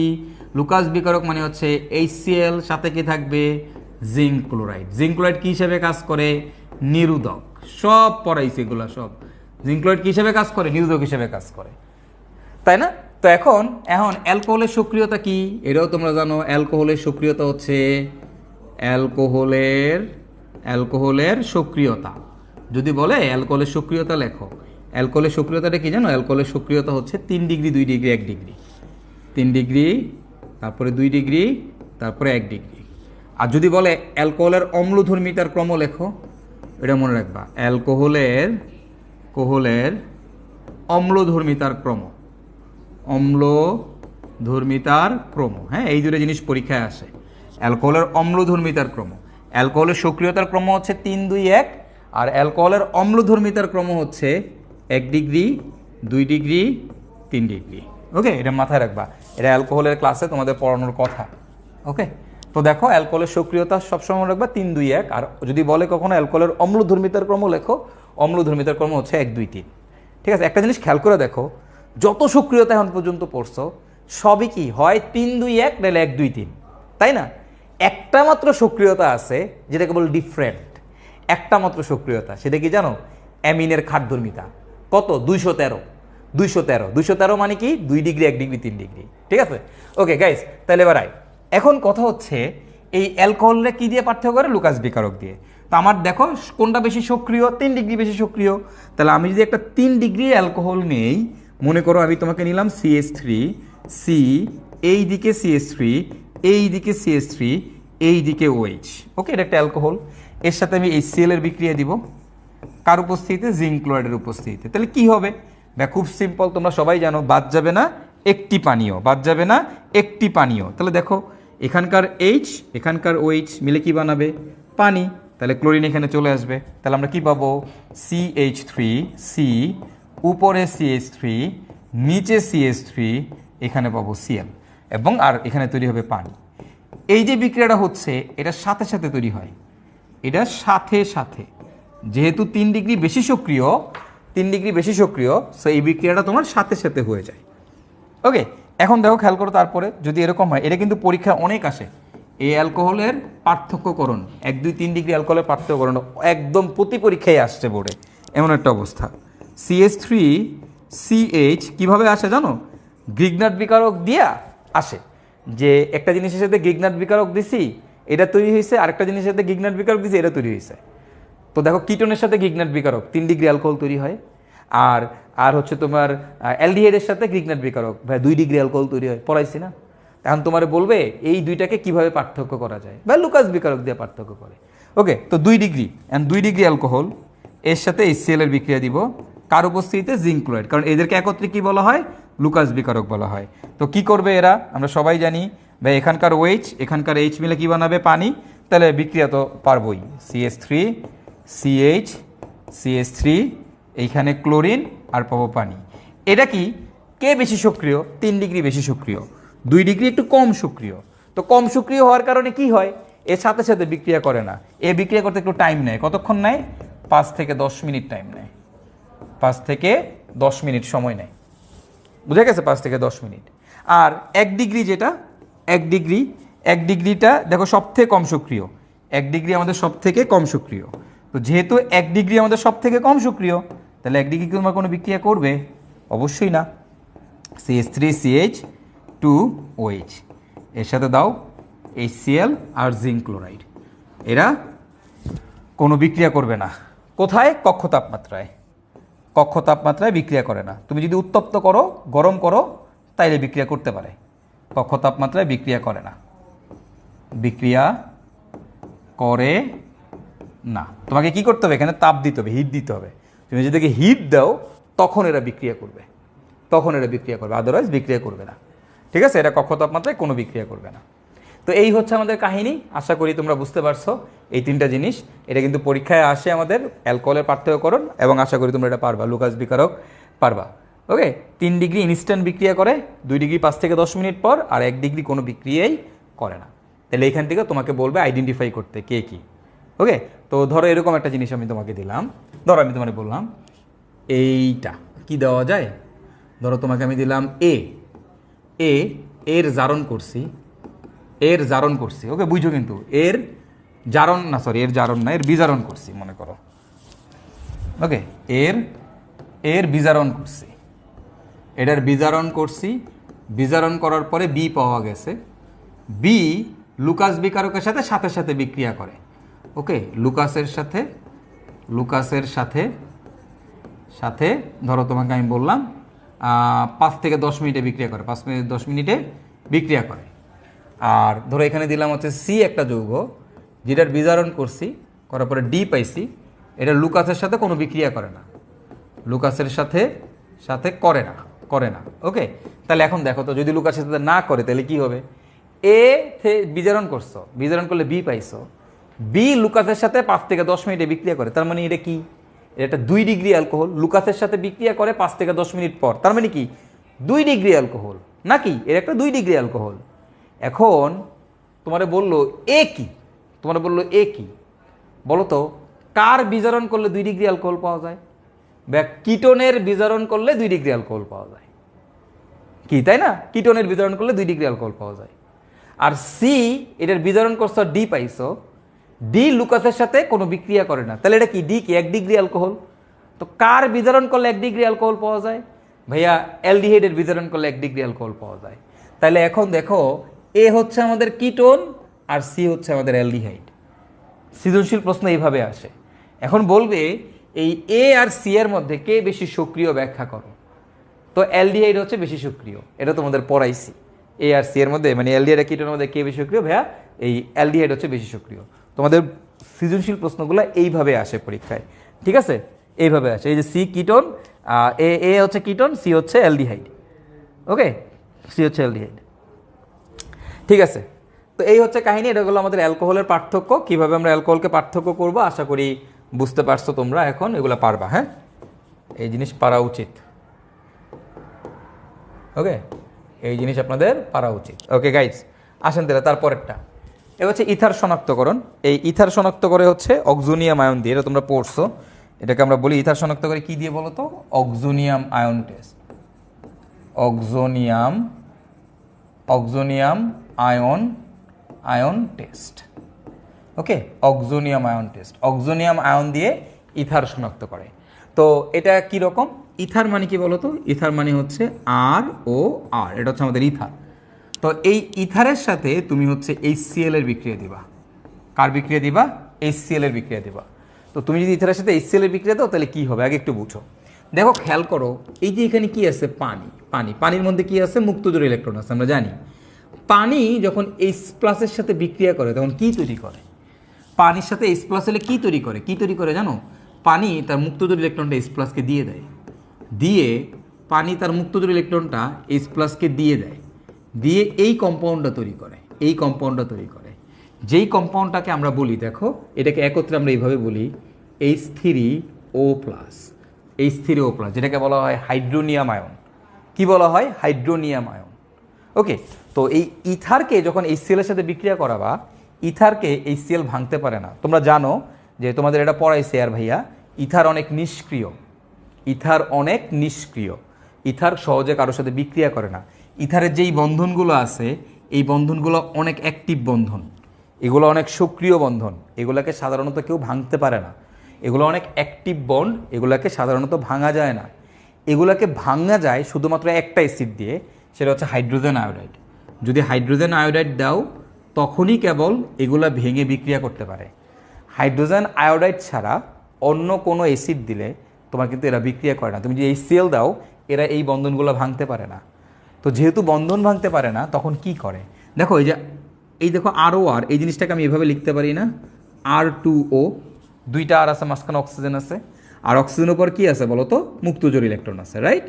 লুকাস বিকারক মানে হচ্ছে HCl সাথে কি থাকবে, জিঙ্ক ক্লোরাইড। জিঙ্ক ক্লোরাইড কি হিসেবে কাজ করে, নিরোধক। সব পড়াইছে এগুলা সব। জিঙ্ক ক্লোরাইড কি হিসেবে কাজ করে, নিরোধক হিসেবে কাজ করে, তাই না? তো এখন অ্যালকোহলের সক্রিয়তা কি, এটাও তোমরা জানো। অ্যালকোহলের সক্রিয়তা হচ্ছে অ্যালকোহলের সক্রিয়তা। যদি বলে অ্যালকোহলের সক্রিয়তা লেখো, অ্যালকোহলের সক্রিয়তাটা কি জানো, অ্যালকোহলের সক্রিয়তা হচ্ছে 3 ডিগ্রি 2 ডিগ্রি 1 ডিগ্রি, 3 ডিগ্রি, তারপরে 2 ডিগ্রি, তারপরে 1 ডিগ্রি। আর যদি বলে অ্যালকোহলের অম্লধর্মিতার ক্রম লেখো, এটা মনে রাখবা, অ্যালকোহলের অম্লধর্মিতার ক্রম, অম্লধর্মিতার ক্রম। হ্যাঁ, এই দুটো জিনিস পরীক্ষায় আসে। অ্যালকোহলের অম্লধর্মিতার ক্রম, অ্যালকোহলের সক্রিয়তার ক্রম হচ্ছে 3 2 1, আর অ্যালকোহলের অম্লধর্মিতার ক্রম হচ্ছে 1 ডিগ্রি 2 ডিগ্রি 3 ডিগ্রি। ওকে, এটা মাথায় রাখবা, এটা অ্যালকোহলের ক্লাসে তোমাদের পড়ানোর কথা। ওকে, তো দেখো অ্যালকোহলের সক্রিয়তা সবসময় রাখবা 3 2 1, আর যদি বলে কখনো অ্যালকোহলের অম্লধর্মিতার ক্রম লেখো, অম্লধর্মিতার ক্রম হচ্ছে 1 2 3। ঠিক আছে, একটা জিনিস খেয়াল করে দেখো, যত সক্রিয়তা এখন পর্যন্ত পড়ছো সবই কি হয় 3 2 1 নাহলে 1 2 3, তাই না? একটা মাত্র সক্রিয়তা আছে যেটা কেবল ডিফারেন্ট, একটা মাত্র সক্রিয়তা, সেটা কি জানো, অ্যামিনের খাদ্যধর্মিতা। কত, 213। 213 মানে কি 2 ডিগ্রি 1 ডিগ্রি 3 ডিগ্রি। ঠিক আছে, ওকে গাইস, তাহলে এবার এখন কথা হচ্ছে এই অ্যালকোহলটা কি দিয়ে পার্থক্য করে, লুকাস বিকারক দিয়ে। তো আমার দেখো কোনটা বেশি সক্রিয়, 3 ডিগ্রি বেশি সক্রিয়। তাহলে আমি যদি একটা 3 ডিগ্রি অ্যালকোহল নেই, মনে করো আমি তোমাকে নিলাম CH3, C, এই দিকে CH3, এই দিকে CH3, এই দিকে OH। ওকে, এটা একটা অ্যালকোহল। এর সাথে আমি HCl এর বিক্রিয়া দিব, কার উপস্থিতিতে, জিঙ্ক ক্লোরাইডের উপস্থিতিতে। তাহলে কি হবে, খুব সিম্পল, তোমরা সবাই জানো, বাদ যাবে না একটি পানীয়, বাদ যাবে না একটি পানীয়। তাহলে দেখো এখানকার H, এখানকার OH মিলে কি বানাবে, পানি। তাহলে ক্লোরিন এখানে চলে আসবে। তাহলে আমরা কি পাবো, CH3, C, উপরে CH3, নিচে CH3, এখানে পাবো Cl, এবং আর এখানে তৈরি হবে পানি। এই যে বিক্রিয়াটা হচ্ছে এটা সাথে সাথে তৈরি হয়, এটা সাথে সাথে, যেহেতু 3 ডিগ্রি বেশি সক্রিয়, 3 ডিগ্রি বেশি সক্রিয়, সো এই বিক্রিয়াটা তোমার সাথে সাথে হয়ে যায়। ওকে, এখন দেখো খেয়াল করো, তারপরে যদি এরকম হয়, এটা কিন্তু পরীক্ষা অনেক আসে, এই অ্যালকোহলের পার্থক্যকরণ, 1 2 3 ডিগ্রি অ্যালকোহলের পার্থক্যকরণ একদম প্রতি পরীক্ষায় আসছে বোর্ডে, এমন একটা অবস্থা। CH3 CH কিভাবে আসে জানো, গ্রিগনাট বিকারক দিয়া আসে, যে একটা জিনিসের সাথে গ্রিগনাট বিকারক দিছি এটা তৈরি হয়েছে, আরেকটা জিনিসের সাথে গ্রিগনাট বিকারক দিছি এটা তৈরি হয়েছে। তো দেখো কিটোনের সাথে গ্রিগনাট বিকারক 3 ডিগ্রি অ্যালকোহল তৈরি হয়, আর হচ্ছে তোমার অ্যালডিহাইডের সাথে গ্রিগনাট বিকারক ভাই 2 ডিগ্রি অ্যালকোহল তৈরি হয়, পড়াইছি না? এখন তোমার বলবে এই দুইটাকে কিভাবে পার্থক্য করা যায়, বা লুকাস বিকারক দিয়ে পার্থক্য করে। ওকে, তো 2 ডিগ্রি অ্যান্ড 2 ডিগ্রি অ্যালকোহল, এর সাথে HCl এর বিক্রিয়া দিব, কার উপস্থিতিতে, জিঙ্ক ক্লোরাইড, কারণ এদেরকে একত্রে কি বলা হয়, লুকাস বিকারক বলা হয়। তো কি করবে এরা, আমরা সবাই জানি ভাই, এখানকার OH এখানকার H মিলে কি বানাবে, পানি। তাহলে বিক্রিয়া তো পারবই, CH3 CH CH3, এইখানে ক্লোরিন, আর পাবো পানি। এটা কি, কে বেশি সক্রিয়, 3 ডিগ্রি বেশি সক্রিয়, 2 ডিগ্রি একটু কম সক্রিয়। তো কম সক্রিয় হওয়ার কারণে কি হয়, এর সাথে সাথে বিক্রিয়া করে না, এ বিক্রিয়া করতে একটু টাইম নেয়। কতক্ষণ নেয়, 5 থেকে 10 মিনিট টাইম নেয়, 5 থেকে 10 মিনিট সময় নেয়, বুঝে গেছে, 5 থেকে 10 মিনিট। আর 1 ডিগ্রি যেটা, 1 ডিগ্রিটা দেখো সবথেকে কম সক্রিয়, 1 ডিগ্রি আমাদের সব থেকে কম সক্রিয়। তো যেহেতু 1 ডিগ্রি আমাদের সব থেকে কম সক্রিয়, তাহলে 1 ডিগ্রি কি তোমার কোনো বিক্রিয়া করবে? অবশ্যই না। CH3CH2OH এর সাথে দাও HCl আর জিঙ্ক ক্লোরাইড, এরা কোনো বিক্রিয়া করবে না। কোথায়? কক্ষ তাপমাত্রায়। কক্ষ তাপমাত্রায় বিক্রিয়া করে না। তুমি যদি উত্তপ্ত করো, গরম করো, তাইলে বিক্রিয়া করতে পারে। কক্ষ তাপমাত্রায় বিক্রিয়া করে না, বিক্রিয়া করে না। তোমাকে কি করতে হবে? এখানে তাপ দিতে হবে, হিট দিতে হবে। তুমি যদি হিট দাও তখন এরা বিক্রিয়া করবে, আদারওয়াইজ বিক্রিয়া করবে না। ঠিক আছে, এটা কক্ষ তাপমাত্রায় কোনো বিক্রিয়া করবে না। তো এই হচ্ছে আমাদের কাহিনী। আশা করি তোমরা বুঝতে পারছো এই 3টা জিনিস। এটা কিন্তু পরীক্ষায় আসে আমাদের অ্যালকোহলের পার্থক্যকরণ, এবং আশা করি তোমরা এটা পারবা, লুকাস বিকারক পারবা। ওকে, 3 ডিগ্রি ইনস্ট্যান্ট বিক্রিয়া করে, 2 ডিগ্রি 5 থেকে 10 মিনিট পর, আর 1 ডিগ্রি কোনো বিক্রিয়াই করে না। তাহলে এখান থেকে তোমাকে বলবে আইডেন্টিফাই করতে কে কি। ওকে, তো ধরো এরকম একটা জিনিস আমি তোমাকে দিলাম, ধরো আমি তোমাকে বললাম এইটা কি দেওয়া যায়। ধরো তোমাকে আমি দিলাম এর জারণ করছি, ওকে বুঝো, কিন্তু এর জারণ না, এর বিজারণ করছি মনে করো। ওকে, এর বিজারণ করছি, এটার বিজারণ করার পরে বি পাওয়া গেছে। বি লুকাস বিকারকের সাথে সাথে বিক্রিয়া করে। ওকে, লুকাসের সাথে ধরো তোমাকে আমি বললাম 5 থেকে 10 মিনিটে বিক্রিয়া করে, 5 থেকে 10 মিনিটে বিক্রিয়া করে। আর ধরো এখানে দিলাম হচ্ছে সি একটা যৌগ, যেটার বিজারণ করছি, করার পরে ডি পাইছি। এটা লুকাসের সাথে কোনো বিক্রিয়া করে না, করে না। ওকে, তাহলে এখন দেখো তো, যদি লুকাসের সাথে না করে তাহলে কি হবে? বিজারণ করছো, বিজারণ করলে বি পাইছো, বি লুকাসের সাথে 5 থেকে 10 মিনিটে বিক্রিয়া করে, তার মানে এটা কি? এটা 2 ডিগ্রি অ্যালকোহল লুকাসের সাথে বিক্রিয়া করে 5 থেকে 10 মিনিট পর, তার মানে কি 2 ডিগ্রি অ্যালকোহল নাকি? এর একটা 2 ডিগ্রি অ্যালকোহল। এখন তোমারে বললো এ কি, বলো তো কার বিজারণ করলে 2 ডিগ্রি অ্যালকোহল পাওয়া যায়? কিটোনের বিজারণ করলে 2 ডিগ্রি অ্যালকোহল পাওয়া যায়, কি তাই না? কিটোনের বিজারণ করলে 2 ডিগ্রি অ্যালকোহল পাওয়া যায়। আর সি এটার বিজারণ করছো, ডি পাইছো, ডি লুকাসের সাথে কোনো বিক্রিয়া করে না, তাহলে এটা কি? ডি কি 1 ডিগ্রি অ্যালকোহল। তো কার বিজারণ করলে 1 ডিগ্রি অ্যালকোহল পাওয়া যায়? ভাইয়া অ্যালডিহাইডের বিজারণ করলে 1 ডিগ্রি অ্যালকোহল পাওয়া যায়। তাহলে এখন দেখো, এ হচ্ছে আমাদের কিটোন আর সি হচ্ছে আমাদের অ্যালডিহাইড। সৃজনশীল প্রশ্ন এইভাবে আসে। এখন বলবে এই এ আর সি এর মধ্যে কে বেশি সক্রিয় ব্যাখ্যা করো। তো অ্যালডিহাইড হচ্ছে বেশি সক্রিয়, এটা তোমাদের পড়াইছি। এ আর সি এর মধ্যে, মানে অ্যালডিহাইড আর কিটোনের মধ্যে কে বেশি সক্রিয়? ভাইয়া এই অ্যালডিহাইড হচ্ছে বেশি সক্রিয়। তোমাদের সৃজনশীল প্রশ্নগুলো এইভাবে আসে পরীক্ষায়, ঠিক আছে? এইভাবে আসে। এই যে সি কিটোন, এ হচ্ছে কিটোন, সি হচ্ছে অ্যালডিহাইড। ওকে, সি হচ্ছে অ্যালডিহাইড, ঠিক আছে? তো এই হচ্ছে কাহিনী। এটা হলো আমাদের অ্যালকোহলের পার্থক্য, কিভাবে আমরা অ্যালকোহলকে পার্থক্য করব। আশা করি বুঝতে পারছো তোমরা, এখন এগুলো পারবা। হ্যাঁ, এই জিনিস পারা উচিত। ওকে, এই জিনিস আপনাদের পারা উচিত। ওকে গাইজ, আসেন তাহলে তারপরেরটা। এ হচ্ছে ইথার শনাক্তকরণ। এই ইথার শনাক্ত করে হচ্ছে অক্সোনিয়াম আয়ন দিয়ে, এটা তোমরা পড়ছো। এটাকে আমরা বলি ইথার শনাক্ত করে কি দিয়ে বলো তো? Oxonium ion test. Oxonium ion test. Okay, oxonium ion test. Oxonium ion দিয়ে ইথার শনাক্ত করে। তো এটা কি রকম? ইথার মানে কি বলো তো? ইথার মানে হচ্ছে ROR, এটা হচ্ছে আমাদের ইথার। তো এই ইথারের সাথে তুমি হচ্ছে HCl এর বিক্রিয়া দিবা। কার বিক্রিয়া দিবা? HCl এর বিক্রিয়া দিবা। তো তুমি যদি ইথারের সাথে HCl এর বিক্রিয়া দাও তাহলে কি হবে আগে একটু বুঝো। দেখো, খেয়াল করো, এই যে এখানে কি আছে? পানির মধ্যে কি আছে? মুক্তজোড় ইলেকট্রন আছে, আমরা জানি। পানি যখন H+ এর সাথে বিক্রিয়া করে তখন কি তৈরি করে? পানির সাথে H+ হলে কি তৈরি করে জানো? পানি তার মুক্তজোড় ইলেকট্রনটা H+ কে দিয়ে দেয়, পানি তার মুক্তজোড় ইলেকট্রনটা H+ কে দিয়ে দেয়, এই কম্পাউন্ডটা তৈরি করে। যেই কম্পাউন্ডটাকে আমরা বলি, দেখো এটাকে একত্রে আমরা এইভাবে বলি H3O+, যেটাকে বলা হয় হাইড্রোনিয়াম আয়ন। কি বলা হয়? Hydronium ion. ওকে, তো এই ইথারকে যখন HCl এর সাথে বিক্রিয়া করাবা, ইথারকে HCl ভাঙতে পারে না। তোমরা জানো যে তোমাদের এটা পড়াইছে আর ভাইয়া, ইথার অনেক নিষ্ক্রিয়। ইথার সহজে কারোর সাথে বিক্রিয়া করে না। ইথারের যেই বন্ধনগুলো আছে, এই বন্ধনগুলো অনেক অ্যাক্টিভ বন্ধন। এগুলো অনেক সক্রিয় বন্ধন, এগুলোকে সাধারণত কেউ ভাঙতে পারে না। এগুলো অনেক অ্যাক্টিভ বন্ড, এগুলোকে সাধারণত ভাঙা যায় না। এগুলোকে ভাঙা যায় শুধুমাত্র একটা অ্যাসিড দিয়ে, সেটা হচ্ছে হাইড্রোজেন আয়োডাইড। যদি হাইড্রোজেন আয়োডাইড দাও তখনই কেবল এগুলা ভেঙে বিক্রিয়া করতে পারে। হাইড্রোজেন আয়োডাইড ছাড়া অন্য কোনো অ্যাসিড দিলে তোমার কিন্তু এরা বিক্রিয়া করে না। তুমি যদি HCl দাও, এরা এই বন্ধনগুলো ভাঙতে পারে না। তো যেহেতু বন্ধন ভাঙতে পারে না, তখন কি করে দেখো, এই দেখো ROR, এই জিনিসটাকে আমি এভাবে লিখতে পারি না, R2O, দুইটা আর আছে, মাঝখানে অক্সিজেন আছে, আর অক্সিজেনের উপর কি আছে বলো তো, মুক্তজোর ইলেকট্রন আছে, রাইট?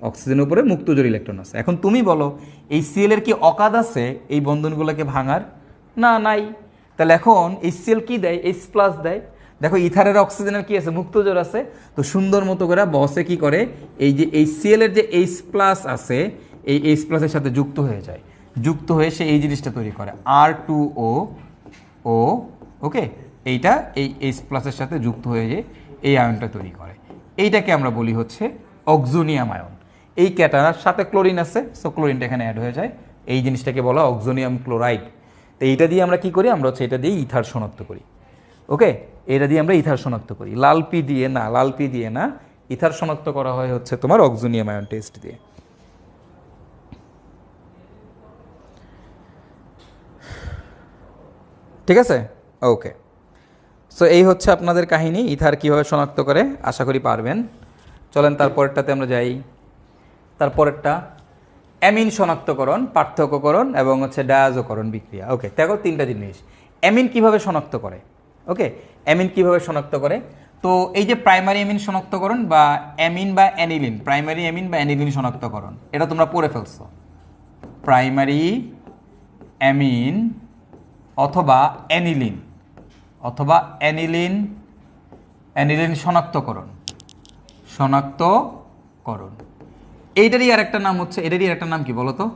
অক্সিজেনের উপরে মুক্তজোর ইলেকট্রন আছে। এখন তুমি বলো এই Cl এর কি অকাদ আছে এই বন্ধনগুলোকে ভাঙার? না, নাই। তাহলে এখন HCl কি দেয়? H+ দেয়। দেখো ইথারের অক্সিজেনের কি আছে? মুক্তজোর আছে। তো সুন্দর মতো করে বসে কি করে, এই যে HCl এর যে H+ আছে, এই H+ এর সাথে যুক্ত হয়ে যায়, যুক্ত হয়ে সে এই জিনিসটা তৈরি করে, R2O, ওকে, এইটা এই H+ এর সাথে যুক্ত হয়ে যে এই আয়নটা তৈরি করে। এইটাকে আমরা বলি হচ্ছে অক্সোনিয়াম আয়ন। এই ক্যাটানার সাথে ক্লোরিন আছে, সো ক্লোরিনটা এখানে অ্যাড হয়ে যায়, এই জিনিসটাকে বলা অক্সোনিয়াম ক্লোরাইড। তো এইটা দিয়ে আমরা কি করি, আমরা হচ্ছে এটা দিয়ে ইথার শনাক্ত করি। ওকে, এটা দিয়ে আমরা ইথার শনাক্ত করি, লাল পি দিয়ে না, ইথার শনাক্ত করা হয় হচ্ছে তোমার অক্সোনিয়াম আয়ন টেস্ট দিয়ে। ঠিক আছে, ওকে। সো এই হচ্ছে আপনাদের কাহিনী, ইথার কীভাবে শনাক্ত করে, আশা করি পারবেন। চলেন তারপরেরটাতে আমরা যাই। তারপরেরটা অ্যামিন শনাক্তকরণ, পার্থক্যকরণ এবং হচ্ছে ডায়াজোকরণ বিক্রিয়া। ওকে, দেখো তিনটা জিনিস। অ্যামিন কিভাবে শনাক্ত করে? ওকে, অ্যামিন কিভাবে শনাক্ত করে? তো এই যে প্রাইমারি অ্যামিন শনাক্তকরণ বা অ্যামিন বা অ্যানিলিন, প্রাইমারি অ্যামিন বা অ্যানিলিন শনাক্তকরণ, এটা তোমরা পড়ে ফেলছো। প্রাইমারি অ্যামিন অথবা অ্যানিলিন অ্যানিলিন শনাক্তকরণ। এইটারই আর একটা নাম হচ্ছে, এটারই আর একটা নাম কি বলো তো?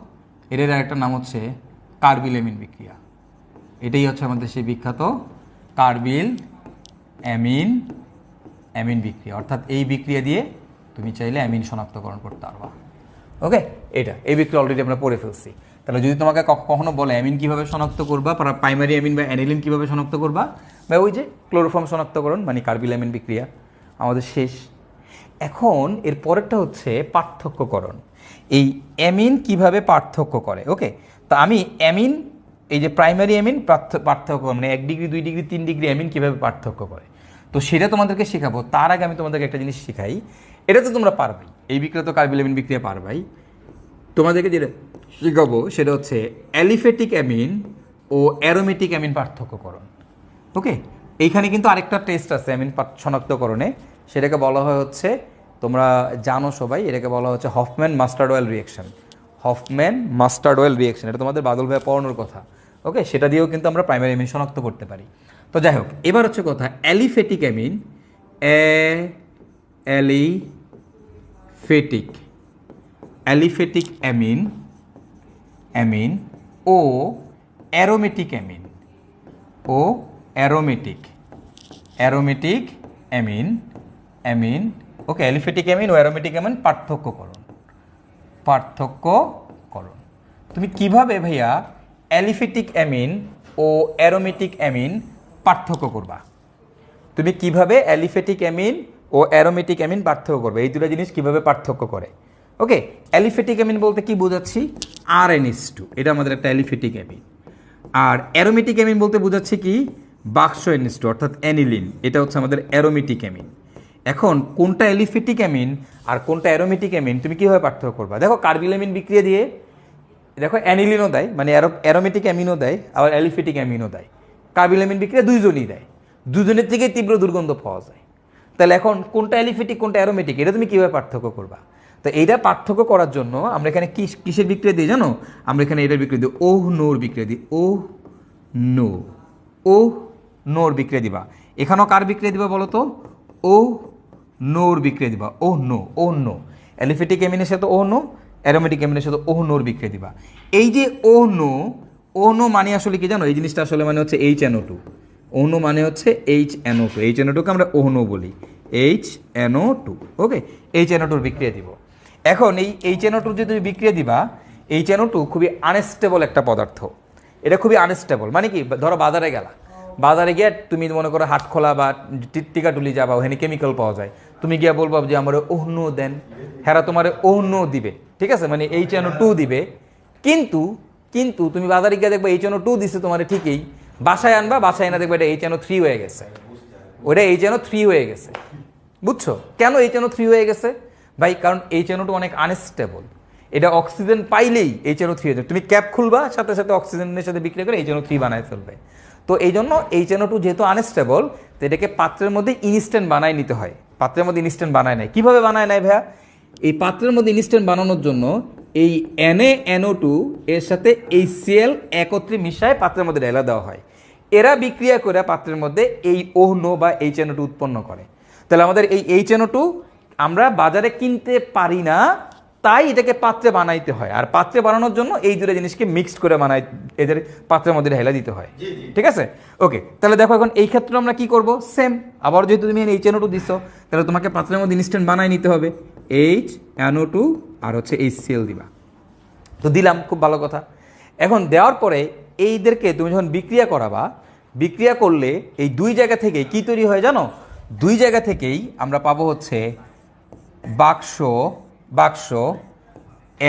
এটারই আর একটা নাম হচ্ছে কার্বিল অ্যামিন বিক্রিয়া। এটাই হচ্ছে আমাদের সেই বিখ্যাত কার্বিল অ্যামিন বিক্রিয়া। অর্থাৎ এই বিক্রিয়া দিয়ে তুমি চাইলে অ্যামিন শনাক্তকরণ করতে পারবা। ওকে, এই বিক্রিয়া অলরেডি আমরা পড়ে ফেলছি। তাহলে যদি তোমাকে কখনো বলে অ্যামিন কীভাবে শনাক্ত করবা, প্রাইমারি অ্যামিন বা অ্যানিলিন কীভাবে শনাক্ত করবা, বা ওই যে ক্লোরোফর্ম শনাক্তকরণ মানে কার্বিল অ্যামিন বিক্রিয়া, আমাদের শেষ। এখন এর পরেরটা হচ্ছে পার্থক্যকরণ। এই অ্যামিন কিভাবে পার্থক্য করে। ওকে, তো আমি অ্যামিন, এই যে প্রাইমারি অ্যামিন পার্থক্য মানে 1 ডিগ্রি 2 ডিগ্রি 3 ডিগ্রি অ্যামিন কীভাবে পার্থক্য করে, তো সেটা তোমাদেরকে শেখাবো। তার আগে আমি তোমাদেরকে একটা জিনিস শেখাই, এটা তো তোমরা পারবাই, এই বিক্রিয়া তো কার্বিল অ্যামিন বিক্রিয়া পারবাই। তোমাদেরকে যেটা শেখাবো সেটা হচ্ছে অ্যালিফেটিক অ্যামিন ও অ্যারোমেটিক অ্যামিন পার্থক্যকরণ। ওকে, এইখানে কিন্তু আরেকটা টেস্ট আছে অ্যামিন শনাক্তকরণে, সেটাকে বলা হয় হচ্ছে, তোমরা জানো সবাই, এটাকে বলা হচ্ছে হফম্যান মাস্টার্ড অয়েল রিঅ্যাকশন। এটা তোমাদের বাদল ভাইয়া পড়ানোর কথা। ওকে, সেটা দিয়েও কিন্তু আমরা প্রাইমারি অ্যামিন শনাক্ত করতে পারি। তো যাই হোক, এবার হচ্ছে কথা অ্যালিফেটিক অ্যামিন ও অ্যারোমেটিক অ্যামিন। ওকে, অ্যালিফেটিক অ্যামিন ও অ্যারোমেটিক অ্যামিন পার্থক্যকরণ। তুমি কিভাবে ভাইয়া অ্যালিফেটিক অ্যামিন ও অ্যারোমেটিক অ্যামিন পার্থক্য করবা? তুমি কিভাবে অ্যালিফেটিক অ্যামিন ও অ্যারোমেটিক অ্যামিন পার্থক্য করবে, এই দুটো জিনিস কিভাবে পার্থক্য করে? ওকে, অ্যালিফেটিক অ্যামিন বলতে কি বোঝাচ্ছি? RNH2, এটা আমাদের একটা অ্যালিফেটিক অ্যামিন। আর অ্যারোমেটিক অ্যামিন বলতে বোঝাচ্ছি কি? বাক্স NH2 অর্থাৎ অ্যানিলিন, এটা হচ্ছে আমাদের অ্যারোমেটিক অ্যামিন। এখন কোনটা অ্যালিফেটিক অ্যামিন আর কোনটা অ্যারোমেটিক অ্যামিন তুমি কীভাবে পার্থক্য করবা? দেখো কার্বিল অ্যামিন বিক্রিয়া দিয়ে দেখো অ্যানিলিনও দেয়, মানে অ্যারোমেটিক অ্যামিনও দেয়, আবার অ্যালিফেটিক অ্যামিনও দেয়। কার্বিল অ্যামিন বিক্রিয়া দুইজনই দেয়, দুজনের থেকেই তীব্র দুর্গন্ধ পাওয়া যায়। তাহলে এখন কোনটা অ্যালিফেটিক কোনটা অ্যারোমেটিক, এটা তুমি কীভাবে পার্থক্য করবা? তো এইটা পার্থক্য করার জন্য আমরা এখানে কিসের বিক্রিয়া দিই জানো? আমরা এখানে এটার বিক্রিয়া দিই, নোর বিক্রিয়া দিই, নোর বিক্রিয়া দিবা। এখানেও কার বিক্রিয়া দিবা বলো তো? নোর বিক্রিয়া দিবা, নো। অ্যালিফেটিক অ্যামিনের সাথে নো, অ্যারোমেটিক অ্যামিনের সাথে নোর বিক্রিয়া দিবা। এই যে নো মানে আসলে কি জানো? এই জিনিসটা আসলে মানে হচ্ছে HNO2। নো মানে হচ্ছে HNO2, HNO2কে আমরা নো বলি, HNO2। ওকে, HNO2 বিক্রিয়া দিব। এখন এই HNO2 যে তুমি বিক্রিয়া দিবা, HNO2 খুবই আনস্টেবল একটা পদার্থ। এটা খুবই আনস্টেবল। মানে কি, ধরো বাজারে গেলা, বাজারে গিয়ে তুমি মনে করো হাটখোলা বা টিকাটুলি যাবা, ওখানে কেমিক্যাল পাওয়া যায়, তুমি গিয়া বলবা যে আমার অন্য দেন, হেরা তোমার অন্য দিবে, ঠিক আছে, মানে HNO2 দিবে। কিন্তু কিন্তু তুমি বাজারে গিয়ে দেখবা HNO2 দিছে তোমার ঠিকই, বাসায় আনবা, বাসায় এনে দেখবা এটা HNO3 হয়ে গেছে, ওটা HNO3 হয়ে গেছে। বুঝছো কেন HNO3 হয়ে গেছে ভাই? কারণ HNO2 অনেক আনস্টেবল, এটা অক্সিজেন পাইলেই HNO3 হয়ে যাবে। তুমি ক্যাপ খুলবা, সাথে সাথে অক্সিজেনের সাথে বিক্রিয়া করে HNO3 বানায় ফেলবে। তো এই জন্য HNO2 যেহেতু আনস্টেবল, তো এটাকে পাত্রের মধ্যে ইনস্ট্যান্ট বানায় নিতে হয়। পাত্রের মধ্যে ইনস্ট্যান্ট বানায় নেয়, কীভাবে বানায় নেয় ভাইয়া? এই পাত্রের মধ্যে ইনস্ট্যান্ট বানানোর জন্য এই NaNO2 এর সাথে HCl একত্রে মিশায় পাত্রের মধ্যে ঢেলা দেওয়া হয়। এরা বিক্রিয়া করে পাত্রের মধ্যে এই ONO বা HNO2 উৎপন্ন করে। তাহলে আমাদের এই HNO2 আমরা বাজারে কিনতে পারি না, তাই এটাকে পাত্রে বানাইতে হয়। আর পাত্রে বানানোর জন্য এই দুটো জিনিসকে মিক্সড করে বানাই, এদের পাত্রের মধ্যে ঢেলা দিতে হয়। ঠিক আছে, ওকে। তাহলে দেখো এখন এই ক্ষেত্রে আমরা কি করব? সেম, আবার যেহেতু তুমি HNO2 দিছো, তাহলে তোমাকে পাত্রের মধ্যে ইনস্ট্যান্ট বানাই নিতে হবে। HNO2 আর হচ্ছে HCl দিবা। তো দিলাম, খুব ভালো কথা। এখন দেওয়ার পরে এইদেরকে তুমি যখন বিক্রিয়া করাবা, বিক্রিয়া করলে এই দুই জায়গা থেকে কি তৈরি হয় জানো? দুই জায়গা থেকেই আমরা পাবো হচ্ছে বাক্স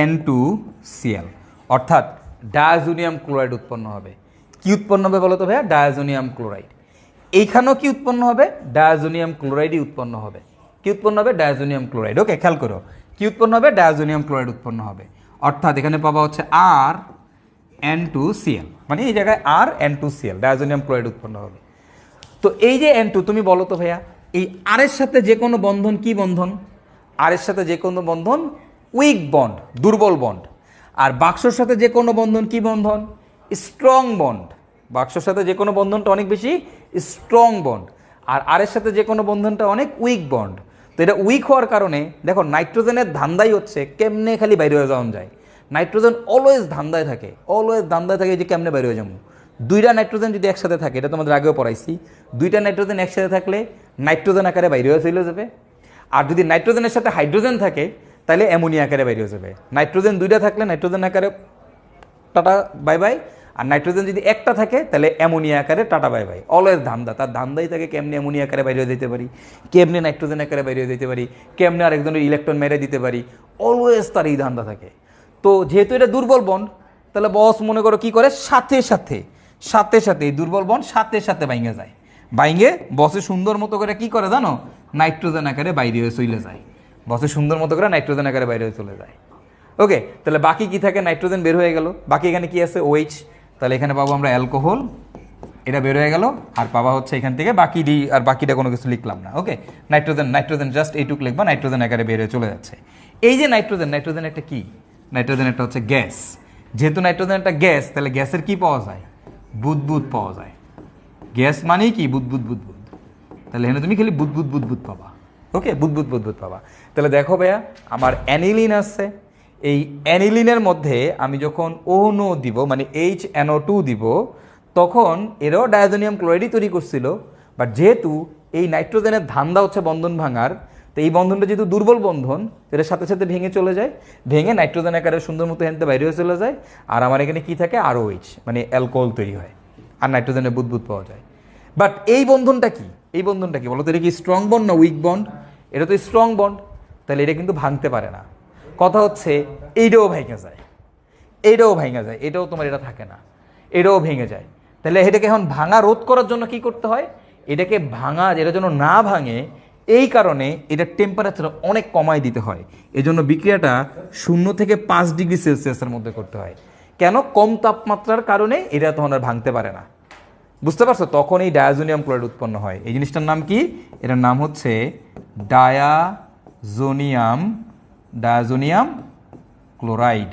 N2Cl, অর্থাৎ ডায়াজোনিয়াম ক্লোরাইড উৎপন্ন হবে। কি উৎপন্ন হবে বলো তো ভাইয়া? Diazonium chloride. এইখানেও কি উৎপন্ন হবে? ডায়াজোনিয়াম ক্লোরাইডই উৎপন্ন হবে। কি উৎপন্ন হবে? Diazonium chloride. ওকে, খেয়াল করো, কি উৎপন্ন হবে? ডায়াজোনিয়াম ক্লোরাইড উৎপন্ন হবে। অর্থাৎ এখানে পাবা হচ্ছে RN2Cl, মানে এই জায়গায় RN2Cl, ডায়াজোনিয়াম ক্লোরাইড উৎপন্ন হবে। তো এই যে N2, তুমি বলো তো ভাইয়া, এই আর এর সাথে যে কোনো বন্ধন কি বন্ধন? আর এর সাথে যে কোনো বন্ধন উইক বন্ড, দুর্বল বন্ড। আর বাক্সর সাথে যে কোনো বন্ধন কি বন্ধন? Strong bond. বাক্সর সাথে যে কোনো বন্ধনটা অনেক বেশি স্ট্রং বন্ড, আর আর এর সাথে যে কোনো বন্ধনটা অনেক উইক বন্ড। তো এটা উইক হওয়ার কারণে দেখো, নাইট্রোজেনের ধান্দাই হচ্ছে কেমনে খালি বাইরে হয়ে যাওয়া যায়। নাইট্রোজেন অলওয়েজ ধান্দায় থাকে, যে কেমনে বাইরে হয়ে যাবো। দুইটা নাইট্রোজেন যদি একসাথে থাকে, এটা তোমাদের আগেও পড়াইছি, দুইটা নাইট্রোজেন একসাথে থাকলে নাইট্রোজেন আকারে বাইরে হয়ে চলে যাবে। আর যদি নাইট্রোজেনের সাথে হাইড্রোজেন থাকে, তাহলে অ্যামোনিয়া আকারে বাইরে হয়ে যাবে। নাইট্রোজেন দুইটা থাকলে নাইট্রোজেন আকারে টাটা বাই বাই, আর নাইট্রোজেন যদি একটা থাকে তাহলে অ্যামোনিয়া আকারে টাটা বাই বাই। অলওয়েজ ধান্দা, তার ধান্দাই থাকে কেমনি অ্যামোনিয়া আকারে বাইরে হয়ে যেতে পারি, কেমনি নাইট্রোজেন আকারে বাইরে হয়ে যেতে পারি, কেমনি আরেকজনের ইলেকট্রন মেরে দিতে পারি, অলওয়েজ তার এই ধান্দা থাকে। তো যেহেতু এটা দুর্বল বন্ড, তাহলে বস মনে করো কি করে, সাথে সাথে এই দুর্বল বন্ড সাথে সাথে বাইঙ্গে যায়। বাইঙ্গে বসে সুন্দর মতো করে কি করে জানো? নাইট্রোজেন আকারে বাইরে হয়ে চলে যায়। বসে সুন্দর মতো করে নাইট্রোজেন আকারে বাইরে হয়ে চলে যায়। ওকে, তাহলে বাকি কি থাকে? নাইট্রোজেন বের হয়ে গেল, বাকি এখানে কি আছে? OH। তাহলে এখানে পাবো আমরা অ্যালকোহল, এটা বের হয়ে গেল। আর পাবা হচ্ছে এখান থেকে বাকি ডি, আর বাকিটা কোনো কিছু লিখলাম না। ওকে, নাইট্রোজেন জাস্ট এইটুক লিখবা, নাইট্রোজেন আকারে বের হয়ে চলে যাচ্ছে। এই যে নাইট্রোজেন একটা কি? নাইট্রোজেন একটা হচ্ছে গ্যাস। যেহেতু নাইট্রোজেন একটা গ্যাস, তাহলে গ্যাসের কি পাওয়া যায়? বুদবুদ পাওয়া যায়। গ্যাস মানেই কি? বুদবুদ। তাহলে এখানে তুমি খালি বুদবুদ পাবা। ওকে, বুদবুদ পাবা। তাহলে দেখো ভাইয়া, আমার অ্যানিলিন আছে, এই অ্যানিলিনের মধ্যে আমি যখন ONO দিব, মানে HNO2 দিব, তখন এরাও ডায়াজোনিয়াম ক্লোরাইডই তৈরি করছিল। বাট যেহেতু এই নাইট্রোজেনের ধান্দা হচ্ছে বন্ধন ভাঙার, তো এই বন্ধনটা যেহেতু দুর্বল বন্ধন, এটার সাথে সাথে ভেঙে চলে যায়, ভেঙে নাইট্রোজেন আকারে সুন্দর মতো হেনতে বাইরে হয়ে চলে যায়। আর আমার এখানে কি থাকে? ROH, মানে অ্যালকোহল তৈরি হয়, আর নাইট্রোজেনের বুদবুদ পাওয়া যায়। বাট এই বন্ধনটা কি বলো তো? এটা কি স্ট্রং বন্ড না উইক বন্ড? এটা তো স্ট্রং বন্ড, তাহলে এটা কিন্তু ভাঙতে পারে না। কথা হচ্ছে এইটাও ভেঙে যায়, এটাও তোমার এটা থাকে না, এটাও ভেঙে যায়। তাহলে এটাকে এখন ভাঙা রোধ করার জন্য কি করতে হয়? এটাকে এটা যেন না ভাঙে, এই কারণে এটা টেম্পারেচার অনেক কমাই দিতে হয়। এজন্য বিক্রিয়াটা 0 থেকে 5 ডিগ্রি সেলসিয়াসের মধ্যে করতে হয়। কেন? কম তাপমাত্রার কারণে এটা তখন আর ভাঙতে পারে না। বুঝতে পারছো? তখন এই ডায়াজোনিয়াম ক্লোরাইড উৎপন্ন হয়। এই জিনিসটার নাম কি? এটার নাম হচ্ছে ডায়াজোনিয়াম ক্লোরাইড।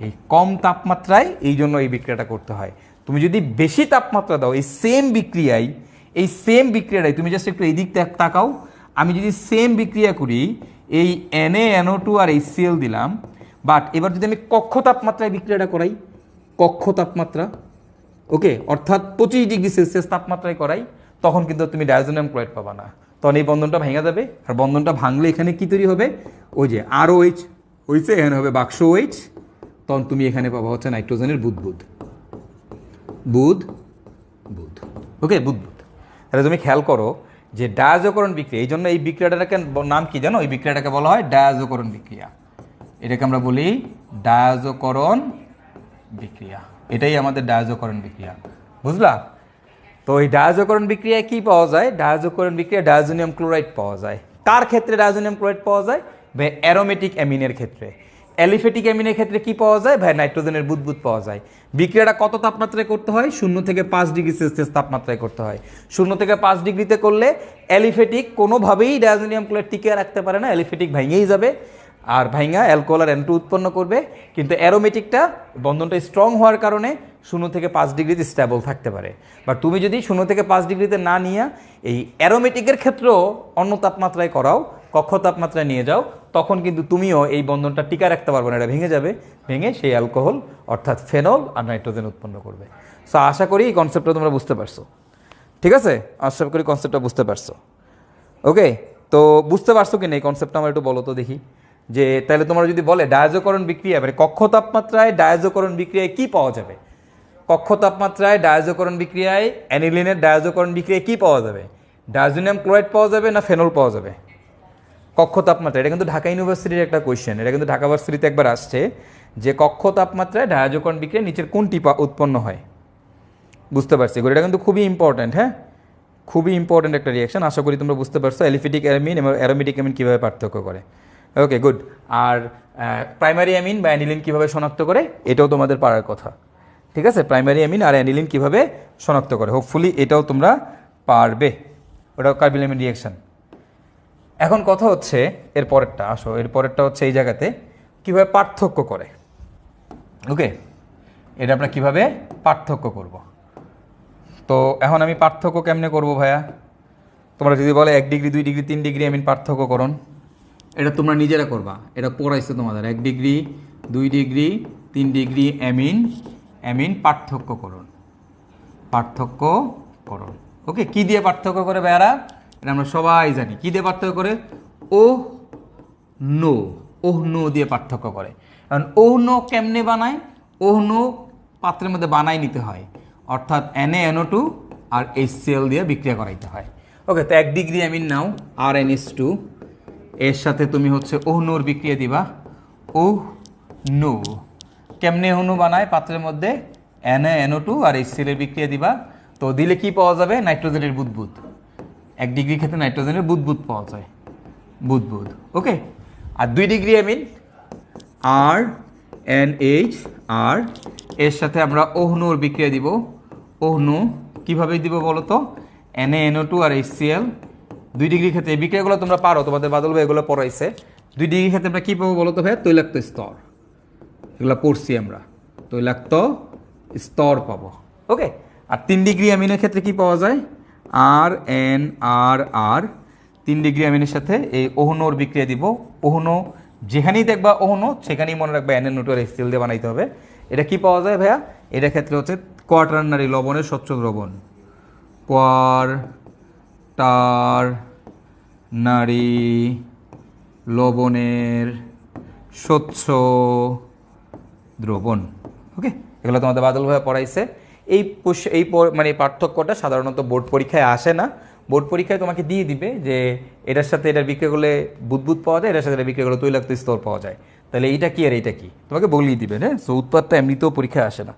এই কম তাপমাত্রায় এই জন্য এই বিক্রিয়াটা করতে হয়। তুমি যদি বেশি তাপমাত্রা দাও, এই সেম বিক্রিয়াটাই তুমি জাস্ট একটু এই দিক তাকাও, আমি যদি সেম বিক্রিয়া করি, এই NaNO2 আর HCl দিলাম, বাট এবার যদি আমি কক্ষ তাপমাত্রায় বিক্রিয়াটা করাই, ওকে, অর্থাৎ 25 ডিগ্রি সেলসিয়াস তাপমাত্রায় করাই, তখন কিন্তু তুমি ডায়াজোনিয়াম ক্লোরাইড পাবা না। তখন এই বন্ধনটা ভেঙে যাবে, আর বন্ধনটা ভাঙলে এখানে কি তৈরি হবে? ওই যে ROH হয়েছে, এখানে হবে বাক্স OH, তখন তুমি এখানে পাবা হচ্ছে নাইট্রোজেনের বুদবুদ বুদ বুধ ওকে বুদবুদ। তাহলে তুমি খেয়াল করো যে ডায়াজোকরণ বিক্রিয়া, এই জন্য এই বিক্রিয়াটাকে নাম কি জানো? এই বিক্রিয়াটাকে বলা হয় ডায়াজোকরণ বিক্রিয়া। এটাকে আমরা বলি ডায়াজোকরণ বিক্রিয়া, এটাই আমাদের ডায়াজোকরণ বিক্রিয়া, বুঝলা? তো এই ডায়াজোকরণ বিক্রিয়ায় কি পাওয়া যায়? ডায়াজোকরণ বিক্রিয়া ডায়াজোনিয়াম ক্লোরাইড পাওয়া যায়। কার ক্ষেত্রে ডায়াজোনিয়াম ক্লোরাইড পাওয়া যায়? ভাই অ্যারোমেটিক অ্যামিনের ক্ষেত্রে। অ্যালিফেটিক অ্যামিনের ক্ষেত্রে কি পাওয়া যায়? ভাই নাইট্রোজেনের বুদবুদ পাওয়া যায়। বিক্রিয়াটা কত তাপমাত্রায় করতে হয়? 0 থেকে 5 ডিগ্রি সেলসিয়াস তাপমাত্রায় করতে হয়। 0 থেকে 5 ডিগ্রিতে করলে অ্যালিফেটিক কোনোভাবেই ডায়াজোনিয়াম ক্লোরাইড টিকিয়ে রাখতে পারে না, অ্যালিফেটিক ভেঙেই যাবে, আর ভাইঙ্গা অ্যালকোহল আর N2 উৎপন্ন করবে। কিন্তু অ্যারোমেটিকটা বন্ধনটা স্ট্রং হওয়ার কারণে 0 থেকে 5 ডিগ্রিতে স্টেবল থাকতে পারে। বাট তুমি যদি 0 থেকে 5 ডিগ্রিতে না নিয়ে এই অ্যারোমেটিকের ক্ষেত্রেও অন্য তাপমাত্রায় করাও, কক্ষ তাপমাত্রায় নিয়ে যাও, তখন কিন্তু তুমিও এই বন্ধনটা টিকা রাখতে পারবে না, এটা ভেঙে যাবে, ভেঙে সেই অ্যালকোহল অর্থাৎ ফেনল আর নাইট্রোজেন উৎপন্ন করবে। সো আশা করি এই কনসেপ্টটা তোমরা বুঝতে পারছো, ঠিক আছে? আশা করি কনসেপ্টটা বুঝতে পারছো। ওকে, তো বুঝতে পারছো কি না এই কনসেপ্টটা আমার একটু বলো তো দেখি। যে তাহলে তোমরা যদি বলে ডায়াজোকরণ বিক্রিয়া, মানে কক্ষ তাপমাত্রায় ডায়াজোকরণ বিক্রিয়ায় কি পাওয়া যাবে? কক্ষ তাপমাত্রায় ডায়াজোকরণ বিক্রিয়ায় অ্যানিলিনের ডায়াজোকরণ বিক্রিয়ায় কি পাওয়া যাবে? ডায়াজোনিয়াম ক্লোরাইড পাওয়া যাবে না ফেনল পাওয়া যাবে? কক্ষ তাপমাত্রা, এটা কিন্তু ঢাকা ইউনিভার্সিটির একটা কোয়েশ্চেন, এটা কিন্তু ঢাকা ইউনিভার্সিটিতে একবার আসছে যে কক্ষ তাপমাত্রায় ডায়াজোকরণ বিক্রিয়া নিচের কোনটি উৎপন্ন হয়? বুঝতে পারছি, এটা কিন্তু খুবই ইম্পর্ট্যান্ট, হ্যাঁ খুবই ইম্পর্ট্যান্ট একটা রিয়াকশন। আশা করি তোমরা বুঝতে পারছো অ্যালিফেটিক অ্যামিন এবং অ্যারোমেটিক অ্যামিন কীভাবে পার্থক্য করে। Okay good. আর প্রাইমারি অ্যামিন বা অ্যানিলিন কীভাবে শনাক্ত করে, এটাও তোমাদের পারার কথা, ঠিক আছে? প্রাইমারি অ্যামিন আর অ্যানিলিন কীভাবে শনাক্ত করে, হোপফুলি এটাও তোমরা পারবে। ওটাও কার্বিল অ্যামিন রিয়াকশন। এখন কথা হচ্ছে এর পরেরটা, আসো এর পরেরটা হচ্ছে এই জায়গাতে কীভাবে পার্থক্য করে। ওকে, এটা আমরা কীভাবে পার্থক্য করব। তো এখন আমি পার্থক্য কেমনে করব ভাইয়া? তোমরা যদি বলে 1 ডিগ্রি 2 ডিগ্রি 3 ডিগ্রি অ্যামিন পার্থক্য করুন, এটা তোমরা নিজেরা করবা, এটা পড়াইছে তোমাদের। 1 ডিগ্রি 2 ডিগ্রি 3 ডিগ্রি অ্যামিন পার্থক্য করুন, পার্থক্য করুন। ওকে, কি দিয়ে পার্থক্য করে ভাইয়ারা? এটা আমরা সবাই জানি। কি দিয়ে পার্থক্য করে? নো দিয়ে পার্থক্য করে। কারণ নো কেমনে বানায়? নো পাত্রের মধ্যে বানাই নিতে হয়, অর্থাৎ NaNO2 আর HCl দিয়ে বিক্রিয়া করাইতে হয়। ওকে, তো 1 ডিগ্রি অ্যামিন নাও RnH2, এর সাথে তুমি হচ্ছে নোর বিক্রিয়া দিবা। নো কেমনে নো বানায়? পাত্রের মধ্যে NaNO2 আর HCl এর বিক্রিয়া দিবা। তো দিলে কি পাওয়া যাবে? নাইট্রোজেনের বুদবুদ। 1 ডিগ্রি ক্ষেত্রে নাইট্রোজেনের বুদবুদ পাওয়া যায়, বুদবুদ। ওকে, আর 2 ডিগ্রি অ্যামিন RnH, আর এর সাথে আমরা নোর বিক্রিয়া দিব। নো কীভাবে দিব বলো তো? NaNO2 আর HCl। 2 ডিগ্রি ক্ষেত্রে এই বিক্রিয়াগুলো তোমরা পারো, তোমাদের বাদল ভাই এগুলো পড়াইছে। 2 ডিগ্রি ক্ষেত্রে আমরা কী পাবো বলো তো ভাইয়া? তৈলাক্ত স্তর, এগুলো পড়ছি আমরা, তৈলাক্ত স্তর পাবো। ওকে, আর 3 ডিগ্রি অ্যামিনের ক্ষেত্রে কি পাওয়া যায়? RnRr। 3 ডিগ্রি অ্যামিনের সাথে এই নোর বিক্রিয়া দিব। নো যেখানেই দেখবা নো সেখানেই মনে রাখবা NaNO2 আর HCl দিয়ে বানাইতে হবে। এটা কি পাওয়া যায় ভাইয়া? এটার ক্ষেত্রে হচ্ছে কোয়াটারনারি লবণের স্বচ্ছ দ্রবণ, কোয়াটারনারি লবণের স্বচ্ছ দ্রবণ। ওকে, এগুলো তোমাদের বাদল ভাইয়া পড়াইছে। এই মানে পার্থক্যটা সাধারণত বোর্ড পরীক্ষায় আসে না। বোর্ড পরীক্ষায় তোমাকে দিয়ে দিবে যে এটার সাথে এটার বিক্রিয়া করলে বুদবুদ পাওয়া যায়, এটার সাথে এটা বিক্রিয়া করলে তৈলাক্ত স্তর পাওয়া যায়। তাহলে এইটা কি আর এইটা কি তোমাকে বলিয়ে দিবে, হ্যাঁ? সো উৎপাদটা এমনিতেও পরীক্ষায় আসে না,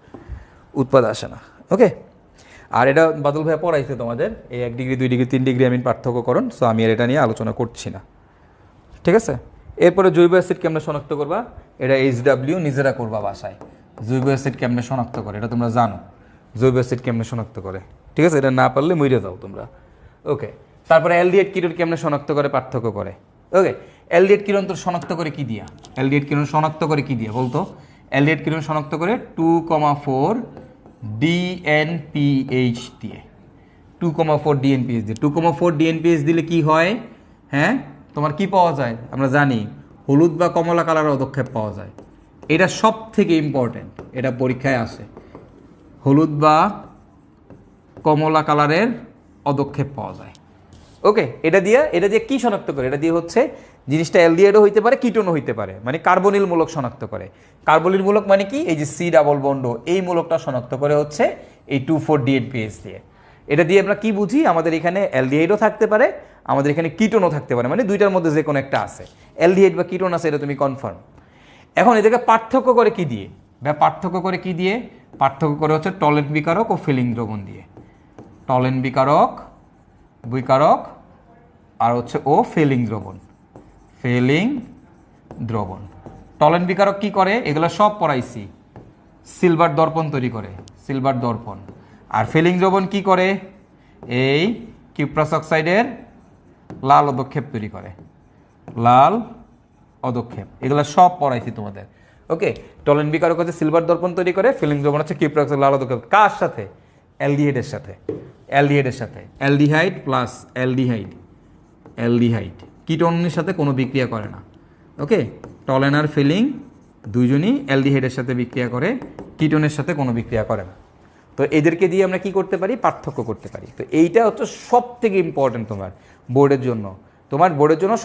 উৎপাদ আসে না। ওকে, আর এটা বাদল ভাইয়া পড়াইছে তোমাদের এই 1 ডিগ্রি 2 ডিগ্রি 3 ডিগ্রি অ্যামিন পার্থক্য করুন। সো আমি আর এটা নিয়ে আলোচনা করছি না, ঠিক আছে? এরপরে জৈব অ্যাসিড কেমনে শনাক্ত করবা? এটা HW নিজেরা করবা বাসায়। জৈব অ্যাসিড কেমনে শনাক্ত করে এটা তোমরা জানো, জৈব অ্যাসিড কেমনে শনাক্ত করে, ঠিক আছে? এটা না পারলে মইরে যাও তোমরা। ওকে, তারপরে অ্যালডিহাইড কিটোন কেমনে শনাক্ত করে, পার্থক্য করে। ওকে, অ্যালডিহাইড কিটোন তো শনাক্ত করে কি দিয়া? অ্যালডিহাইড কিটোন শনাক্ত করে কি দিয়া বলতো? অ্যালডিহাইড কিটোন শনাক্ত করে 2,4 DNPH দিয়ে। 2,4 DNPH দিয়ে। 2,4 DNPH দিলে কি হয়? হ্যাঁ, তোমার কি পাওয়া যায়? আমরা জানি হলুদ বা কমলা কালারের অদক্ষেপ পাওয়া যায়। এটা সব থেকে ইম্পর্টেন্ট, এটা পরীক্ষায় আসে। হলুদ বা কমলা কালারের অদক্ষেপ পাওয়া যায়। ওকে, এটা দিয়ে কি শনাক্ত করে? এটা দিয়ে হচ্ছে জিনিসটা অ্যালডিহাইডও হইতে পারে, কিটোনও হইতে পারে, মানে কার্বনিল মূলক শনাক্ত করে। কার্বনিল মূলক মানে কি? এই যে সি ডাবল বন্ড এই মূলকটা শনাক্ত করে হচ্ছে এই 2,4-DNPS দিয়ে। এটা দিয়ে আমরা কি বুঝি? আমাদের এখানে অ্যালডিহাইডও থাকতে পারে, আমাদের এখানে কিটোনও থাকতে পারে, মানে দুইটার মধ্যে যে কোনো একটা আছে, অ্যালডিহাইড বা কিটোন আছে, এটা তুমি কনফার্ম। এখন এদেরকে পার্থক্য করে কি দিয়ে? পার্থক্য করে কি দিয়ে? পার্থক্য করে হচ্ছে টলেন্ট বিকারক ও ফিলিং দ্রবণ দিয়ে। টলেন্ট বিকারক আর হচ্ছে ও ফিলিং দ্রবণ। টলেন্ট বিকারক কি করে? এগুলো সব পড়াইছি। সিলভার দর্পণ তৈরি করে, সিলভার দর্পণ। আর ফিলিং দ্রবণ কি করে? এই কিউপ্রাস অক্সাইডের লাল অধক্ষেপ তৈরি করে, লাল অধক্ষেপ। এগুলো সব পড়াইছি তোমাদের। ওকে, টলেন্ট বিকারক হচ্ছে সিলভার দর্পণ তৈরি করে, ফিলিং দ্রবণ হচ্ছে কিউপ্রাস অক্সাইড লাল অধক্ষেপ। কার সাথে? অ্যালডিহাইডের সাথে। অ্যালডিহাইড প্লাস অ্যালডিহাইড কিটোনের সাথে কোনো বিক্রিয়া করে না। ওকে, টলেন আর ফিলিং দুইজনই অ্যালডিহাইডের সাথে বিক্রিয়া করে, কিটোনের সাথে কোনো বিক্রিয়া করে না। তো এদেরকে দিয়ে আমরা কি করতে পারি? পার্থক্য করতে পারি। তো এইটা হচ্ছে সব থেকে ইম্পর্টেন্ট তোমার বোর্ডের জন্য।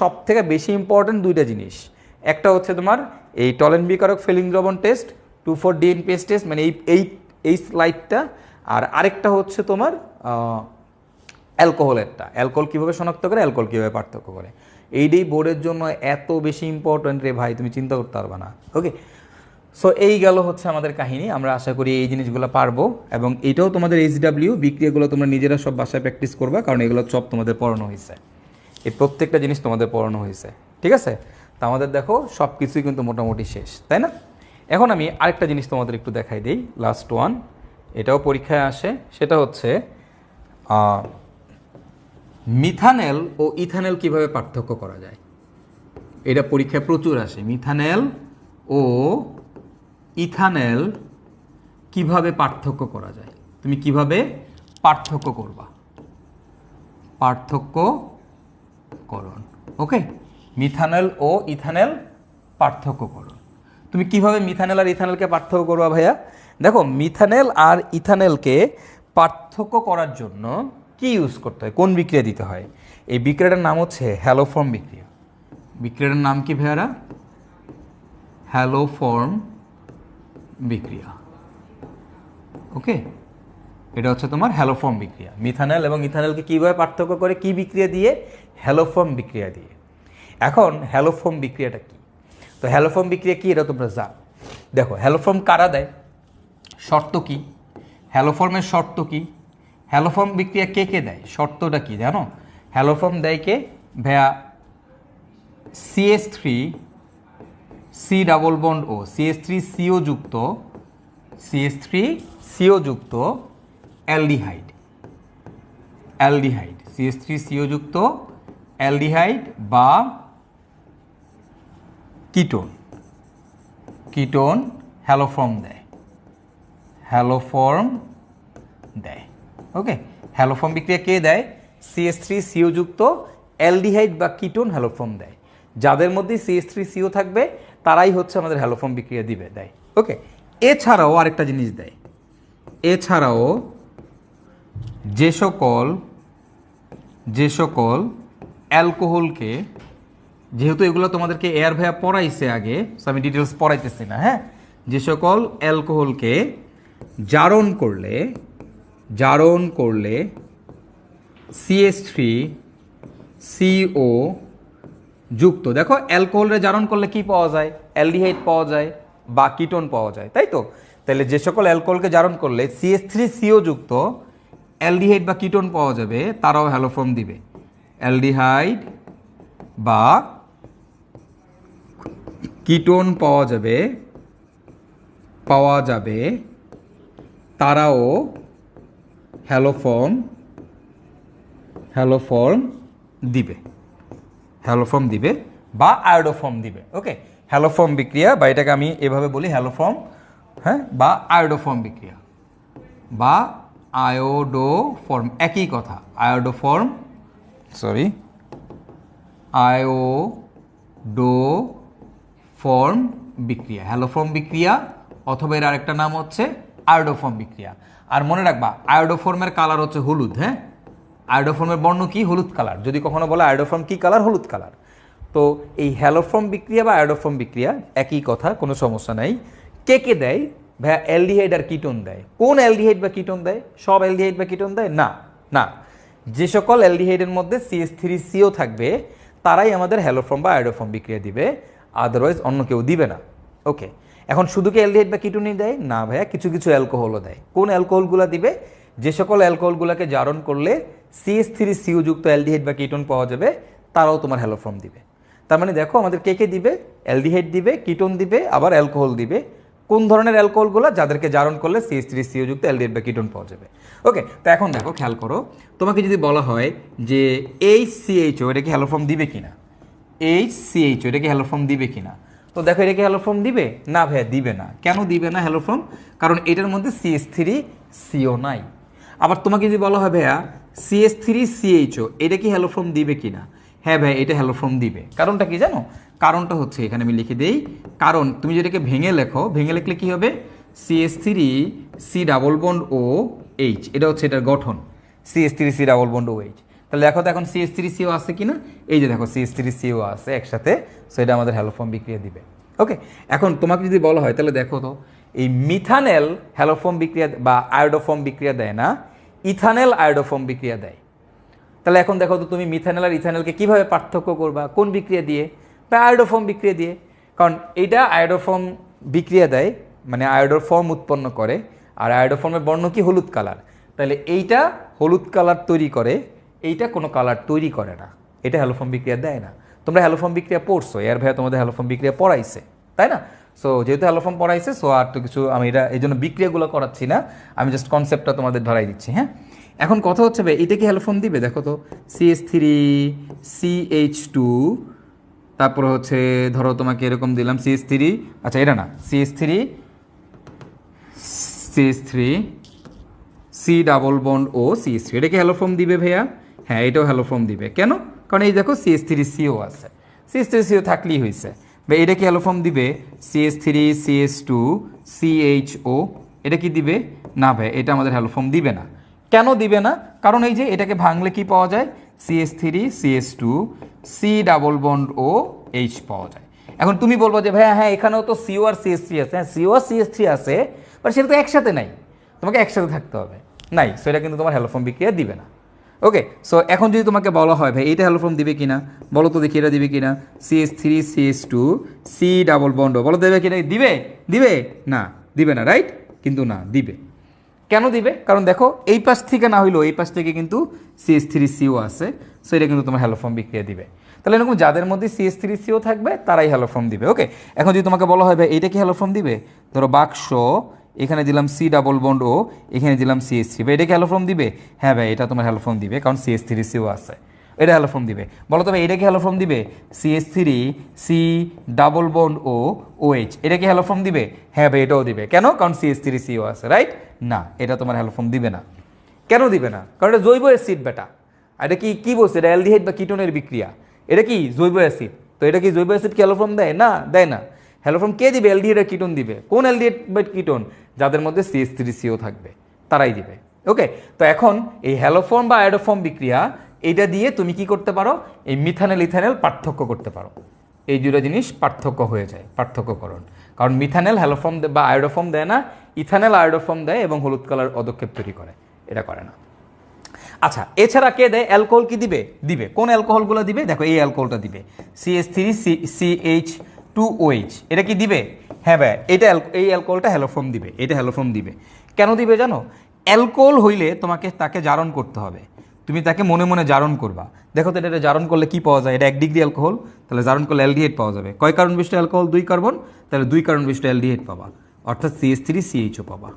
সব থেকে বেশি ইম্পর্টেন্ট দুইটা জিনিস। একটা হচ্ছে তোমার এই টলেন বিকারক ফিলিং দ্রবণ টেস্ট, 2,4-DNPS টেস্ট, মানে এই স্লাইডটা। আর আরেকটা হচ্ছে তোমার অ্যালকোহলেরটা, অ্যালকোহল কীভাবে শনাক্ত করে, অ্যালকোহল কীভাবে পার্থক্য করে। এইটাই বোর্ডের জন্য এত বেশি ইম্পর্টেন্ট রে ভাই, তুমি চিন্তা করতে পারবে না। ওকে, সো এই গেল হচ্ছে আমাদের কাহিনী। আমরা আশা করি এই জিনিসগুলো পারবো, এবং এটাও তোমাদের HW বিক্রিয়াগুলো তোমরা নিজেরা সব বাসায় প্র্যাকটিস করবা, কারণ এগুলো সব তোমাদের পড়ানো হয়েছে। এই প্রত্যেকটা জিনিস তোমাদের পড়ানো হয়েছে, ঠিক আছে? তা আমাদের দেখো সব কিছুই কিন্তু মোটামুটি শেষ, তাই না? এখন আমি আরেকটা জিনিস তোমাদের একটু দেখাই দিই, লাস্ট ওয়ান। এটাও পরীক্ষায় আসে, সেটা হচ্ছে মিথানেল ও ইথানেল কিভাবে পার্থক্য করা যায়। এটা পরীক্ষায় প্রচুর আসে। মিথানেল ও ইথানেল কিভাবে পার্থক্য করা যায়, তুমি কিভাবে পার্থক্য করবা? পার্থক্যকরণ। ওকে, মিথানেল ও ইথানেল পার্থক্যকরণ। তুমি কিভাবে মিথানেল আর ইথানেলকে পার্থক্য করবা ভাইয়া? দেখো, মিথানেল আর ইথানেলকে পার্থক্য করার জন্য কি ইউজ করতে হয়, কোন বিক্রিয়া দিতে হয়? এই বিক্রিয়াটার নাম হচ্ছে হ্যালোফর্ম বিক্রিয়া। বিক্রিয়াটার নাম কি ভাইয়ারা? হ্যালোফর্ম বিক্রিয়া। ওকে, এটা হচ্ছে তোমার হ্যালোফর্ম বিক্রিয়া। মিথানেল এবং ইথানেলকে কীভাবে পার্থক্য করে, কি বিক্রিয়া দিয়ে? হ্যালোফর্ম বিক্রিয়া দিয়ে। এখন হ্যালোফর্ম বিক্রিয়াটা কি? তো হ্যালোফর্ম বিক্রিয়া কি এটা তোমরা জানো। দেখো, হ্যালোফর্ম কারা দেয়, শর্ত কি? হ্যালোফর্মের শর্ত কি? হ্যালোফর্ম বিক্রিয়া কে কে দেয়, শর্তটা কি জানো? হ্যালোফর্ম দেয় কে ভাইয়া? CH3 সি ডাবল বন্ড ও CH3CO যুক্ত অ্যালডিহাইড। CH3CO যুক্ত অ্যালডিহাইড বা কিটোন হ্যালোফর্ম দেয়। ওকে, হ্যালোফর্ম বিক্রিয়া কে দেয়? CH3CO যুক্ত অ্যালডিহাইড বা কিটোন হ্যালোফর্ম দেয়। যাদের মধ্যে CH3CO থাকবে তারাই হচ্ছে আমাদের হ্যালোফর্ম বিক্রিয়া দেয়। ওকে, এছাড়াও আরেকটা জিনিস দেয়। এছাড়াও যে সকল অ্যালকোহলকে, যেহেতু এগুলো তোমাদেরকে এয়ার ভাইয়া পড়াইছে আগে, সো আমি ডিটেলস পড়াইতেছি না, হ্যাঁ। যে সকল অ্যালকোহলকে জারণ করলে CH3CO যুক্ত, দেখো অ্যালকোহলরে জারণ করলে কি পাওয়া যায়? অ্যালডিহাইড পাওয়া যায় বা কিটোন পাওয়া যায়, তাই তো? তাহলে যে সকল অ্যালকোহলকে জারণ করলে CH3CO যুক্ত অ্যালডিহাইড বা কিটোন পাওয়া যাবে, তারাও হ্যালোফর্ম দিবে। অ্যালডিহাইড বা কিটোন পাওয়া যাবে, তারাও হ্যালোফর্ম দিবে বা আয়োডোফর্ম দিবে। ওকে, হ্যালোফর্ম বিক্রিয়া, বা এটাকে আমি এভাবে বলি হ্যালোফর্ম, হ্যাঁ, বা আয়োডোফর্ম বিক্রিয়া বা আয়োডোফর্ম, একই কথা। আয়োডোফর্ম বিক্রিয়া, হ্যালোফর্ম বিক্রিয়া, অথবা এর আরেকটা নাম হচ্ছে আয়োডোফর্ম বিক্রিয়া। আর মনে রাখবা, আয়োডোফর্মের কালার হচ্ছে হলুদ, হ্যাঁ। আয়োডোফর্মের বর্ণ কি? হলুদ কালার। যদি কখনো বলে আয়োডোফর্ম কি কালার? হলুদ কালার। তো এই হ্যালোফর্ম বিক্রিয়া বা আয়োডোফর্ম বিক্রিয়া একই কথা, কোনো সমস্যা নাই। কে কে দেয়? ভাইয়া অ্যালডিহাইড আর কিটোন দেয়। কোন অ্যালডিহাইড বা কিটোন দেয়? সব অ্যালডিহাইড বা কিটোন দেয় না, না। যে সকল অ্যালডিহাইডের মধ্যে CH3CO থাকবে তারাই আমাদের হ্যালোফর্ম বা আয়োডোফর্ম বিক্রিয়া দিবে, আদারওয়াইজ অন্য কেউ দিবে না। ওকে, এখন শুধু কি অ্যালডিহাইড বা কিটোনই দেয়? না ভাইয়া, কিছু কিছু অ্যালকোহলও দেয়। কোন অ্যালকোহলগুলো দিবে? যে সকল অ্যালকোহলগুলোকে জারণ করলে CH3CO যুক্ত অ্যালডিহাইড বা কিটোন পাওয়া যাবে তারাও তোমার হ্যালোফর্ম দিবে। তার মানে দেখো আমাদের কে কে দিবে? অ্যালডিহাইড দিবে, কিটোন দিবে, আবার অ্যালকোহল দিবে। কোন ধরনের অ্যালকোহলগুলো? যাদেরকে জারণ করলে CH3CO যুক্ত অ্যালডিহাইড বা কিটোন পাওয়া যাবে। ওকে, তো এখন দেখো খেয়াল করো, তোমাকে যদি বলা হয় যে HCHO এটা কি হ্যালোফর্ম দিবে কিনা, HCHO এটা কি হ্যালোফর্ম দিবে কিনা, তো দেখো এটা কি হ্যালোফর্ম দিবে? না ভাইয়া, দিবে না। কেন দিবে না হ্যালোফর্ম? কারণ এটার মধ্যে CH3CO নাই। আবার তোমাকে যদি বলা হয় ভাইয়া CH3CHO এটা কি হ্যালোফর্ম দিবে কিনা, হ্যাঁ ভাই এটা হ্যালোফর্ম দিবে। কারণটা কি জানো? কারণটা হচ্ছে, এখানে আমি লিখে দেই, কারণ তুমি যেটাকে ভেঙে লেখো, ভেঙে লিখলে কি হবে? CH3C ডাবল বন্ড OH, এটা হচ্ছে এটার গঠন, CH3C ডাবল বন্ড OH। তাহলে দেখো তো এখন CH3CO আছে কিনা, এই যে দেখো CH3CO আছে একসাথে, সো এটা আমাদের হ্যালোফর্ম বিক্রিয়া দিবে। ওকে, এখন তোমাকে যদি বলা হয় তাহলে দেখো তো এই মিথানেল হ্যালোফর্ম বিক্রিয়া বা আয়োডোফর্ম বিক্রিয়া দেয় না, ইথানেল আয়োডোফর্ম বিক্রিয়া দেয়। তাহলে এখন দেখো তো তুমি মিথানেল আর ইথানেলকে কীভাবে পার্থক্য করবা? কোন বিক্রিয়া দিয়ে? বা আয়োডোফর্ম বিক্রিয়া দিয়ে। কারণ এইটা আয়োডোফর্ম বিক্রিয়া দেয়, মানে আয়োডোর ফর্ম উৎপন্ন করে, আর আয়োডোফর্মের বর্ণ কি? হলুদ কালার। তাহলে এইটা হলুদ কালার তৈরি করে, এইটা কোনো কালার তৈরি করে না, এটা হ্যালোফর্ম বিক্রিয়া দেয় না। তোমরা হ্যালোফর্ম বিক্রিয়া পড়ছো, এর ভাইয়া তোমাদের হ্যালোফর্ম বিক্রিয়া পড়াইছে, তাই না? সো যেহেতু হ্যালোফর্ম পড়াইছে, সো আর তো কিছু আমি এটা এই জন্য বিক্রিয়াগুলো করাচ্ছি না, আমি জাস্ট কনসেপ্টটা তোমাদের ধরাই দিচ্ছি। হ্যাঁ, এখন কথা হচ্ছে ভাই এটা কি হ্যালোফর্ম দিবে? দেখো তো CH3CH2, তারপর হচ্ছে ধরো তোমাকে এরকম দিলাম CH3, আচ্ছা এটা না, CH3C ডাবল বন্ড CH3, এটা কি হ্যালোফর্ম দিবে ভাইয়া? হ্যাঁ, এটাও হ্যালোফর্ম দিবে। কেন? কারণ এই দেখো CH3CO আছে, CH3CO থাকলেই হয়েছে। বা এটা কি হ্যালোফর্ম দিবে? CH3CH2CHO, এটা কি দিবে? না ভাই, এটা আমাদের হ্যালোফর্ম দিবে না। কেন দিবে না? কারণ এই যে এটাকে ভাঙলে কি পাওয়া যায়? CH3CH2C ডাবল বন্ড OH পাওয়া যায়। এখন তুমি বলবো যে ভাইয়া হ্যাঁ এখানেও তো CO আর CH3 আছে, হ্যাঁ CO আর CH3 আছে, বাট সেটা তো একসাথে নাই, তোমাকে একসাথে থাকতে হবে, নাই, সো এটা কিন্তু তোমার হ্যালোফর্ম বিক্রিয়া দিবে না। ওকে, সো এখন যদি তোমাকে বলা হয় ভাই এইটা হ্যালোফর্ম দিবে কিনা, বলো তো দেখি এটা দিবে কিনা? CH3CH2C ডাবল বন্ড, বলো দেবে কিনা? দিবে? দিবে না, দিবে না, রাইট? কিন্তু না, দিবে। কেন দিবে? কারণ দেখো এই পাশ থেকে না হইলেও এই পাশ থেকে কিন্তু CH3CO আছে, সো এটা কিন্তু তোমার হ্যালোফর্ম বিক্রিয়া দিবে। তাহলে এরকম যাদের মধ্যে CH3CO থাকবে তারাই হ্যালোফর্ম দিবে। ওকে, এখন যদি তোমাকে বলা হয় ভাই এইটা কি হ্যালোফর্ম দিবে, ধরো বাক্স, এখানে দিলাম C ডাবল বন্ড O, এখানে দিলাম CH3, ভাই এটা কি হ্যালোফর্ম দিবে? হ্যাঁ ভাই এটা তোমার হ্যালোফর্ম দিবে, কারণ CH3CO আছে, এটা হ্যালোফর্ম দিবে। বলো তবে এটা কি হ্যালোফর্ম দিবে? CH3C ডাবল বন্ড OH, এটা কি হ্যালোফর্ম দিবে? হ্যাঁ ভাই এটাও দিবে। কেন? কারণ CH3CO আছে, রাইট? না, এটা তোমার হ্যালোফর্ম দিবে না। কেন দিবে না? কারণ এটা জৈব অ্যাসিড বেটা। এটা কি বলছে? এটা অ্যালডিহাইড বা কিটোনের বিক্রিয়া, এটা কি জৈব অ্যাসিড। তো এটা কি জৈব অ্যাসিড কি হ্যালোফর্ম দেয়? না, দেয় না। হ্যালোফর্ম কে দিবে? অ্যালডিহাইড আর কিটোন দিবে। কোন অ্যালডিহাইড বা কিটোন? যাদের মধ্যে CH3CO থাকবে তারাই দিবে। ওকে, তো এখন এই হ্যালোফর্ম বা আয়োডোফর্ম বিক্রিয়া এইটা দিয়ে তুমি কি করতে পারো? এই মিথানেল ইথানেল পার্থক্য করতে পারো। এই দুটো জিনিস পার্থক্য হয়ে যায়, পার্থক্যকরণ। কারণ মিথানেল হ্যালোফর্ম বা আয়োডোফর্ম দেয় না, ইথানেল আয়োডোফর্ম দেয় এবং হলুদ কালার অদক্ষেপ তৈরি করে, এটা করে না। আচ্ছা, এছাড়া কে দেয়? অ্যালকোহল কি দিবে? দিবে। কোন অ্যালকোহলগুলো দিবে? দেখো এই অ্যালকোহলটা দিবে, CH3CH2OH, এটা কি দিবে? হ্যাঁ ভাই এটা এই অ্যালকোহলটা হ্যালোফর্ম দিবে, এটা হ্যালোফর্ম দিবে। কেন দিবে জানো? অ্যালকোহল হইলে তোমাকে তাকে জারণ করতে হবে, তুমি তাকে মনে মনে জারণ করবা। দেখো তো এটা জারণ করলে কি পাওয়া যায়? এটা 1 ডিগ্রি অ্যালকোহল, তাহলে জারণ করলে অ্যালডিহাইড পাওয়া যাবে। কয় কার্বন বিশিষ্ট অ্যালকোহল? 2 কার্বন, তাহলে 2 কার্বন বিশিষ্ট অ্যালডিহাইড পাবা, অর্থাৎ CH3CHO পাবা।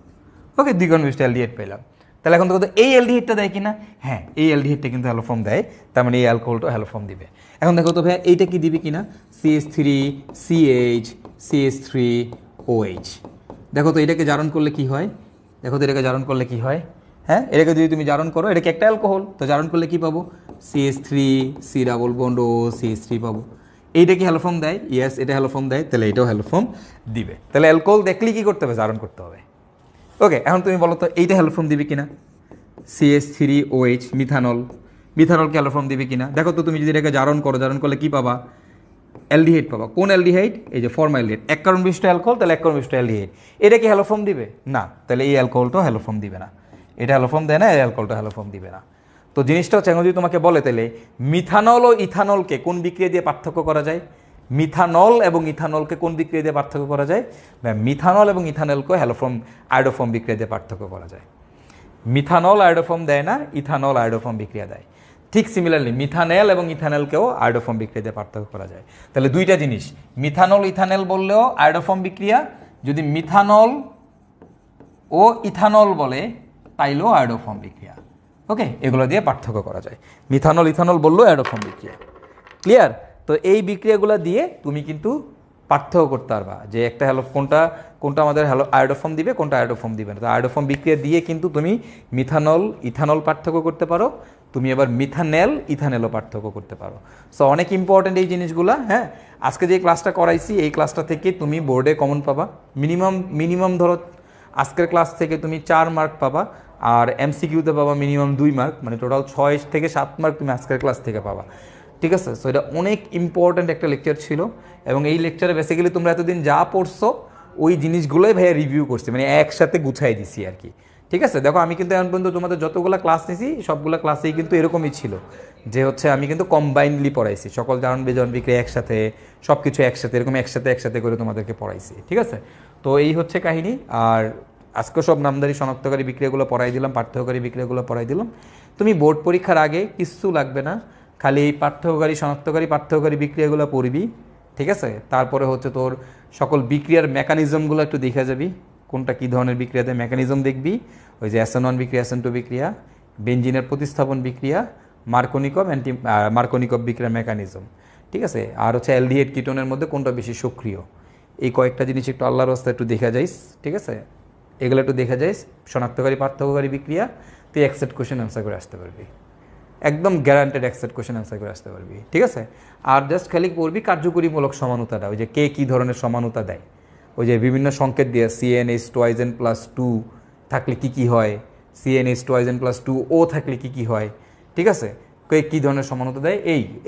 ওকে, 2 কার্বন বিশিষ্ট অ্যালডিহাইড পেলাম। তাহলে এখন তো এই অ্যালডিহাইডটা দেয় কিনা? হ্যাঁ, এই অ্যালডিহাইডটা কিন্তু হ্যালোফর্ম দেয়, তার মানে এই অ্যালকোহলটা হ্যালোফর্ম দিবে। এখন দেখো তো ভাই এইটা কি দিবে কিনা? CH3CH3OH, দেখো তো এটাকে জারণ করলে কি হয়? দেখো তো এটাকে জারণ করলে কি হয়? হ্যাঁ, এটাকে যদি তুমি জারণ করো, এটা কি একটা অ্যালকোহল, তো জারণ করলে কি পাবো? CH3C ডাবল বন্ড CH3 পাবো। এইটা কি হ্যালোফর্ম দেয়? ইয়েস, এটা হ্যালোফর্ম দেয়, তাহলে এটাও হ্যালোফর্ম দিবে। তাহলে অ্যালকোহল দেখলেই কি করতে হবে? জারণ করতে হবে। ওকে, এখন তুমি বলো তো এইটা হ্যালোফর্ম দিবে কিনা? CH3OH মিথানল, মিথানলকে হ্যালোফর্ম দিবে কিনা দেখো তো। তুমি যদি এটাকে জারণ করলে কি পাবা? অ্যালডিহাইড পাবা। কোন অ্যালডিহাইড? এই যে ফর্মাইলডিহাইড, এক কার্বন বিশিষ্ট অ্যালকোহল, তাহলে এক কার্বন বিশিষ্ট অ্যালডিহাইড। এটা কি হ্যালোফর্ম দিবে? না, তাহলে এই অ্যালকোহলটাও হ্যালোফর্ম দিবে না। এটা হ্যালোফর্ম দেয় না, এই অ্যালকোহলটা হ্যালোফর্ম দিবে না। তো জিনিসটা হচ্ছে, এখন যদি তোমাকে বলে তাহলে মিথানল ও ইথানলকে কোন বিক্রিয়া দিয়ে পার্থক্য করা যায়? মিথানল এবং ইথানলকে কোন বিক্রিয়া দিয়ে পার্থক্য করা যায়? মিথানল এবং ইথানলকে হ্যালোফর্ম আয়োডোফর্ম বিক্রিয়া দিয়ে পার্থক্য করা যায়। মিথানল আয়োডোফর্ম দেয় না, ইথানল আয়োডোফর্ম বিক্রিয়া দেয়। ঠিক সিমিলারলি মিথানেল এবং ইথানেলকেও আয়োডোফর্ম বিক্রিয়া দিয়ে পার্থক্য করা যায়। তাহলে দুইটা জিনিস, মিথানল ইথানেল বললেও আয়োডোফর্ম বিক্রিয়া, যদি মিথানল ও ইথানল বলে তাইলেও আয়োডোফর্ম বিক্রিয়া। ওকে, এগুলো দিয়ে পার্থক্য করা যায়। মিথানল ইথানল বললেও আয়োডোফর্ম বিক্রিয়া। ক্লিয়ার? তো এই বিক্রিয়াগুলো দিয়ে তুমি কিন্তু পার্থক্য করতে পারবা যে একটা কোনটা আমাদের আয়োডোফর্ম দিবে, কোনটা আয়োডোফর্ম দিবে না। তো আয়োডোফর্ম বিক্রিয়া দিয়ে কিন্তু তুমি মিথানল ইথানল পার্থক্য করতে পারো, তুমি এবার মিথানেল ইথানেলও পার্থক্য করতে পারো। সো অনেক ইম্পর্টেন্ট এই জিনিসগুলো। হ্যাঁ, আজকে যে ক্লাসটা করাইছি এই ক্লাসটা থেকে তুমি বোর্ডে কমন পাবা। মিনিমাম ধরো আজকের ক্লাস থেকে তুমি 4 মার্ক পাবা, আর এমসিকিউতে পাবা মিনিমাম 2 মার্ক, মানে টোটাল 6 থেকে 7 মার্ক তুমি আজকের ক্লাস থেকে পাবা। ঠিক আছে? সো এটা অনেক ইম্পর্ট্যান্ট একটা লেকচার ছিল, এবং এই লেকচারে বেসিক্যালি তোমরা এতদিন যা পড়ছো ওই জিনিসগুলোই ভাইয়া রিভিউ করছি, মানে একসাথে গুছাই দিছি আর কি। ঠিক আছে? দেখো আমি কিন্তু এখন পর্যন্ত তোমাদের যতগুলো ক্লাস নিয়েছি সবগুলো ক্লাসেই কিন্তু এরকমই ছিল যে হচ্ছে আমি কিন্তু কম্বাইন্ডলি পড়াইছি, সকল জারণ বিজারণ বিক্রিয়া একসাথে, সব কিছু একসাথে, এরকম একসাথে করে তোমাদেরকে পড়াইছি। ঠিক আছে? তো এই হচ্ছে কাহিনী। আর আজকে সব নামদারি শনাক্তকারী বিক্রিয়াগুলো পড়াই দিলাম, পার্থক্যকারী বিক্রিয়াগুলো পড়াই দিলাম। তুমি বোর্ড পরীক্ষার আগে কিচ্ছু লাগবে না, খালি এই পার্থক্যকারী বিক্রিয়াগুলো পড়বি। ঠিক আছে? তারপরে হচ্ছে তোর সকল বিক্রিয়ার মেকানিজমগুলো একটু দেখে যাবি, কোনটা কী ধরনের বিক্রিয়াতে মেকানিজম দেখবি। ওই যে SN1 বিক্রিয়া, SN2 বিক্রিয়া, বেঞ্জিনের প্রতিস্থাপন বিক্রিয়া, মার্কোনিকভ বিক্রিয়ার মেকানিজম। ঠিক আছে? আর হচ্ছে অ্যালডিহাইড কিটোনের মধ্যে কোনটা বেশি সক্রিয়, এই কয়েকটা জিনিস একটু আল্লাহর রাস্তায় একটু দেখা যাইস। ঠিক আছে? এগুলো একটু দেখা যাইস, শনাক্তকারী পার্থক্যকারী বিক্রিয়া, তুই একসেট কোশ্চেন অ্যান্সার করে আসতে পারবি, একদম গ্যারান্টেড একসেট কোশ্চেন অ্যান্সার করে আসতে পারবি। ঠিক আছে? আর জাস্ট খালি পড়বি কার্যকরীমূলক সমানুতাটা, ওই যে কে কী ধরনের সমানুতা দেয়, ওই যে বিভিন্ন সংকেত দিয়ে CnH2n+2 থাকলে কী কী হয়, CnH2n+2O থাকলে কী কী হয়। ঠিক আছে? কে কী ধরনের সমানুতা দেয়,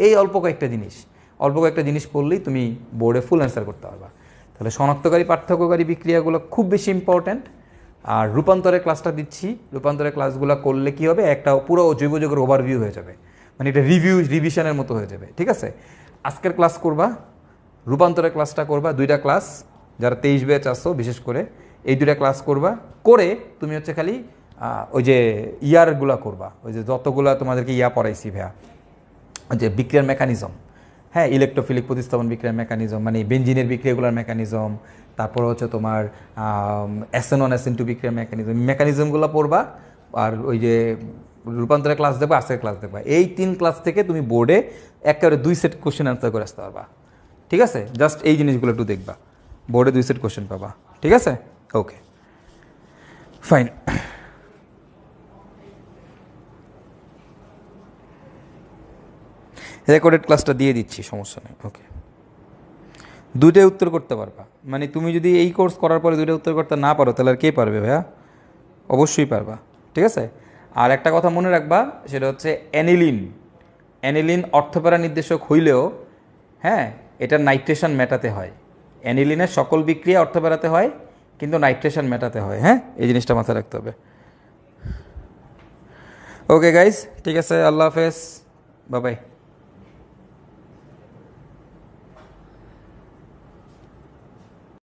এই অল্প কয়েকটা জিনিস পড়লেই তুমি বোর্ডে ফুল অ্যান্সার করতে পারবা। তাহলে শনাক্তকারী পার্থক্যকারী বিক্রিয়াগুলো খুব বেশি ইম্পর্ট্যান্ট। আর রূপান্তরের ক্লাসটা দিচ্ছি, রূপান্তরের ক্লাসগুলো করলে কি হবে, একটা পুরো জৈব যৌগের ওভারভিউ হয়ে যাবে, মানে এটা রিভিশনের মতো হয়ে যাবে। ঠিক আছে? আজকের ক্লাস করবা, রূপান্তরের ক্লাসটা করবা, 2টা ক্লাস, যারা 23 ব্যাচ আসো বিশেষ করে এই 2টা ক্লাস করবা, করে তুমি হচ্ছে খালি ওই যে ইয়ারগুলা করবা, ওই যে যতগুলা তোমাদেরকে পড়াইছি ভাইয়া, ওই যে বিক্রিয়ার মেকানিজম। হ্যাঁ, ইলেকট্রোফিলিক প্রতিস্থাপন বিক্রিয়ার মেকানিজম, মানে বেঞ্জিনের বিক্রিয়াগুলোর মেকানিজম, তারপর হচ্ছে তোমার SN1 SN2 বিক্রিয়ার মেকানিজমগুলো পড়বা। আর ওই যে রূপান্তরের ক্লাস দেখবা, আজকের ক্লাস দেখবা, এই 3 ক্লাস থেকে তুমি বোর্ডে একেবারে 2 সেট কোশ্চেন অ্যান্সার করে আসতে পারবা। ঠিক আছে? জাস্ট এই জিনিসগুলো একটু দেখবা, বোর্ডে 2 সেট কোশ্চেন পাবা। ঠিক আছে? ওকে, ফাইন। রেকর্ডেড ক্লাসটা দিয়ে দিচ্ছি, সমস্যা নেই। ওকে, 2টাই উত্তর করতে পারবা, মানে তুমি যদি এই কোর্স করার পরে 2টা উত্তর করতে না পারো তাহলে আর কে পারবে ভাইয়া? অবশ্যই পারবা। ঠিক আছে? আর একটা কথা মনে রাখবা, সেটা হচ্ছে অ্যানিলিন অর্থপ্যারা নির্দেশক হইলেও, হ্যাঁ, এটা নাইট্রেশন মেটাতে হয়। অ্যানিলিনের সকল বিক্রিয়া অর্থপ্যারাতে হয়, কিন্তু নাইট্রেশন মেটাতে হয়। হ্যাঁ, এই জিনিসটা মাথায় রাখতে হবে। ওকে গাইজ, ঠিক আছে, আল্লাহ হাফেজ, বাই বাই।